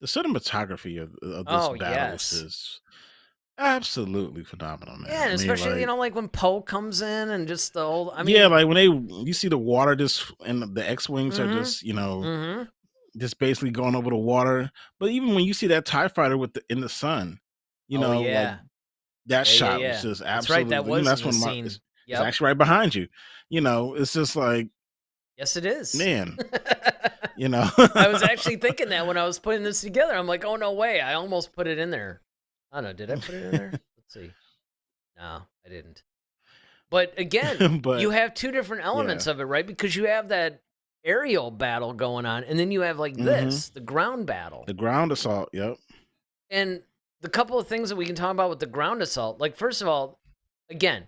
the cinematography of this Oh, battle is yes. just absolutely phenomenal, man. Yeah, and I mean, especially, like, like when Poe comes in and just the whole, I yeah, mean, like when you see the water just and the X-wings are mm-hmm, just mm-hmm. just basically going over the water. But even when you see that TIE fighter in the sun, Oh, like yeah. that Yeah, yeah, shot was yeah. just That's right. That absolutely, was in that's the one of my scene. it's Yep. actually right behind you. It's just like, Yes, it is. man, you know. I was actually thinking that when I was putting this together. I'm like, oh, no way. I almost put it in there. I don't know. Did I put it in there? Let's see. No, I didn't. But again, you But have two different yeah. elements of it, right? Because you have that aerial battle going on, and then you have like Hmm. this, the ground battle. The ground assault, yep. And the couple of things that we can talk about with the ground assault, like first of all, again,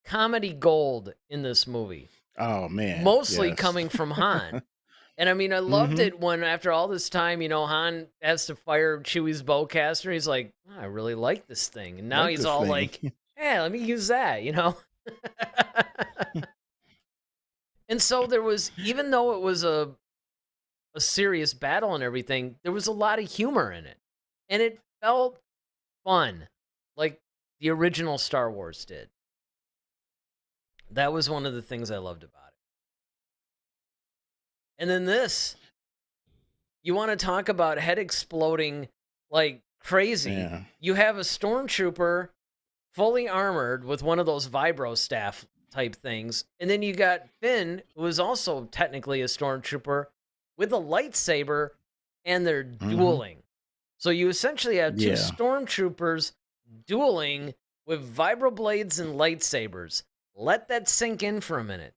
comedy gold in this movie, Oh man, mostly yes. coming from Han. And I mean, I loved Hmm. it when after all this time, Han has to fire Chewie's bowcaster. He's like, "Oh, I really like this thing. And now Like he's this all thing. like, yeah, let me use that. And so there was, even though it was a serious battle and everything, there was a lot of humor in it. And it felt fun, like the original Star Wars did. That was one of the things I loved about it. And then this, you want to talk about head exploding like crazy. Yeah. You have a stormtrooper fully armored with one of those vibro staff type things. And then you got Finn, who is also technically a stormtrooper, with a lightsaber, and they're Hmm. dueling. So you essentially have two Yeah. stormtroopers dueling with vibroblades and lightsabers. Let that sink in for a minute.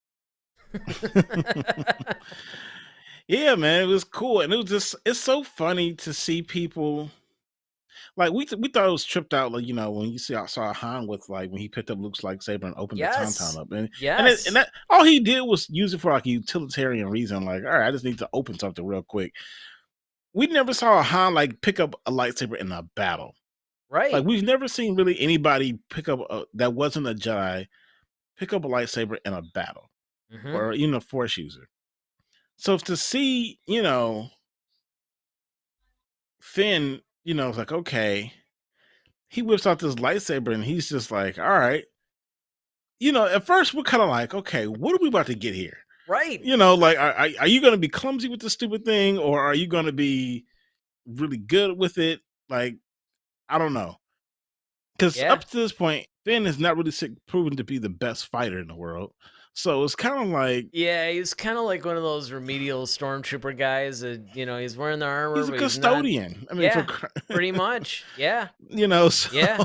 Yeah, man, it was cool, and it's so funny to see people like we thought it was tripped out, like when you saw Han with like when he picked up Luke's lightsaber and opened the tauntaun Yes. up, and Yes. that all he did was use it for like a utilitarian reason, like all right, I just need to open something real quick. We never saw a Han like pick up a lightsaber in a battle. Like Right. we've never seen really anybody pick up that wasn't a Jedi pick up a lightsaber in a battle Hmm. or even a Force user. So to see, Finn, it's like, okay, he whips out this lightsaber and he's just like, all right. At first we're kind of like, okay, what are we about to get here? Right. Like, are you going to be clumsy with the stupid thing or are you going to be really good with it? Like, I don't know. Because Yeah. up to this point, Finn has not really proven to be the best fighter in the world. So it's kind of like Yeah, he's kind of like one of those remedial stormtrooper guys that, he's wearing the armor, he's a but he's not. custodian. I mean, Yeah, pretty much. Yeah. so Yeah.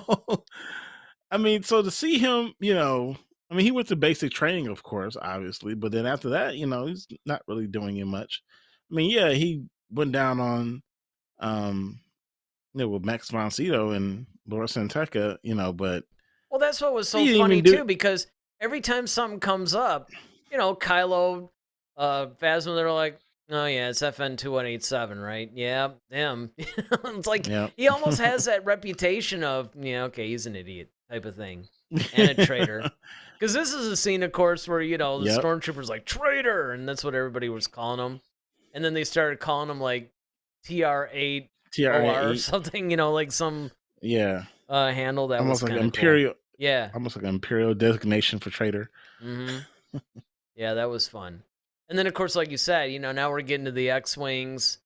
I mean, so to see him, I mean, he went to basic training, of course, obviously, but then after that, he's not really doing it much. I mean, yeah, he went down on with Max von Sydow and Laura Santeca, but Well, that's what was he so didn't funny even do too, it. because every time something comes up, Kylo, Phasma, they're like, "Oh yeah, it's FN 2187, right? Yeah, him." It's like Yeah. he almost has that reputation of, yeah, okay, he's an idiot type of thing, and a traitor. Because this is a scene, of course, where the Yep. stormtrooper's like traitor, and that's what everybody was calling him, and then they started calling him like TR8 OR or TRA8. something, like some Yeah. handle that was Almost like kind of cool. imperial, Yeah. almost like an imperial designation for traitor. Mm-hmm. Yeah, that was fun. And then, of course, like you said, now we're getting to the X-Wings,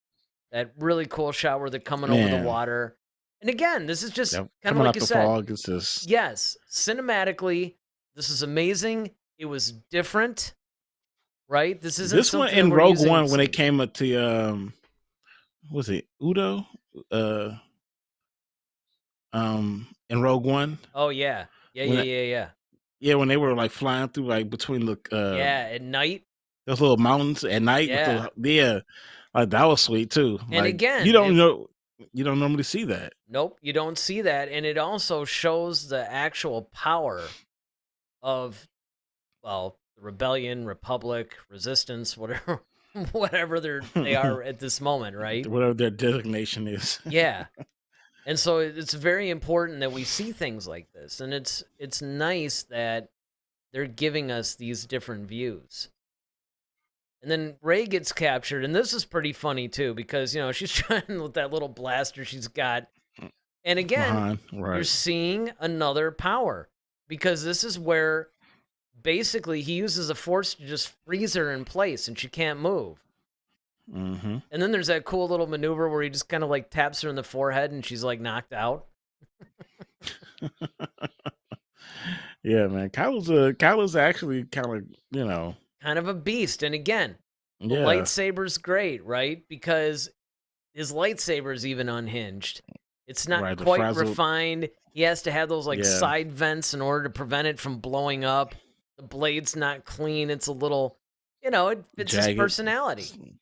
that really cool shot where they're coming over the Man. water. And again, this is just Yep. kind of Coming like out you the said. fog, it's just Yes, cinematically, this is amazing. It was different, right? This isn't this one something that in we're Rogue using. One when it came up to was it Udo? In Rogue One. Oh, yeah. When when they were like flying through like between the Yeah, at night. those little mountains at night with Yeah. like that was sweet too. And Like again, you don't normally see that. nope, you don't see that. And it also shows the actual power of, well, the rebellion, republic, resistance, whatever, whatever they are at this moment, right? Whatever their designation is. Yeah. And so it's very important that we see things like this, and it's nice that they're giving us these different views. And then Rey gets captured, and this is pretty funny too, because she's trying with that little blaster she's got, and again, Right. you're seeing another power, because this is where basically he uses the Force to just freeze her in place, and she can't move. Mm-hmm. And then there's that cool little maneuver where he just kind of like taps her in the forehead, and she's like knocked out. Yeah, man. Kylo's actually kind of, Kind of a beast. And again, the yeah. lightsaber's great, right? Because his lightsaber's even unhinged. It's not Right, the quite frazzled- refined. He has to have those like Yeah. side vents in order to prevent it from blowing up. The blade's not clean. It's a little, it fits his Jagged. personality.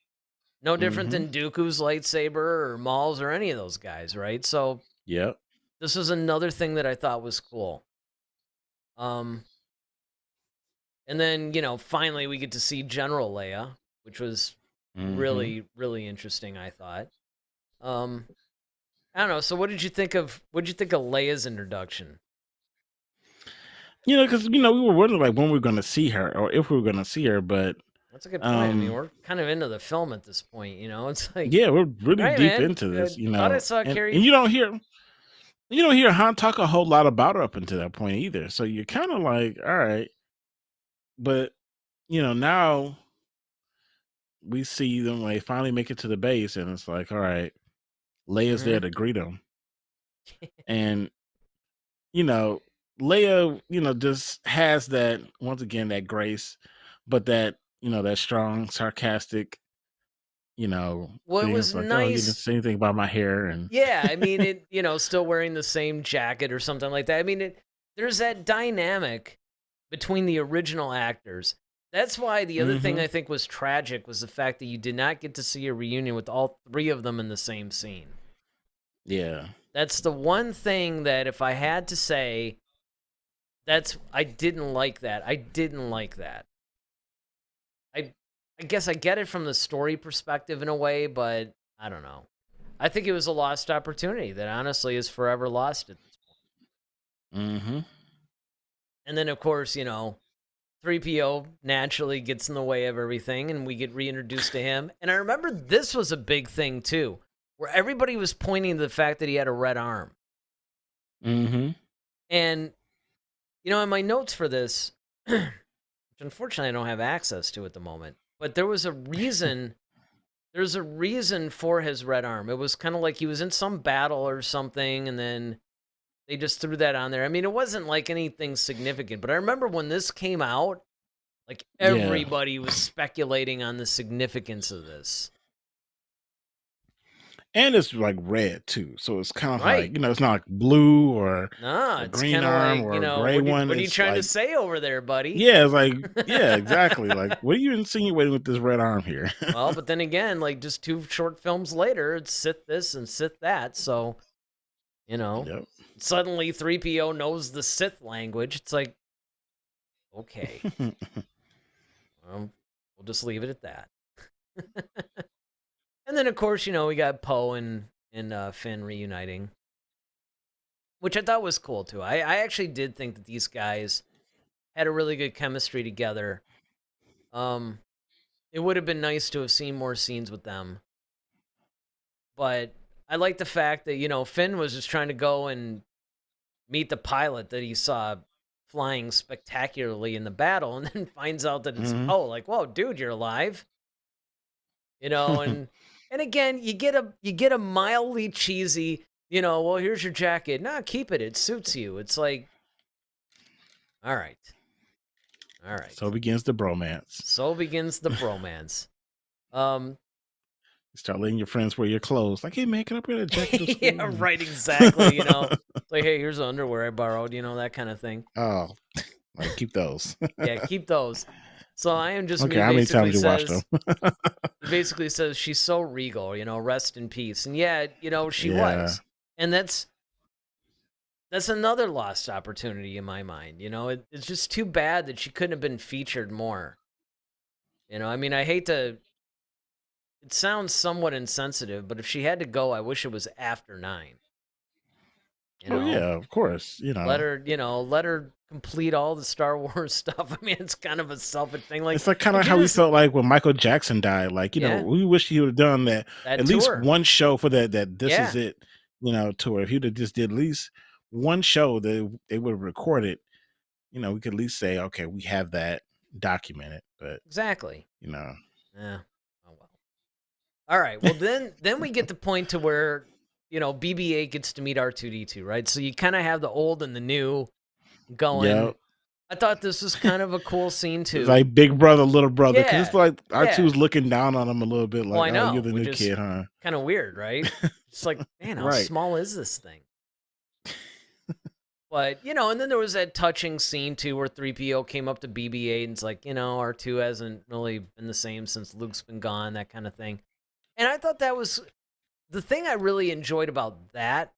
No different Mhm. than Dooku's lightsaber or Maul's or any of those guys, right? So Yep. this is another thing that I thought was cool. And then, finally we get to see General Leia, which was Mhm. really, really interesting, I thought. I don't know. So what did you think of Leia's introduction? Because we were wondering like when we were going to see her or if we were going to see her, but That's a good point. I mean, we're kind of into the film at this point, It's like, yeah, we're really right, deep man. into this, Thought I saw and Carrie. you don't hear Han talk a whole lot about her up until that point either. So you're kind of like, all right, but now we see them when they finally make it to the base, and it's like, all right, Leia's there to greet them, and Leia, just has that once again that grace, but that that strong, sarcastic, Well, it thing. was It's like, oh, you didn't nice. say anything about my hair, and Yeah, I mean, it, still wearing the same jacket or something like that. I mean, there's that dynamic between the original actors. That's why the other thing I think was tragic was the fact that you did not get to see a reunion with all three of them in the same scene. yeah, That's the one thing that if I had to say, I didn't like that. I didn't like that. I guess I get it from the story perspective in a way, but I don't know. I think it was a lost opportunity that honestly is forever lost at this point. mm-hmm. And then, of course, 3PO naturally gets in the way of everything, and we get reintroduced to him. And I remember this was a big thing, too, where everybody was pointing to the fact that he had a red arm. Mm-hmm. And, in my notes for this, which unfortunately I don't have access to at the moment, but there was a reason. There's a reason for his red arm. It was kind of like he was in some battle or something, and then they just threw that on there. I mean, it wasn't like anything significant, but I remember when this came out, like everybody was speculating on the significance of this. And it's like red too, so it's kind of Right. like it's not like blue or Nah, a it's green kind of arm like, or a gray one. what are you It's trying to like- say over there, buddy? Yeah, it's like yeah, exactly. Like, what are you insinuating with this red arm here? Well, but then again, like just 2 short films later, it's Sith this and Sith that. So You know, Yep. suddenly 3PO knows the Sith language. It's like, okay, we'll just leave it at that. And then, of course, we got Poe and Finn reuniting, which I thought was cool too. I actually did think that these guys had a really good chemistry together. It would have been nice to have seen more scenes with them, but I like the fact that Finn was just trying to go and meet the pilot that he saw flying spectacularly in the battle, and then finds out that it's hmm Poe. Like, whoa, dude, you're alive. And again, you get a mildly cheesy, well, here's your jacket. Nah, keep it. It suits you. It's like, all right. All right. So begins the bromance. So begins the bromance. You start letting your friends wear your clothes. Like, hey man, can I wear that jacket to school? Yeah, right, exactly. It's like, hey, here's the underwear I borrowed, that kind of thing. Oh, like keep those. Yeah, keep those. So I Am Just Okay, Me how many basically times you washed says, them? it basically says she's so regal, rest in peace. And yeah, she Yeah. was. And that's another lost opportunity in my mind. It's just too bad that she couldn't have been featured more. I mean, I hate to, it sounds somewhat insensitive, but if she had to go, I wish it was after 9. Oh yeah, of course. Let her complete all the Star Wars stuff. I mean, it's kind of a selfish thing. Like, it's like kind of if how you we just- felt like when Michael Jackson died. Like, Yeah. we wish he would have done that at least tour. one show for that this Yeah. is it, tour. If he'd have just did at least one show that they would have recorded, we could at least say, okay, we have that documented. But Exactly. yeah. Oh well. All right. Well, then we get the point to where BB-8 gets to meet R2-D2, right? So you kind of have the old and the new going. Yep. I thought this was kind of a cool scene too. It's like big brother, little brother, because Yeah, it's like R2 yeah. was looking down on him a little bit, like, Well, I know, oh, you're the new which is kid, huh? kind of weird, right? It's like, man, how Right. small is this thing? But, and then there was that touching scene too where 3PO came up to BB-8 and it's like, R2 hasn't really been the same since Luke's been gone, that kind of thing. And I thought that was the thing I really enjoyed about that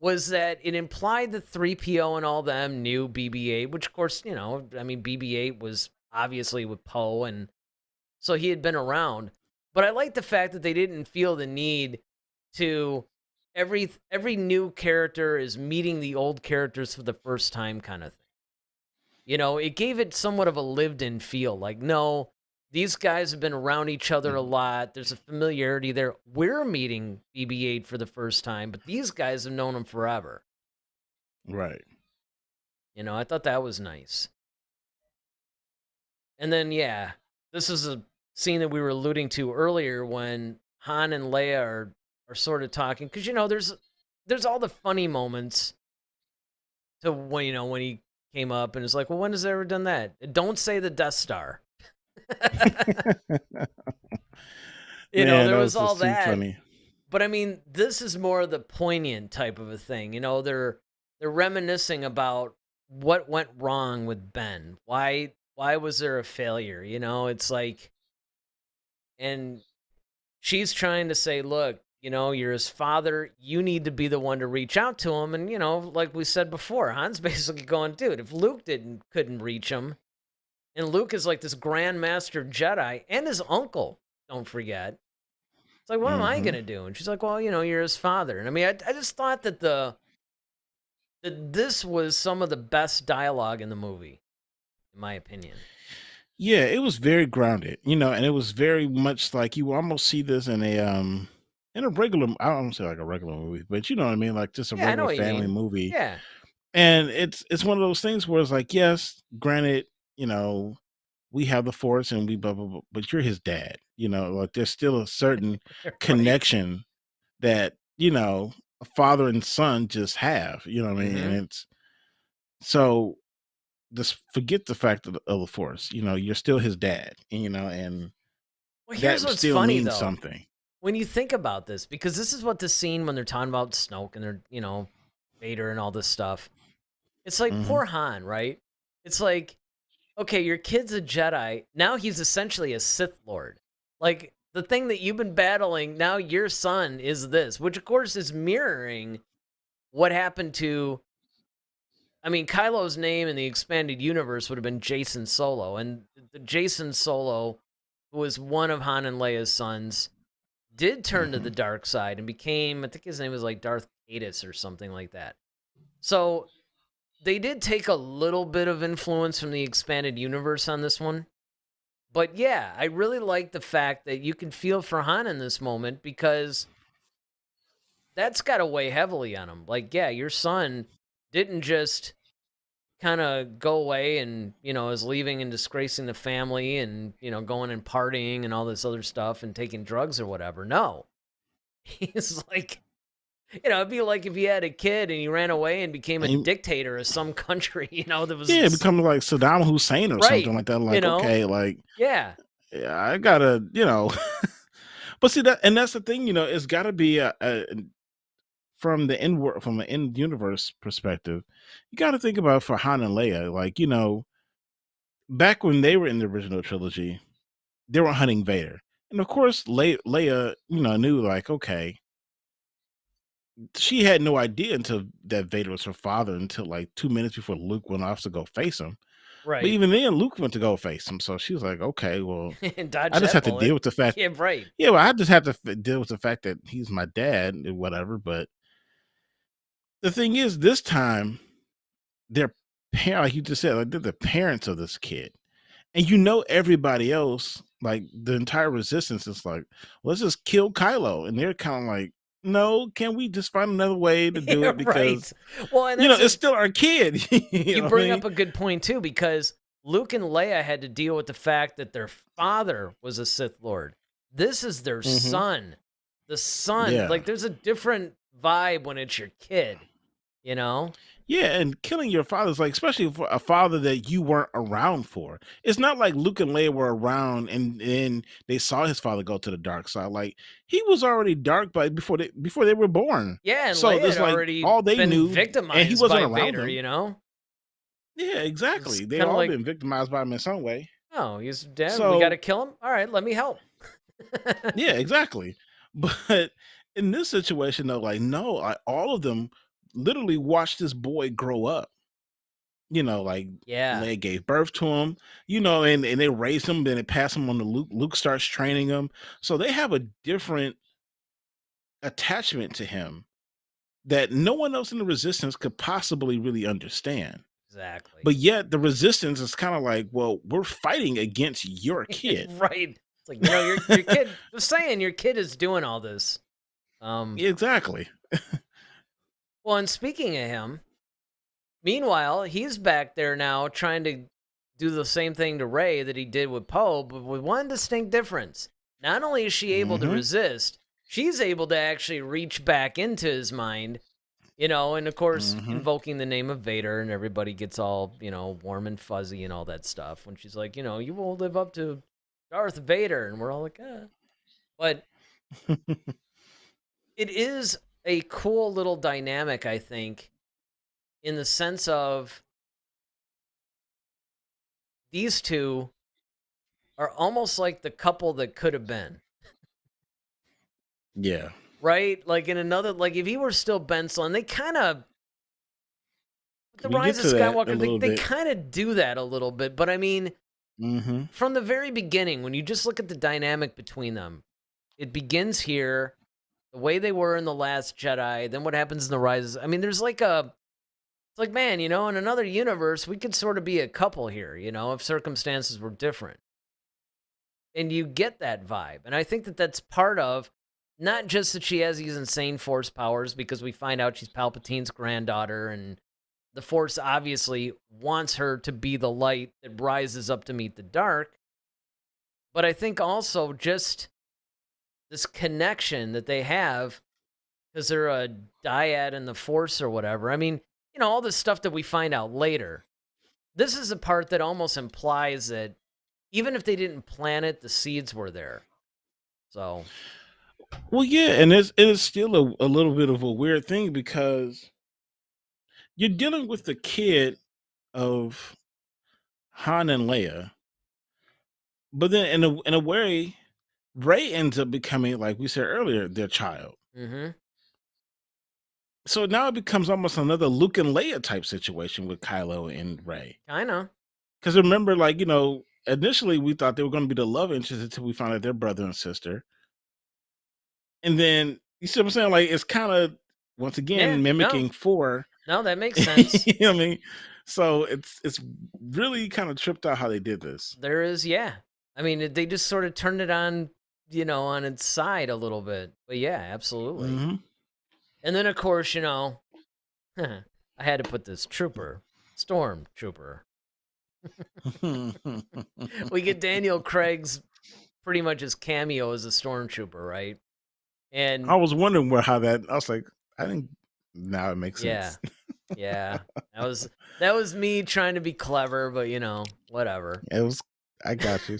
was that it implied that 3PO and all them knew BB-8, which of course, I mean, BB-8 was obviously with Poe, and so he had been around. But I like the fact that they didn't feel the need to every new character is meeting the old characters for the first time kind of thing. It gave it somewhat of a lived-in feel. Like, no, these guys have been around each other a lot. There's a familiarity there. We're meeting BB-8 for the first time, but these guys have known him forever. Right. I thought that was nice. And then, yeah, this is a scene that we were alluding to earlier when Han and Leia are sort of talking. Because, there's all the funny moments to when, when he came up and it's like, well, when has they ever done that? Don't say the Death Star. There was all that. Funny. But I mean, this is more the poignant type of a thing. They're reminiscing about what went wrong with Ben. Why was there a failure? It's like, and she's trying to say, look, you're his father. You need to be the one to reach out to him. And, like we said before, Han's basically going, dude, if Luke couldn't reach him, and Luke is like this grandmaster Jedi and his uncle, don't forget. It's like, what am I going to do? And she's like, well, you're his father. And I mean, I just thought that that this was some of the best dialogue in the movie, in my opinion. Yeah, it was very grounded, and it was very much like you almost see this in a regular, I don't say like a regular movie, but you know what I mean, like just a Yeah, I know regular what you family mean. movie. Yeah. And it's one of those things where it's like, yes, granted, we have the Force and we blah blah blah, but you're his dad. Like there's still a certain Right. connection that a father and son just have. You know what I mean? And it's so just forget the fact of the Force. You're still his dad. And Well, here's that what's still funny means though. something. When you think about this, because this is what the scene when they're talking about Snoke and they're, Vader and all this stuff. It's like poor Han, right? It's like, okay, your kid's a Jedi. Now he's essentially a Sith Lord. Like, the thing that you've been battling, now your son is this, which of course is mirroring what happened to, I mean, Kylo's name in the expanded universe would have been Jason Solo, and the Jason Solo, who was one of Han and Leia's sons, did turn to the Hmm. dark side and became, I think his name was like Darth Caedus or something like that. So they did take a little bit of influence from the expanded universe on this one. But yeah, I really like the fact that you can feel for Han in this moment because that's got to weigh heavily on him. Like, yeah, your son didn't just kind of go away and, is leaving and disgracing the family and, going and partying and all this other stuff and taking drugs or whatever. No. He's like, it'd be like if you had a kid and he ran away and became a And dictator of some country, that yeah, it was becomes like Saddam Hussein or right. something like that. Like, okay, like, Yeah. yeah, I gotta, but see that, and that's the thing, it's got to be from the from an in universe perspective. You got to think about for Han and Leia, like, back when they were in the original trilogy, they were hunting Vader, and of course, Leia, knew like, okay, she had no idea until that Vader was her father until like 2 minutes before Luke went off to go face him. But Right. even then, Luke went to go face him, so she was like, okay, well, And dodge I just that have to deal bullet. with the fact. Yeah, right. Yeah, well, I just have to deal with the fact that he's my dad and whatever. But the thing is, this time they're like you just said, like they're the parents of this kid, and everybody else, like the entire resistance, is like, let's just kill Kylo, and they're kind of like, no, can we just find another way to do Yeah, it because right. Well, and it's still our kid. You you know what I bring mean? up a good point too, because Luke and Leia had to deal with the fact that their father was a Sith Lord. This is their Hmm. son. The son, Yeah. like there's a different vibe when it's your kid, you know? Yeah, and killing your father is like, especially for a father that you weren't around for. It's not like Luke and Leia were around and they saw his father go to the dark side. Like he was already dark by before they were born. Yeah, and So Leia had there's like already all they been knew, and he victimized wasn't by around Vader, them. Yeah, It's exactly. They kind of all like, been victimized by him in some way. oh, he's dead. We got to So kill him. All right, let me help. yeah, exactly. But in this situation though, like no, all of them literally watched this boy grow up. Like Yeah, Leia gave birth to him, and they raised him, then they pass him on to Luke. Luke starts training him. So they have a different attachment to him that no one else in the resistance could possibly really understand. exactly. But yet the resistance is kind of like, well, we're fighting against your kid. Right. It's like, your kid was saying your kid is doing all this. Exactly. Well, and speaking of him, meanwhile, he's back there now trying to do the same thing to Rey that he did with Poe, but with one distinct difference. Not only is she able to Hmm. resist, she's able to actually reach back into his mind, and of course, Hmm. invoking the name of Vader, and everybody gets all, warm and fuzzy and all that stuff when she's like, you will live up to Darth Vader. And we're all like, But it is a cool little dynamic, I think, in the sense of these two are almost like the couple that could have been, Yeah. right? Like in another, like if he were still Ben Solo, they kind of, with the We get Rise of to that a Skywalker, they, little they bit. kind of do that a little bit. But I mean, Hmm. from the very beginning, when you just look at the dynamic between them, it begins here, the way they were in The Last Jedi, then what happens in The Rise. I mean, there's like it's like, man, in another universe, we could sort of be a couple here, if circumstances were different. And you get that vibe. And I think that that's part of not just that she has these insane force powers, because we find out she's Palpatine's granddaughter, and the force obviously wants her to be the light that rises up to meet the dark. But I think also just this connection that they have because they're a dyad in the force or whatever. I mean, all this stuff that we find out later. This is a part that almost implies that even if they didn't plant it, the seeds were there. So, Well, yeah, and it is still a little bit of a weird thing because you're dealing with the kid of Han and Leia, but then in a way, Ray ends up becoming, like we said earlier, their child. mm-hmm. So now it becomes almost another Luke and Leia type situation with Kylo and Rey. Kinda. Because remember, like, initially we thought they were going to be the love interest until we found out they're brother and sister. And then, you see what I'm saying? Like, it's kind of, once Yeah, again, no. mimicking 4. No, that makes sense. You know what I mean? So it's really kind of tripped out how they did this. There is, yeah. I mean, they just sort of turned it on, on its side a little bit. But yeah, absolutely. Hmm. And then, of course, I had to put this stormtrooper. We get Daniel Craig's pretty much his cameo as a stormtrooper, right? I And was wondering how that. I was like, I think now it makes yeah, sense. yeah, that was me trying to be clever, but whatever. It was. I got you.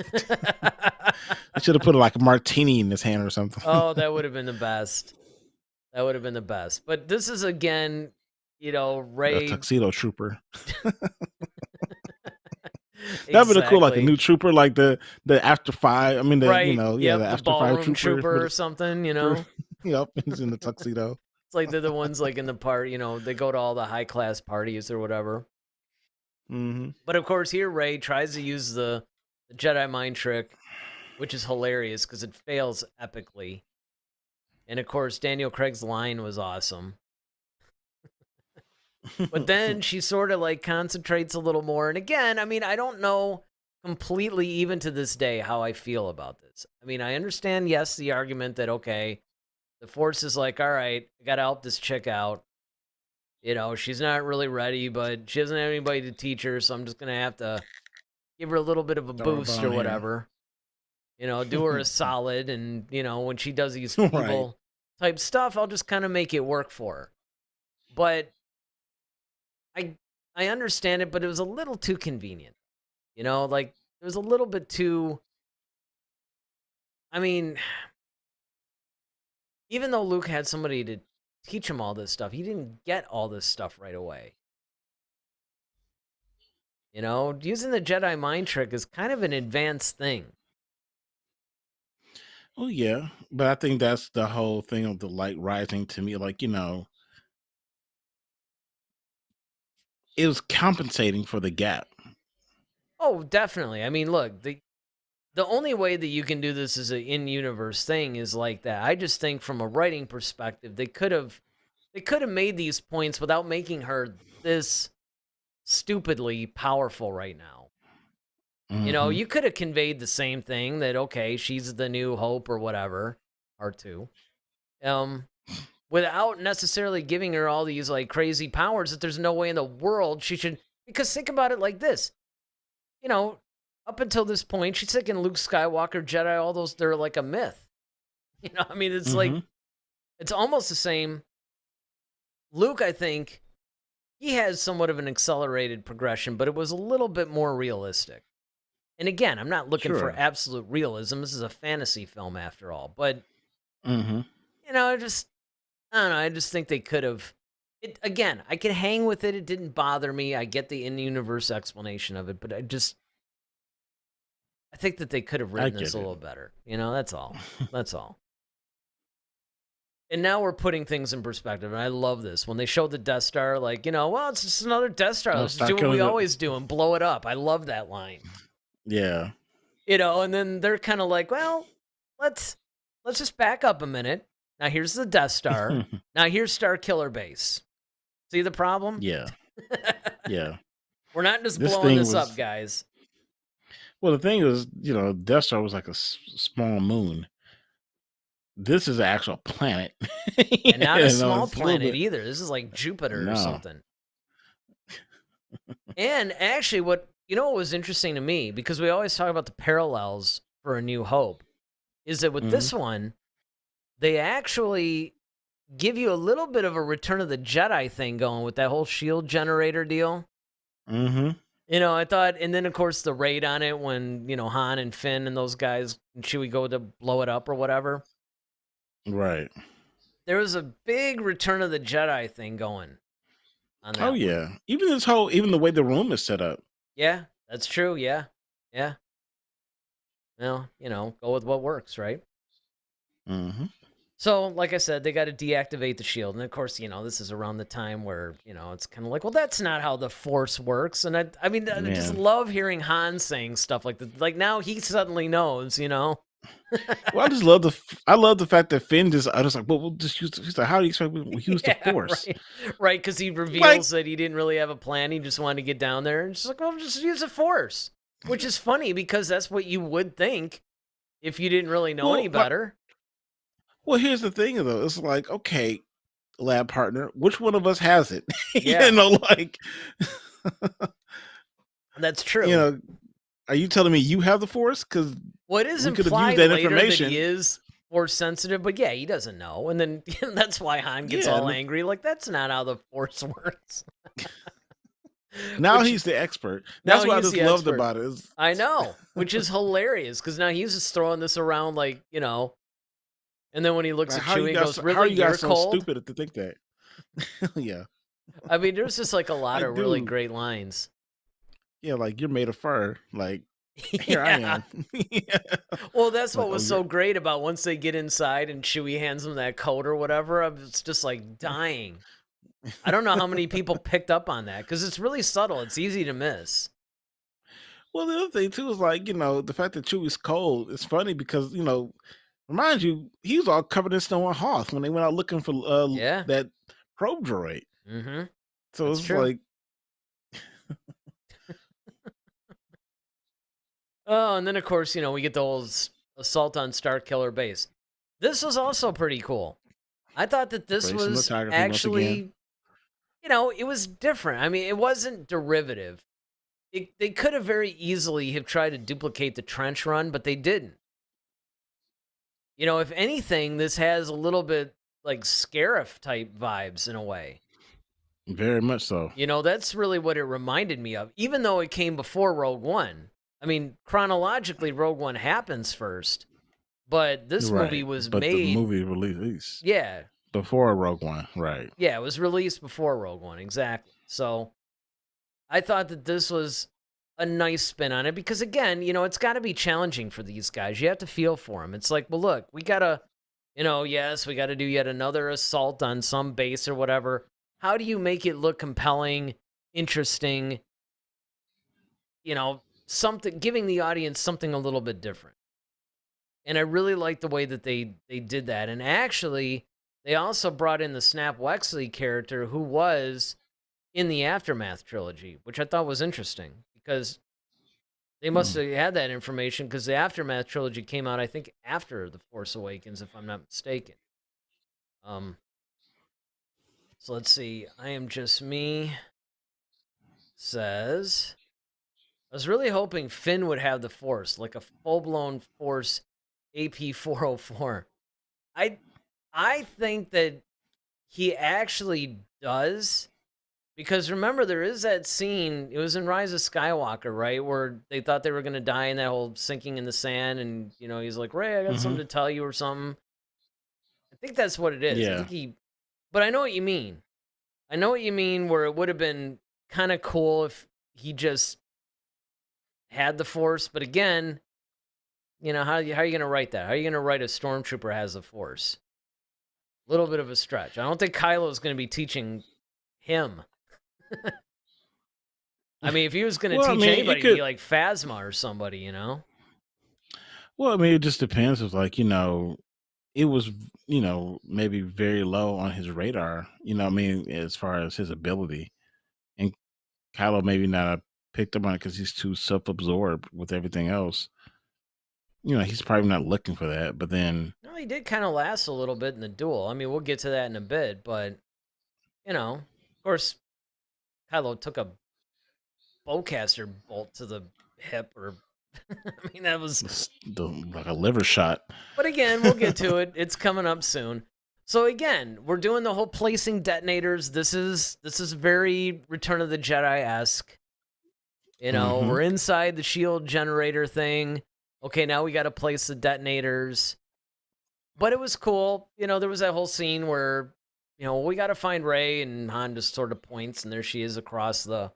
I should have put like a martini in his hand or something. Oh, that would have been the best. That would have been the best. But this is again, A Ray. tuxedo trooper. That'd be cool, like a new trooper, like the After 5. I mean, the right. the The After 5 trooper or something. Yep, he's in the tuxedo. It's like they're the ones like in the party. They go to all the high class parties or whatever. Hmm. But of course, here Ray tries to use the Jedi mind trick, which is hilarious because it fails epically. And of course, Daniel Craig's line was awesome. But then she sort of like concentrates a little more. And again, I mean, I don't know completely, even to this day, how I feel about this. I mean, I understand, yes, the argument that, okay, the Force is like, all right, I got to help this chick out. She's not really ready, but she doesn't have anybody to teach her, so I'm just going to have to give her a little bit of a boost or whatever. Do her a solid, and, when she does these evil type stuff, I'll just kind of make it work for her. But I understand it, but it was a little too convenient. Like, it was a little bit too... I mean, even though Luke had somebody to teach him all this stuff, he didn't get all this stuff right away. Using the Jedi mind trick is kind of an advanced thing. Oh yeah, but I think that's the whole thing of the light rising to me. Like, it was compensating for the gap. Oh, definitely. I mean, look, the only way that you can do this as an in-universe thing is like that. I just think from a writing perspective, they could have made these points without making her this stupidly powerful right now. Mhm. You could have conveyed the same thing that, okay, she's the new hope or whatever, R2. Without necessarily giving her all these like crazy powers that there's no way in the world she should, because think about it like this. Up until this point, she's thinking Luke Skywalker, Jedi, all those, they're like a myth. I mean, it's like, it's almost the same. Luke, I think, he has somewhat of an accelerated progression, but it was a little bit more realistic. And again, I'm not looking for absolute realism. This is a fantasy film after all. But, I don't know. I just think they could have. Again, I can hang with it. It didn't bother me. I get the in-universe explanation of it. But I think that they could have written this a little better. That's all. That's all. And now we're putting things in perspective. And I love this. When they showed the Death Star, like, well, it's just another Death Star. Let's do what we always do and blow it up. I love that line. Yeah. And then they're kind of like, well, let's just back up a minute. Now here's the Death Star. Now here's Star Killer Base. See the problem? Yeah. Yeah. We're not just blowing this up, guys. Well, the thing is, Death Star was like a small moon. This is an actual planet. And not a small planet either. This is like Jupiter or something. And actually, what was interesting to me, because we always talk about the parallels for A New Hope, is that with this one, they actually give you a little bit of a Return of the Jedi thing going with that whole shield generator deal. I thought, and then of course the raid on it when, Han and Finn and those guys and Chewie go to blow it up or whatever. Right. There was a big Return of the Jedi thing going on that. Oh yeah. Even the way the room is set up. Yeah, that's true. Yeah. Yeah. Well, go with what works, right? So, like I said, they got to deactivate the shield. And of course, this is around the time where, it's kind of like, well, that's not how the Force works. And I mean, I just Man. love hearing Han saying stuff like that. Like now he suddenly knows, Well, I love the fact that Finn I was like, well, we'll just use. He's like, how do you expect me to use the Yeah, Force? right. Because he Like, reveals that he didn't really have a plan. He just wanted to get down there. And just like, well, just use the Force. Which is funny because that's what you would think if you didn't really know any better. Well, here's the thing, though. It's like, okay, lab partner, which one of us has it? Yeah. Like, that's true. Are you telling me you have the Force? Because it is we could have implied used that later information. that he is Force sensitive, but yeah, he doesn't know. And then that's why Han gets all angry. Like, that's not how the Force works. Now he's the expert. That's what I just loved about it. I know, which is hilarious because now he's just throwing this around like, and then when he looks at Chewie, he goes, really, how are you guys so cold? stupid to think that? Yeah. I mean, there's just like a lot of really great lines. Yeah, like, you're made of fur. Like, here I am. Yeah. Well, that's what was so great about once they get inside and Chewie hands him that coat or whatever. I was just like dying. I don't know how many people picked up on that because it's really subtle. It's easy to miss. Well, the other thing too is like, the fact that Chewie's cold. It's funny because, remind you, he was all covered in snow and Hoth when they went out looking for that probe droid. Mm-hmm. So that's true. Like, oh, and then of course, we get the old assault on Starkiller Base. This was also pretty cool. I thought that this was actually, it was different. I mean, it wasn't derivative. They could have very easily have tried to duplicate the trench run, but they didn't. If anything, this has a little bit like Scarif type vibes in a way. Very much so. That's really what it reminded me of, even though it came before Rogue One. I mean, chronologically, Rogue One happens first, but this movie was made. The movie released. Yeah. Before Rogue One, right. Yeah, it was released before Rogue One, exactly. So I thought that this was a nice spin on it because, again, it's got to be challenging for these guys. You have to feel for them. It's like, well, look, we got to, yes, we got to do yet another assault on some base or whatever. How do you make it look compelling, interesting, something, giving the audience something a little bit different? And I really like the way that they did that. And actually, they also brought in the Snap Wexley character who was in the Aftermath trilogy, which I thought was interesting because they must have had that information because the Aftermath trilogy came out, I think, after The Force Awakens, if I'm not mistaken. So let's see. I Am Just Me says, I was really hoping Finn would have the Force, like a full-blown Force AP-404. I think that he actually does, because remember, there is that scene, it was in Rise of Skywalker, right, where they thought they were going to die in that whole sinking in the sand, and, he's like, Rey, I got something to tell you or something. I think that's what it is. Yeah. But I know what you mean. I know what you mean, where it would have been kind of cool if he just had the Force, but again, how are you going to write that? How are you going to write a stormtrooper has the Force? A little bit of a stretch. I don't think Kylo's going to be teaching him. I mean, if he was going to teach anybody, it'd be like Phasma or somebody, Well, I mean, it just depends. It's like, it was, maybe very low on his radar, as far as his ability. And Kylo maybe not have picked up on it because he's too self-absorbed with everything else. He's probably not looking for that, but then... No, he did kind of last a little bit in the duel. I mean, we'll get to that in a bit, but, of course, Kylo took a bowcaster bolt to the hip, or... I mean, that was... like a liver shot. But again, we'll get to it. It's coming up soon. So again, we're doing the whole placing detonators. This is very Return of the Jedi-esque. We're inside the shield generator thing. Okay, now we got to place the detonators. But it was cool. There was that whole scene where, we got to find Rey, and Han just sort of points, and there she is across the...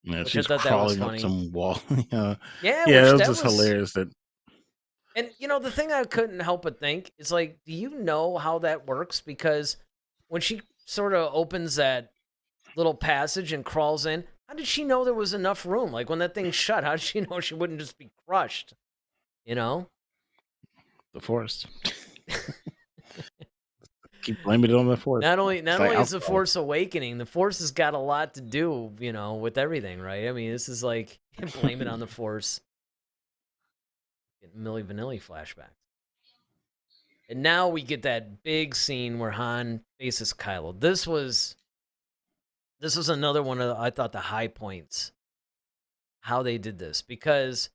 Yeah, she's crawling up some wall. Yeah, it was just hilarious that... And, the thing I couldn't help but think is like, do you know how that works? Because when she sort of opens that little passage and crawls in, how did she know there was enough room? Like when that thing shut, how did she know she wouldn't just be crushed? You know? The Force. Keep blaming it on the Force. Not only It's like is the alcohol. Force awakening, the Force has got a lot to do, with everything, right? I mean, this is like blame it on the Force. Getting Milli Vanilli flashbacks. And now we get that big scene where Han faces Kylo. This was another one of I thought the high points. How they did this, because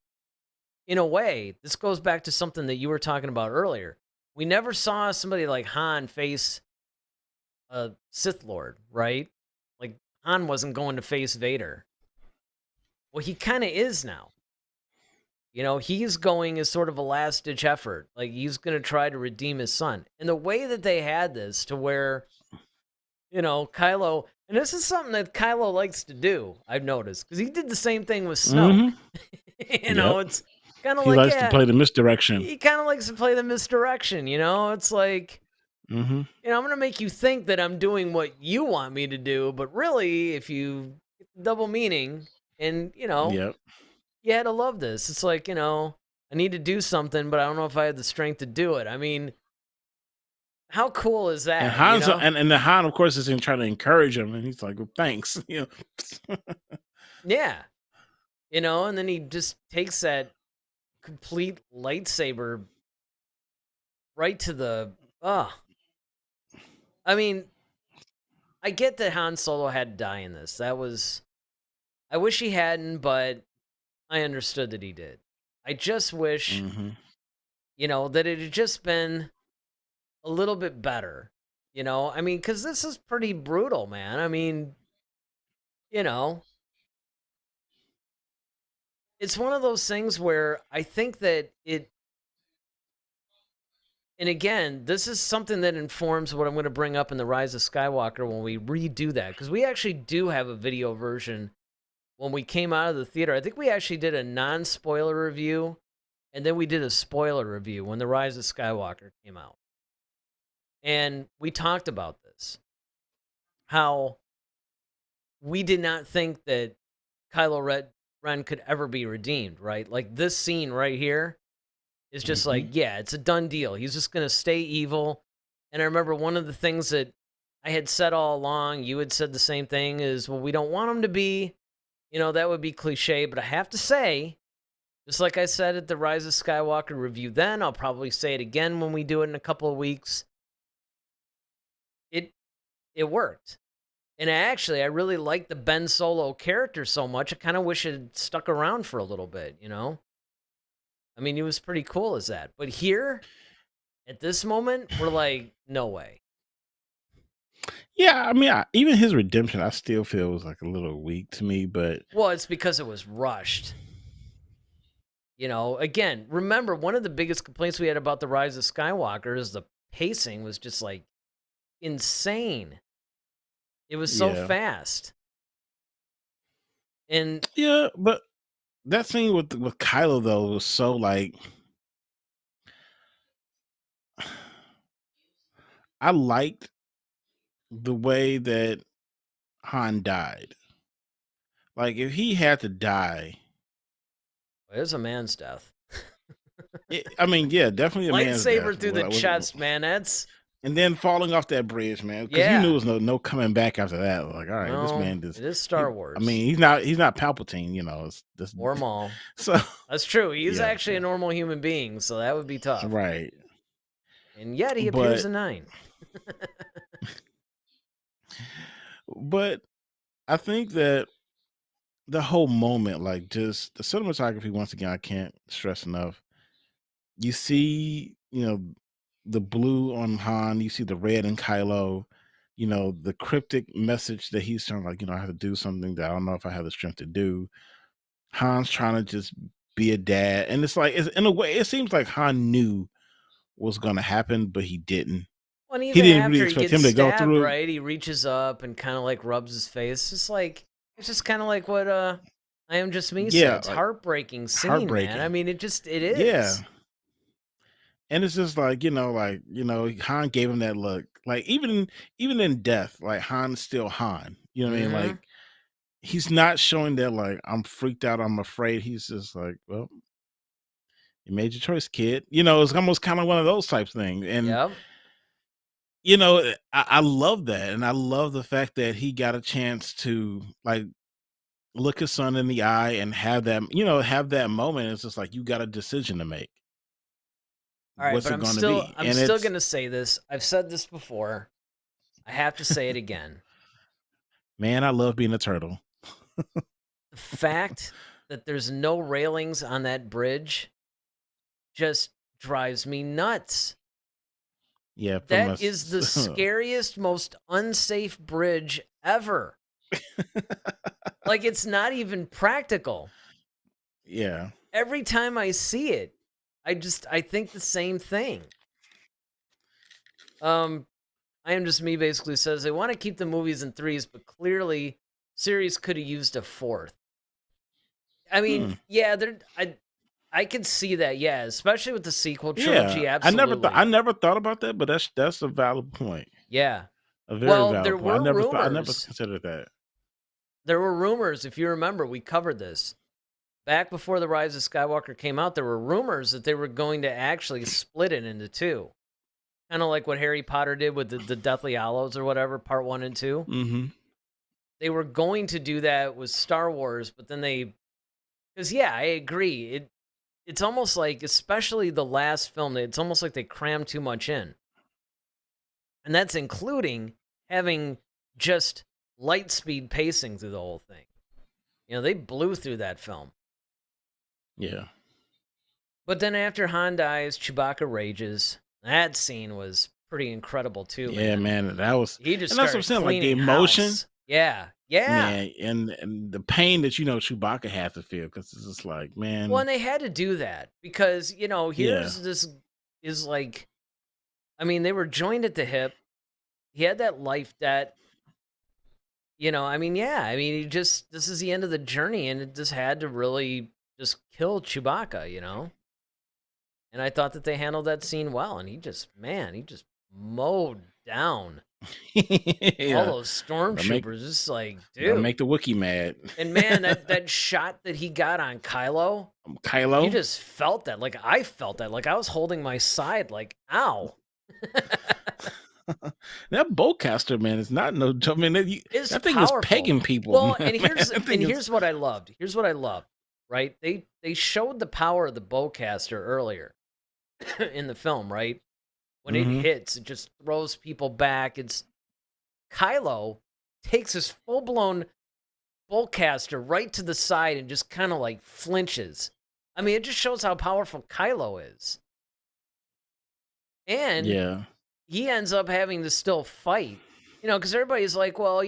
in a way, this goes back to something that you were talking about earlier. We never saw somebody like Han face a Sith Lord, right? Like Han wasn't going to face Vader. Well, he kind of is now. He's going as sort of a last-ditch effort. Like he's going to try to redeem his son. And the way that they had this to where, Kylo, and this is something that Kylo likes to do, I've noticed, because he did the same thing with Snoke. It's kind of He like, likes to play the misdirection. he kind of likes to play the misdirection, It's like, I'm going to make you think that I'm doing what you want me to do, but really, if you get the double meaning, and, Yep. you had to love this. It's like, I need to do something, but I don't know if I had the strength to do it. I mean, how cool is that? And Han's and the Han, of course, is trying to encourage him, and he's like, "Well, thanks." Yeah. And then he just takes that complete lightsaber right to the I mean, I get that Han Solo had to die in this. I wish he hadn't, but I understood that he did. I just wish, that it had just been a little bit better. I mean, because this is pretty brutal, man. I mean, it's one of those things where I think that and again, this is something that informs what I'm going to bring up in the Rise of Skywalker when we redo that, because we actually do have a video version when we came out of the theater. I think we actually did a non-spoiler review, and then we did a spoiler review when the Rise of Skywalker came out. And we talked about this, how we did not think that Kylo Ren could ever be redeemed, right? Like this scene right here is just like, yeah, it's a done deal. He's just going to stay evil. And I remember one of the things that I had said all along, you had said the same thing, is, well, we don't want him to be, that would be cliche. But I have to say, just like I said at the Rise of Skywalker review then, I'll probably say it again when we do it in a couple of weeks. It worked. And I really liked the Ben Solo character so much, I kind of wish it had stuck around for a little bit, I mean, he was pretty cool as that. But here, at this moment, we're like, no way. Yeah, I mean, even his redemption, I still feel was like a little weak to me, but... Well, it's because it was rushed. Again, remember, one of the biggest complaints we had about the Rise of Skywalker is the pacing was just like insane. It was so fast. And yeah, but that scene with Kylo though was so like, I liked the way that Han died. Like if he had to die, it was a man's death. I mean, yeah, definitely a man's death. Lightsaber through the chest, man. That's... And then falling off that bridge, man. Because you knew there was no coming back after that. Like, all right, this man just... It is Star Wars. I mean, he's not Palpatine, It's just, or Maul. So that's true. He's actually a normal human being, so that would be tough. Right. And yet he appears in 9. But I think that the whole moment, like just the cinematography, once again, I can't stress enough. You see, the blue on Han, you see the red in Kylo, the cryptic message that he's trying, like, I have to do something that I don't know if I have the strength to do. Han's trying to just be a dad. And it's like, in a way, it seems like Han knew what was going to happen, but he didn't. Well, he didn't really expect him to go through it. Right? He reaches up and kind of like rubs his face. It's just kind of like what I Am Just Me said. It's like, heartbreaking scene, man. I mean, it is. Yeah. And it's just like, Han gave him that look. Like even in death, like Han's still Han. You know what I mean? Mm-hmm. Like he's not showing that like I'm freaked out, I'm afraid. He's just like, well, you made your choice, kid. It's almost kind of one of those types things. And Yep. I love that. And I love the fact that he got a chance to like look his son in the eye and have that moment. It's just like you got a decision to make. All right, What's but it I'm gonna still be? I'm And still it's gonna say this. I've said this before. I have to say it again. man, I love being a turtle. The fact that there's no railings on that bridge just drives me nuts. Yeah, from That a is the scariest, most unsafe bridge ever. Like, it's not even practical. yeah. Every time I see it, I think the same thing. I Am Just Me basically says they want to keep the movies in threes, but clearly series could have used a fourth. I mean, Hmm. yeah, I could see that, yeah, especially with the sequel Yeah. trilogy, I absolutely. never thought about that, but that's a valid point. Yeah. A very Well, valid there point. were I never rumors. considered that. There were rumors, if you remember, we covered this. Back before The Rise of Skywalker came out, there were rumors that they were going to actually split it into two. Kind of like what Harry Potter did with the Deathly Hallows or whatever, part 1 and 2. Mhm. They were going to do that with Star Wars, but then because yeah, I agree. It's almost like, especially the last film, it's almost like they crammed too much in. And that's including having just light speed pacing through the whole thing. They blew through that film. Yeah. But then after Han dies, Chewbacca rages. That scene was pretty incredible too, Yeah, man. That was He just and that's what I'm started saying, like the cleaning emotion, house. Yeah, yeah. man, and the pain that Chewbacca had to feel because it's just like, Well, man, and they had to do that because, yeah. here's this is like, I mean, they were joined at the hip. He had that life debt. I mean, yeah. I mean, this is the end of the journey, and it just had to really just kill Chewbacca. And I thought that they handled that scene well, and he just mowed down all Yeah. those Don't make stormtroopers. It's like, don't dude. make the Wookiee mad. And man, that shot that he got on Kylo, you Kylo? just felt that. Like, I felt that. Like, I was holding my side, like, ow. That bowcaster, man, is not no joke. I mean, It's that thing is powerful. pegging people. Well, man. and here's what I loved. Here's what I loved, right? They showed the power of the bowcaster earlier in the film, right? When it Mhm. hits, it just throws people back. It's Kylo takes his full-blown bowcaster right to the side and just kind of like flinches. I mean, it just shows how powerful Kylo is. And Yeah. he ends up having to still fight, because everybody's like, well,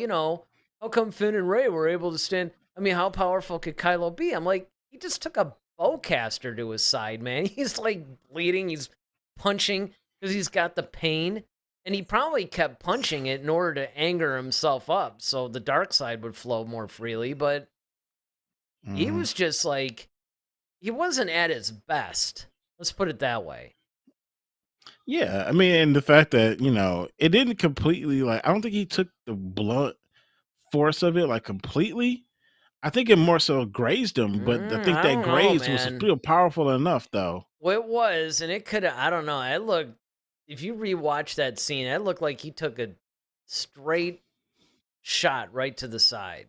how come Finn and Rey were able to stand? I mean, how powerful could Kylo be? I'm like, he just took a bowcaster to his side, man. He's like bleeding. He's punching because he's got the pain. And he probably kept punching it in order to anger himself up so the dark side would flow more freely. But he Mhm. was just like, he wasn't at his best. Let's put it that way. Yeah, I mean, and the fact that it didn't completely like. I don't think he took the blunt force of it like completely. I think it more so grazed him, but I think I that don't know, graze was man. still powerful enough, though. Well, it was, and it could have, I don't know. It looked, if you rewatch that scene, it looked like he took a straight shot right to the side.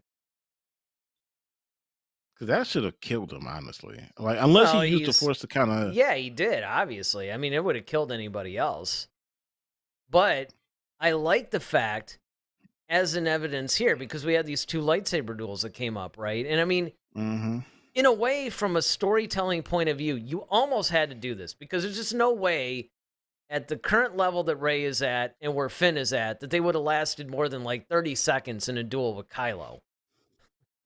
Because that should have killed him, honestly. Like, unless he Well, used the force to kind of. yeah, he did, obviously. I mean, it would have killed anybody else. But I like the fact, as an evidence here, because we had these two lightsaber duels that came up, right? And I mean, Mm-hmm. in a way, from a storytelling point of view, you almost had to do this because there's just no way at the current level that Rey is at and where Finn is at that they would have lasted more than like 30 seconds in a duel with Kylo.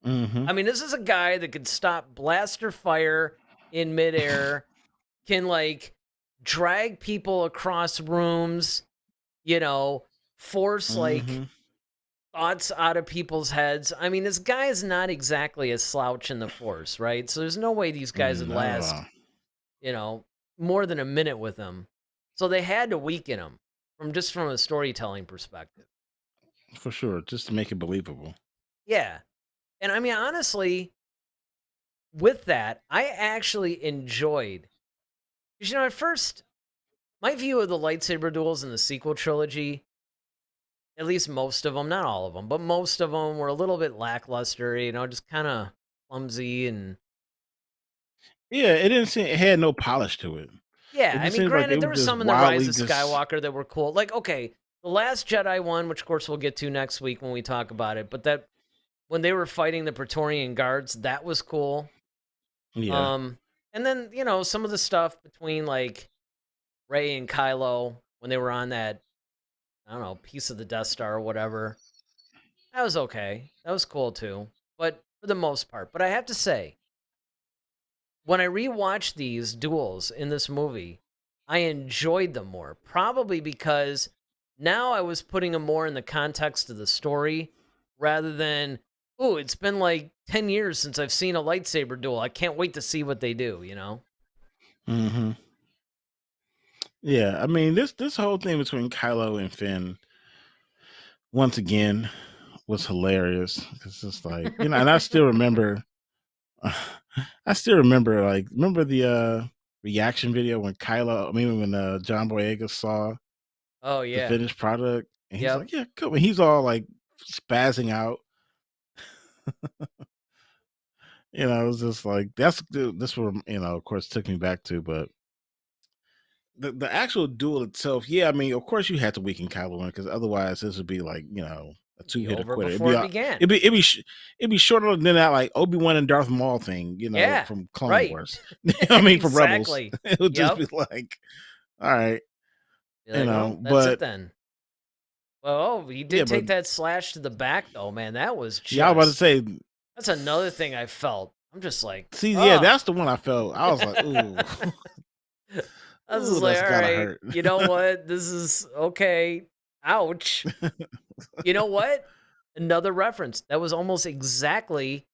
Mm-hmm. I mean, this is a guy that could stop blaster fire in midair, can like drag people across rooms, force like Mm-hmm. thoughts out of people's heads. I mean, this guy is not exactly a slouch in the force, right? So there's no way these guys would Not at last, all. more than a minute with him. So they had to weaken him from a storytelling perspective. For sure, just to make it believable. Yeah. And I mean, honestly, with that, I actually enjoyed, because, at first, my view of the lightsaber duels in the sequel trilogy, at least most of them, not all of them, but most of them were a little bit lackluster, just kind of clumsy and Yeah, it didn't seem it had no polish to it. yeah. It I just mean, seemed like they granted, there were was just some in the Rise wildly of just. Skywalker that were cool. Like, okay, the Last Jedi one, which of course we'll get to next week when we talk about it, but that when they were fighting the Praetorian guards, that was cool. Yeah. Um, and then some of the stuff between like Rey and Kylo when they were on that, I don't know, piece of the Death Star or whatever. That was okay. That was cool too. But for the most part. But I have to say, when I rewatched these duels in this movie, I enjoyed them more. Probably because now I was putting them more in the context of the story rather than, oh, it's been like 10 years since I've seen a lightsaber duel. I can't wait to see what they do? Hmm. Yeah, I mean this whole thing between Kylo and Finn once again was hilarious. It's just like and I still remember, I still remember remember the reaction video when John Boyega saw Oh, the yeah. finished product and he's Yep. like, yeah, cool. And he's all like spazzing out. It was just like this where of course took me back to, but the actual duel itself, yeah, I mean, of course you had to weaken Kylo Ren because otherwise this would be like a Be two-hitter over quitter. before it began. It'd be shorter than that like Obi-Wan and Darth Maul thing, Yeah. from Clone Right. Wars. I mean, from Rebels, Exactly. it would just be Yep. like, all right, You're like, well, that's it but then. Well, he yeah, did but take that slash to the back, though, man. That was yeah, I was about to just, say, that's another thing I felt. I'm just like, see, yeah, oh. that's the one I felt. I was like, ooh, I was ooh, just like, that's all gotta right, hurt. you know what? This is okay. Ouch. You know what? Another reference. That was almost exactly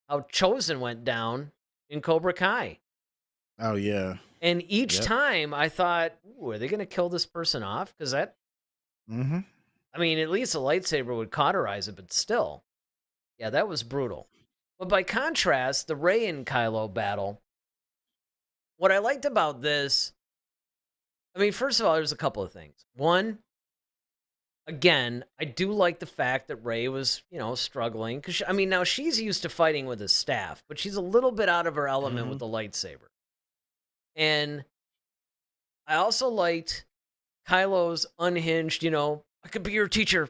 how Chosen went down in Cobra Kai. Oh yeah, And each yep. time I thought, ooh, are they going to kill this person off? Because that, Mm-hmm. I mean, at least a lightsaber would cauterize it, but still. Yeah, that was brutal. But by contrast, the Rey and Kylo battle, what I liked about this, I mean, first of all, there's a couple of things. One, again, I do like the fact that Rey was, struggling. Because, I mean, now she's used to fighting with a staff, but she's a little bit out of her element Mm-hmm. with the lightsaber. And I also liked Kylo's unhinged, I could be your teacher.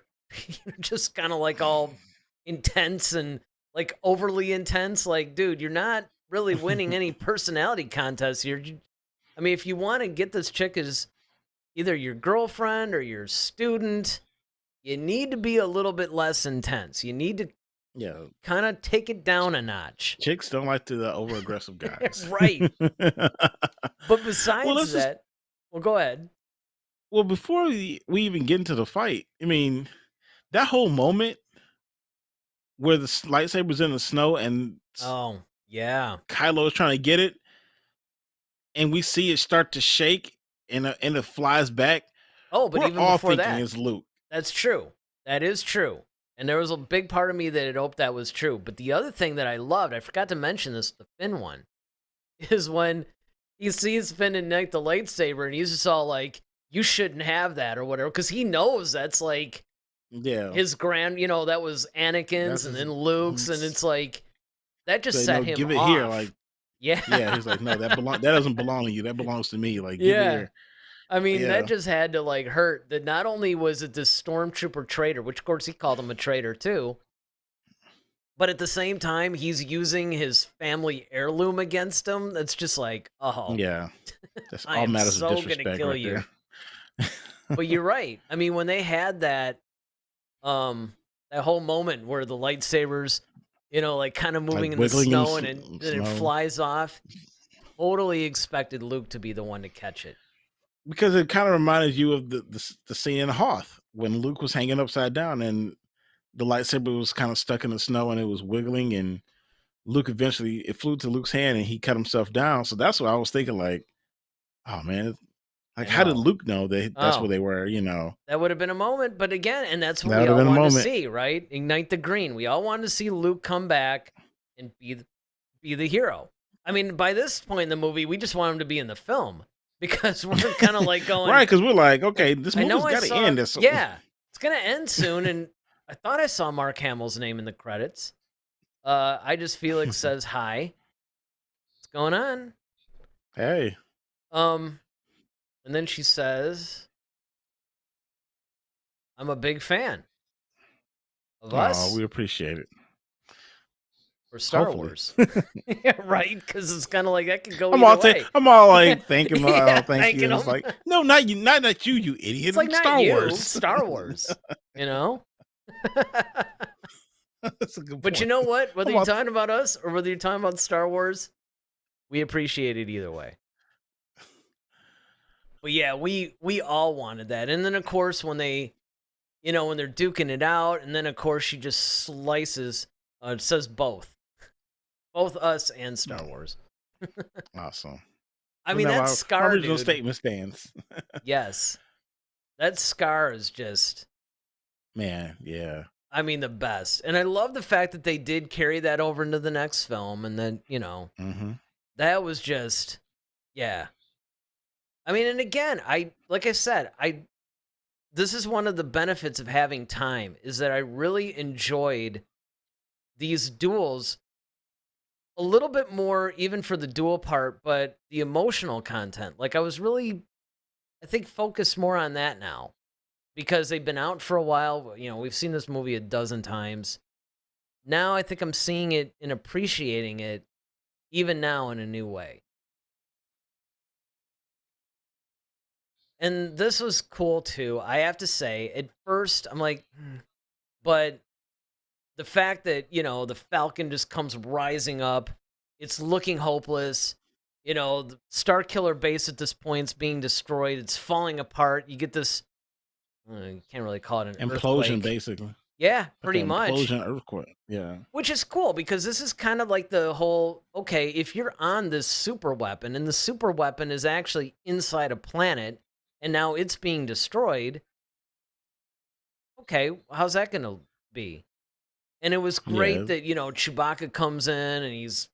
Just kind of like all intense and like overly intense. Like, dude, you're not really winning any personality contests here. I mean, if you want to get this chick as either your girlfriend or your student, you need to be a little bit less intense. You need to Yeah, kind of take it down a notch. chicks don't like the over aggressive guys. Right. But Well, besides let's just that, well, go ahead. well before we even get into the fight. I mean, that whole moment where the lightsaber's in the snow and Oh, yeah. Kylo is trying to get it, and we see it start to shake, and it flies back. Oh, but We're even all before thinking that, it's Luke. that's true. That is true. And there was a big part of me that had hoped that was true. But the other thing that I loved, I forgot to mention this, the Finn one, is when he sees Finn ignite the lightsaber and he's just all like, you shouldn't have that or whatever. Because he knows that's like Yeah, his that was that's Anakin's and then Luke's. And it's like, that just say set no, him give it here. off. Like, Yeah. yeah, he's like, no, that doesn't belong to you. That belongs to me. Like, give it Yeah. here. I mean, that Yeah, just had to like hurt that not only was it this stormtrooper traitor, which of course he called him a traitor too, but at the same time, he's using his family heirloom against him. That's just like, oh, yeah. That's I all am matters of so going to disrespect kill right you. there. But you're right. I mean, when they had that whole moment where the lightsabers, like kind of Like moving in the wiggling in the snow and then it snow. flies off, totally expected Luke to be the one to catch it. Because it kind of reminded you of the scene in Hoth when Luke was hanging upside down and the lightsaber was kind of stuck in the snow and it was wiggling and Luke it flew to Luke's hand and he cut himself down. So that's what I was thinking. Like, oh man, Like, I how did know. Luke know that that's where Oh, they were? You know, that would have been a moment, but again, and that's what that we would have all been a wanted to moment. see, right? Ignite the green. We all wanted to see Luke come back and be the hero. I mean, by this point in the movie, we just want him to be in the film because we're kind of like going, Right? Because we're like, okay, this I know movie's I got to saw, end. This, yeah, it's gonna end soon, and I thought I saw Mark Hamill's name in the credits. I just Felix says hi. What's going on? hey, Um, and then she says, "I'm a big fan of oh, us we appreciate it. for Star Hopefully, Wars." Yeah, right. Because it's kind of like that could go either way. I'm all like, thank him, Yeah, thank you. thanking And it's them. like, no, not you, not you, you It's idiot. like not Star you, Wars. Star Wars. You know. That's a good But you point. know what? Whether I'm you're all, talking about us or whether you're talking about Star Wars, we appreciate it either way. But yeah, we all wanted that. And then of course when they, when they're duking it out, and then of course she just slices. It says both us and Star Wars. awesome. I So mean now that my scar, original dude. statement stands. Yes, that scar is just. Man, yeah. I mean, the best. And I love the fact that they did carry that over into the next film. And then, Mm-hmm. that was just, yeah. I mean, and again, like I said, this is one of the benefits of having time is that I really enjoyed these duels a little bit more, even for the duel part, but the emotional content. Like I was really, I think, focused more on that now because they've been out for a while. We've seen this movie a dozen times. Now I think I'm seeing it and appreciating it even now in a new way. And this was cool too. I have to say, at first I'm like, but the fact that, the Falcon just comes rising up, it's looking hopeless. The Star Killer base at this point is being destroyed. It's falling apart. You get this, you can't really call it an Implosion, earthquake. basically. Yeah, Like pretty an much. implosion earthquake. Yeah. Which is cool because this is kind of like the whole, okay, if you're on this super weapon and the super weapon is actually inside a planet and now it's being destroyed, okay, how's that going to be? And it was great Yeah. that, Chewbacca comes in and he's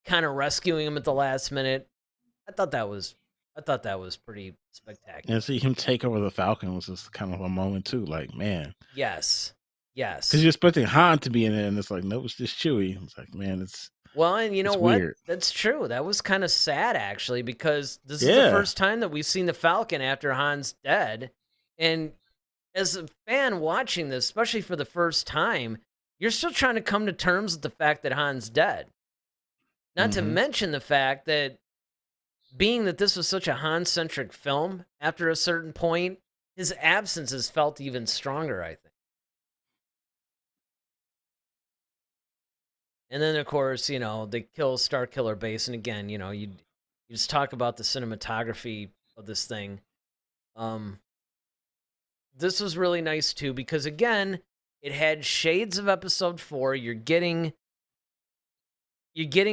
kind of rescuing him at the last minute. I thought that was pretty spectacular. And see him take over the Falcon was just kind of a moment too. Like, man. Yes. Because you're expecting Han to be in it, and it's like, nope, it's just Chewie. It's like, man, Well, and you know it's what? weird. That's true. That was kind of sad, actually, because this is the Yeah. first time that we've seen the Falcon after Han's dead. And as a fan watching this, especially for the first time, you're still trying to come to terms with the fact that Han's dead. Not to Mhm. mention the fact that being that this was such a Han-centric film, after a certain point, his absence is felt even stronger, I think. And then, of course, they kill Star Killer Base. And again, you just talk about the cinematography of this thing. This was really nice, too, because, again, it had shades of Episode 4. You're getting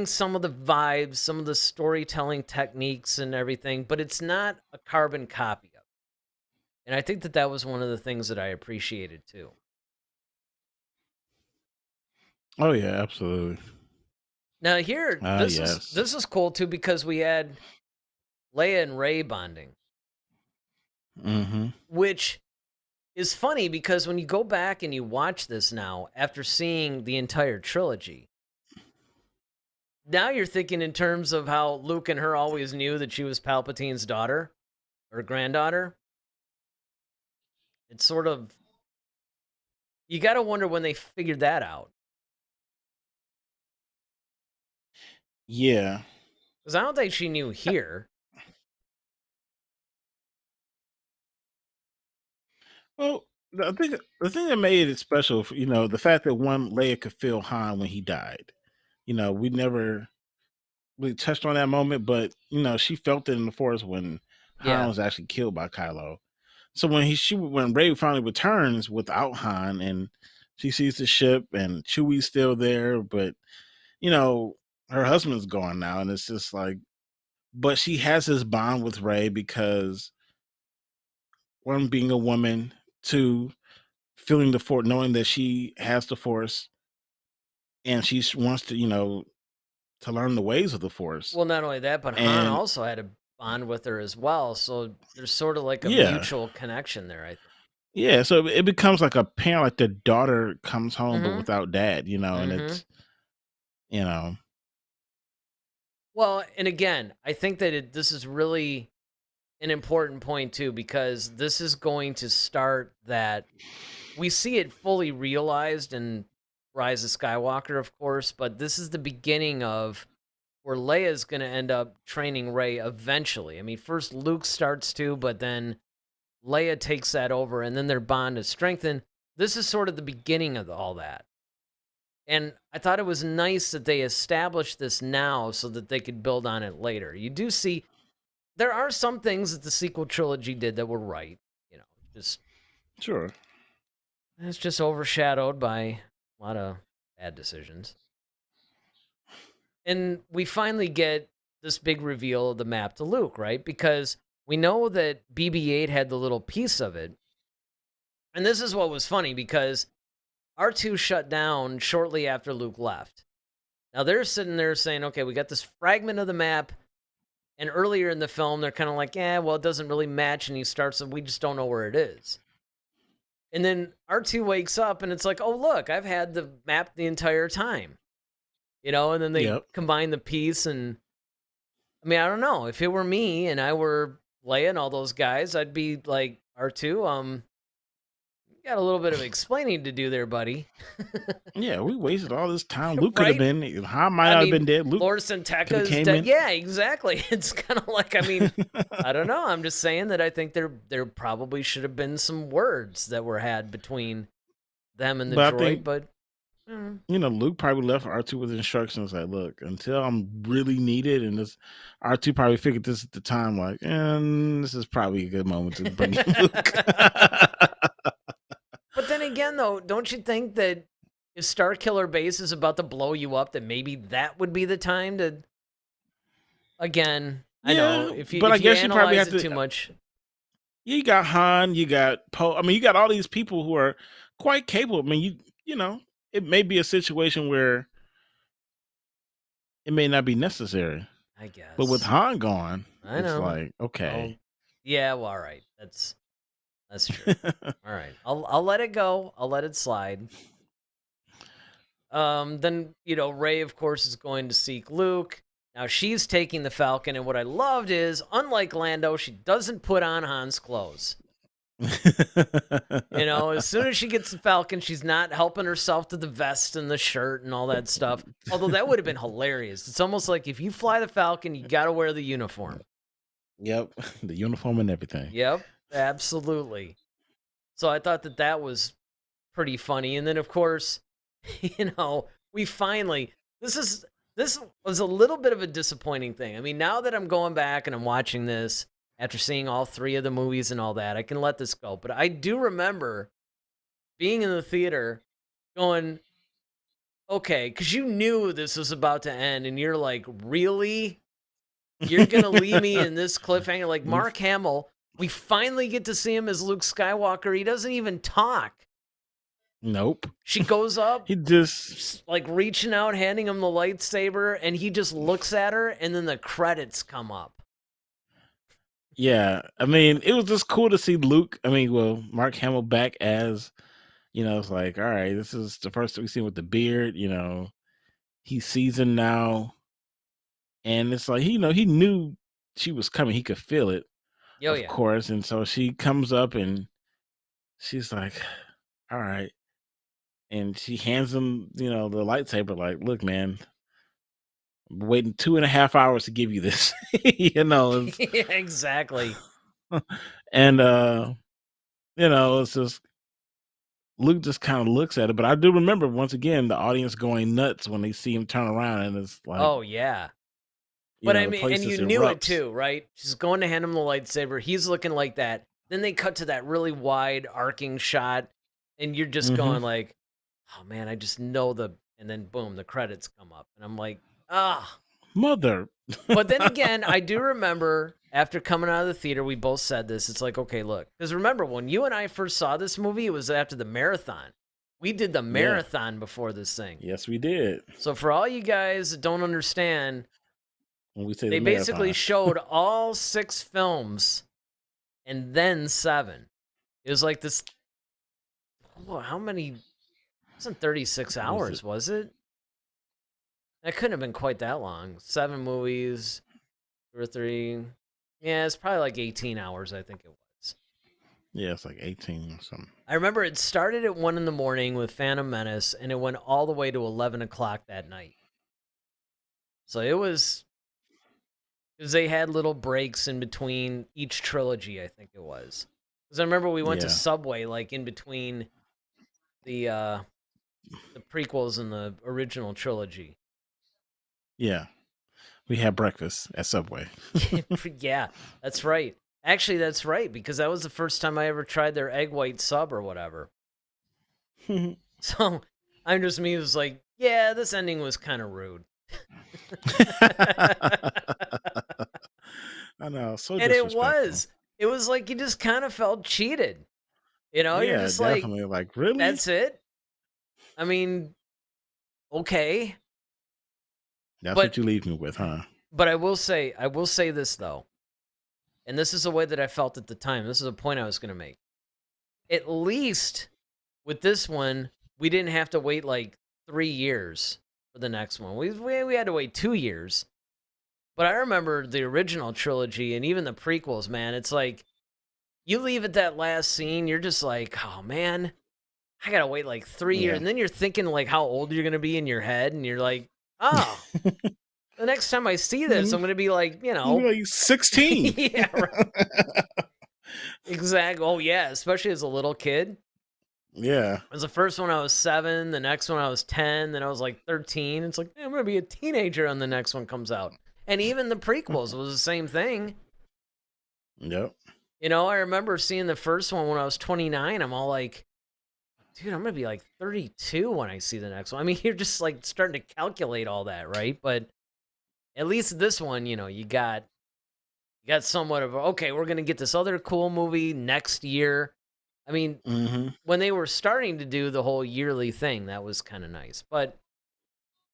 some of the vibes, some of the storytelling techniques and everything, but it's not a carbon copy of it. And I think that was one of the things that I appreciated, too. Oh yeah, absolutely. Now here, Yes. this is cool too because we had Leia and Rey bonding, Mm-hmm. which is funny because when you go back and you watch this now after seeing the entire trilogy, now you're thinking in terms of how Luke and her always knew that she was Palpatine's daughter or granddaughter. It's sort of, you got to wonder when they figured that out. Yeah. Because I don't think she knew here. Well, I think the thing that made it special, the fact that one Leia could feel Han when he died. We never really touched on that moment, but she felt it in the Force when Han Yeah. was actually killed by Kylo. So when Rey finally returns without Han and she sees the ship and Chewie's still there, but her husband's gone now, and it's just like but she has this bond with Ray because one, being a woman, two, feeling the force, knowing that she has the force, and she wants to, to learn the ways of the force. Well, not only that, but Han And also had a bond with her as well. So there's sort of like a yeah, mutual connection there, I think. yeah. So it becomes like a parent, like the daughter comes home but Mm-hmm. without dad, and Mm-hmm. it's, you know, Well, and again, I think that this is really an important point too, because this is going to start that we see it fully realized in Rise of Skywalker, of course, but this is the beginning of where Leia's going to end up training Rey eventually. I mean, first Luke starts to, but then Leia takes that over, and then their bond is strengthened. This is sort of the beginning of all that. And I thought it was nice that they established this now so that they could build on it later. You do see there are some things that the sequel trilogy did that were right. You know, just sure. it's just overshadowed by a lot of bad decisions. And we finally get this big reveal of the map to Luke, right? Because we know that BB-8 had the little piece of it. And this is what was funny because R2 shut down shortly after Luke left. Now they're sitting there saying, okay, we got this fragment of the map. And earlier in the film, they're kind of like, yeah, well, it doesn't really match. And he starts, we just don't know where it is. And then R2 wakes up and it's like, oh, look, I've had the map the entire time. And then they Yep. combine the piece. And I mean, I don't know. If it were me and I were Leia and all those guys, I'd be like, R2, you got a little bit of explaining to do there, buddy. Yeah, we wasted all this time. Luke could have Right? been. Han might I not have been mean, dead. Luke Lord could have Santeka's came dead. in. Yeah, exactly. It's kind of like, I mean, I don't know. I'm just saying that I think there probably should have been some words that were had between them and the But I droid, think, but Luke probably left R2 with instructions like, look, until I'm really needed, and this R2 probably figured this at the time, like, and this is probably a good moment to bring in Luke. but then again, though, don't you think that if Starkiller Base is about to blow you up, that maybe that would be the time to? Again, I know Yeah, if you but I if you guess you probably analyze have it to. too much, You got Han, you got Poe. I mean, you got all these people who are quite capable. I mean, it may be a situation where it may not be necessary, I but with guess. Han gone, I it's know. like, Oh, okay. yeah. Well, all right. That's true. All right. I'll let it go. I'll let it slide. Then Rey, of course, is going to seek Luke. Now she's taking the Falcon, and what I loved is, unlike Lando, she doesn't put on Han's clothes. As soon as she gets the Falcon, she's not helping herself to the vest and the shirt and all that stuff. Although that would have been hilarious. It's almost like if you fly the Falcon, you got to wear the uniform. Yep, the uniform and everything. Yep, absolutely. So I thought that was pretty funny. And then, of course, we finally, this was a little bit of a disappointing thing. I mean, now that I'm going back and I'm watching this after seeing all three of the movies and all that, I can let this go. But I do remember being in the theater going, okay, because you knew this was about to end, and you're like, really? You're going to leave me in this cliffhanger? Like Mark Hamill, we finally get to see him as Luke Skywalker. He doesn't even talk. Nope. She goes up, He just like reaching out, handing him the lightsaber, and he just looks at her, and then the credits come up. yeah. I mean, it was just cool to see Luke. I mean, well, Mark Hamill back as, it's like, all right, this is the first we see him with the beard. He's seasoned now, and it's like he knew she was coming. He could feel it, Oh, of yeah. course. And so she comes up and she's like, all right. And she hands him, the lightsaber, like, look, man, I'm waiting 2.5 hours to give you this. Yeah, exactly. And it's just Luke just kind of looks at it. But I do remember once again the audience going nuts when they see him turn around, and it's like, Oh, yeah. But I the mean, place and just you knew it erupts. too, right? She's going to hand him the lightsaber. He's looking like that. Then they cut to that really wide arcing shot, and you're just Hmm. going like, oh man, I just know and then boom, the credits come up. And I'm like, ah. Mother. But then again, I do remember after coming out of the theater, we both said this. It's like, okay, look. Because remember, when you and I first saw this movie, it was after the marathon. We did the marathon before this thing. Yes, we did. So for all you guys that don't understand, When we say they the basically marathon. showed all 6 films and then 7. It was like this. Oh, how many? It wasn't 36 hours, was it? That couldn't have been quite that long. 7 movies, 2 or 3. Yeah, it's probably like 18 hours, I think it was. Yeah, it's like 18 or something. I remember it started at 1 in the morning with Phantom Menace, and it went all the way to 11 o'clock that night. So it was, because they had little breaks in between each trilogy, I think it was. Because I remember we went to Subway, like in between the prequels and the original trilogy. Yeah. We had breakfast at Subway. Yeah, that's right. Actually, that's right, because that was the first time I ever tried their egg white sub or whatever. So I'm just me was like, yeah, this ending was kind of rude. I know, so And disrespectful. it was like you just kind of felt cheated. You know, you're Yeah, just definitely. Like, really? that's it? I mean, okay. That's but- what you leave me with, huh? But I will say this, though. And this is the way that I felt at the time. This is a point I was going to make. At least with this one, we didn't have to wait like 3 years for the next one. We had to wait 2 years. But I remember the original trilogy and even the prequels, man. It's like, you leave at that last scene, you're just like, oh, man, I got to wait like 3 years. Yeah. And then you're thinking like how old you're going to be in your head. And you're like, oh, the next time I see this, I'm going to be like, you know. You're like 16. Yeah, right. Exactly. Oh, yeah, especially as a little kid. Yeah. It was the first one I was 7, the next one I was 10, then I was like 13. It's like, I'm going to be a teenager when the next one comes out. And even the prequels was the same thing. Yep. You know, I remember seeing the first one when I was 29. I'm all like, dude, I'm going to be like 32 when I see the next one. I mean, you're just like starting to calculate all that, right? But at least this one, you know, you got somewhat of, okay, we're going to get this other cool movie next year. I mean, when they were starting to do the whole yearly thing, that was kind of nice. But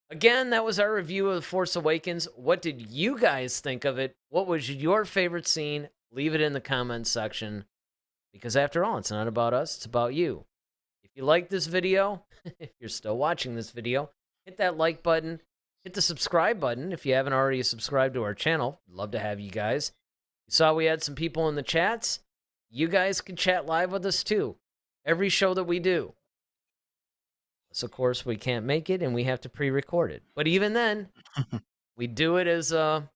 again, that was our review of The Force Awakens. What did you guys think of it? What was your favorite scene? Leave it in the comments section. Because after all, it's not about us, it's about you. If you like this video, if you're still watching this video, hit that like button. Hit the subscribe button if you haven't already subscribed to our channel. Love to have you guys. You saw we had some people in the chats. You guys can chat live with us too. Every show that we do. So, of course, we can't make it and we have to pre-record it. But even then, we do it as a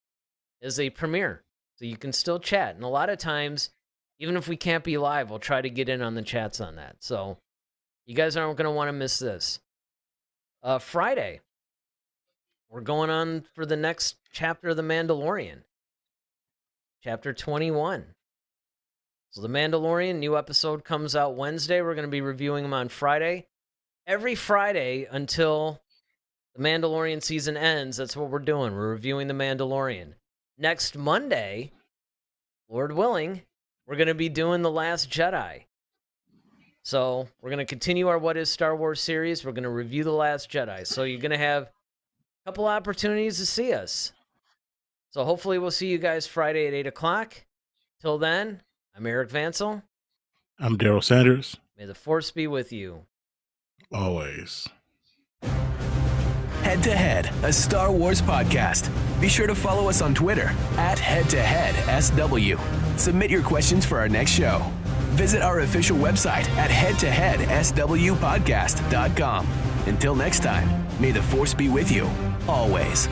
premiere. So you can still chat. And a lot of times, even if we can't be live, we'll try to get in on the chats on that. So you guys aren't going to want to miss this. Friday, we're going on for the next chapter of The Mandalorian. Chapter 21. So The Mandalorian, new episode comes out Wednesday. We're going to be reviewing them on Friday. Every Friday until The Mandalorian season ends, that's what we're doing. We're reviewing The Mandalorian. Next Monday, Lord willing, we're going to be doing The Last Jedi. So we're going to continue our What is Star Wars series. We're going to review The Last Jedi. So you're going to have a couple opportunities to see us. So hopefully we'll see you guys Friday at 8 o'clock. Till then, I'm Eric Vansel. I'm Daryl Sanders. May the Force be with you. Always. Head to Head, a Star Wars podcast. Be sure to follow us on Twitter @HeadToHeadSW. Submit your questions for our next show. Visit our official website at headtoheadswpodcast.com. Until next time, may the Force be with you, always.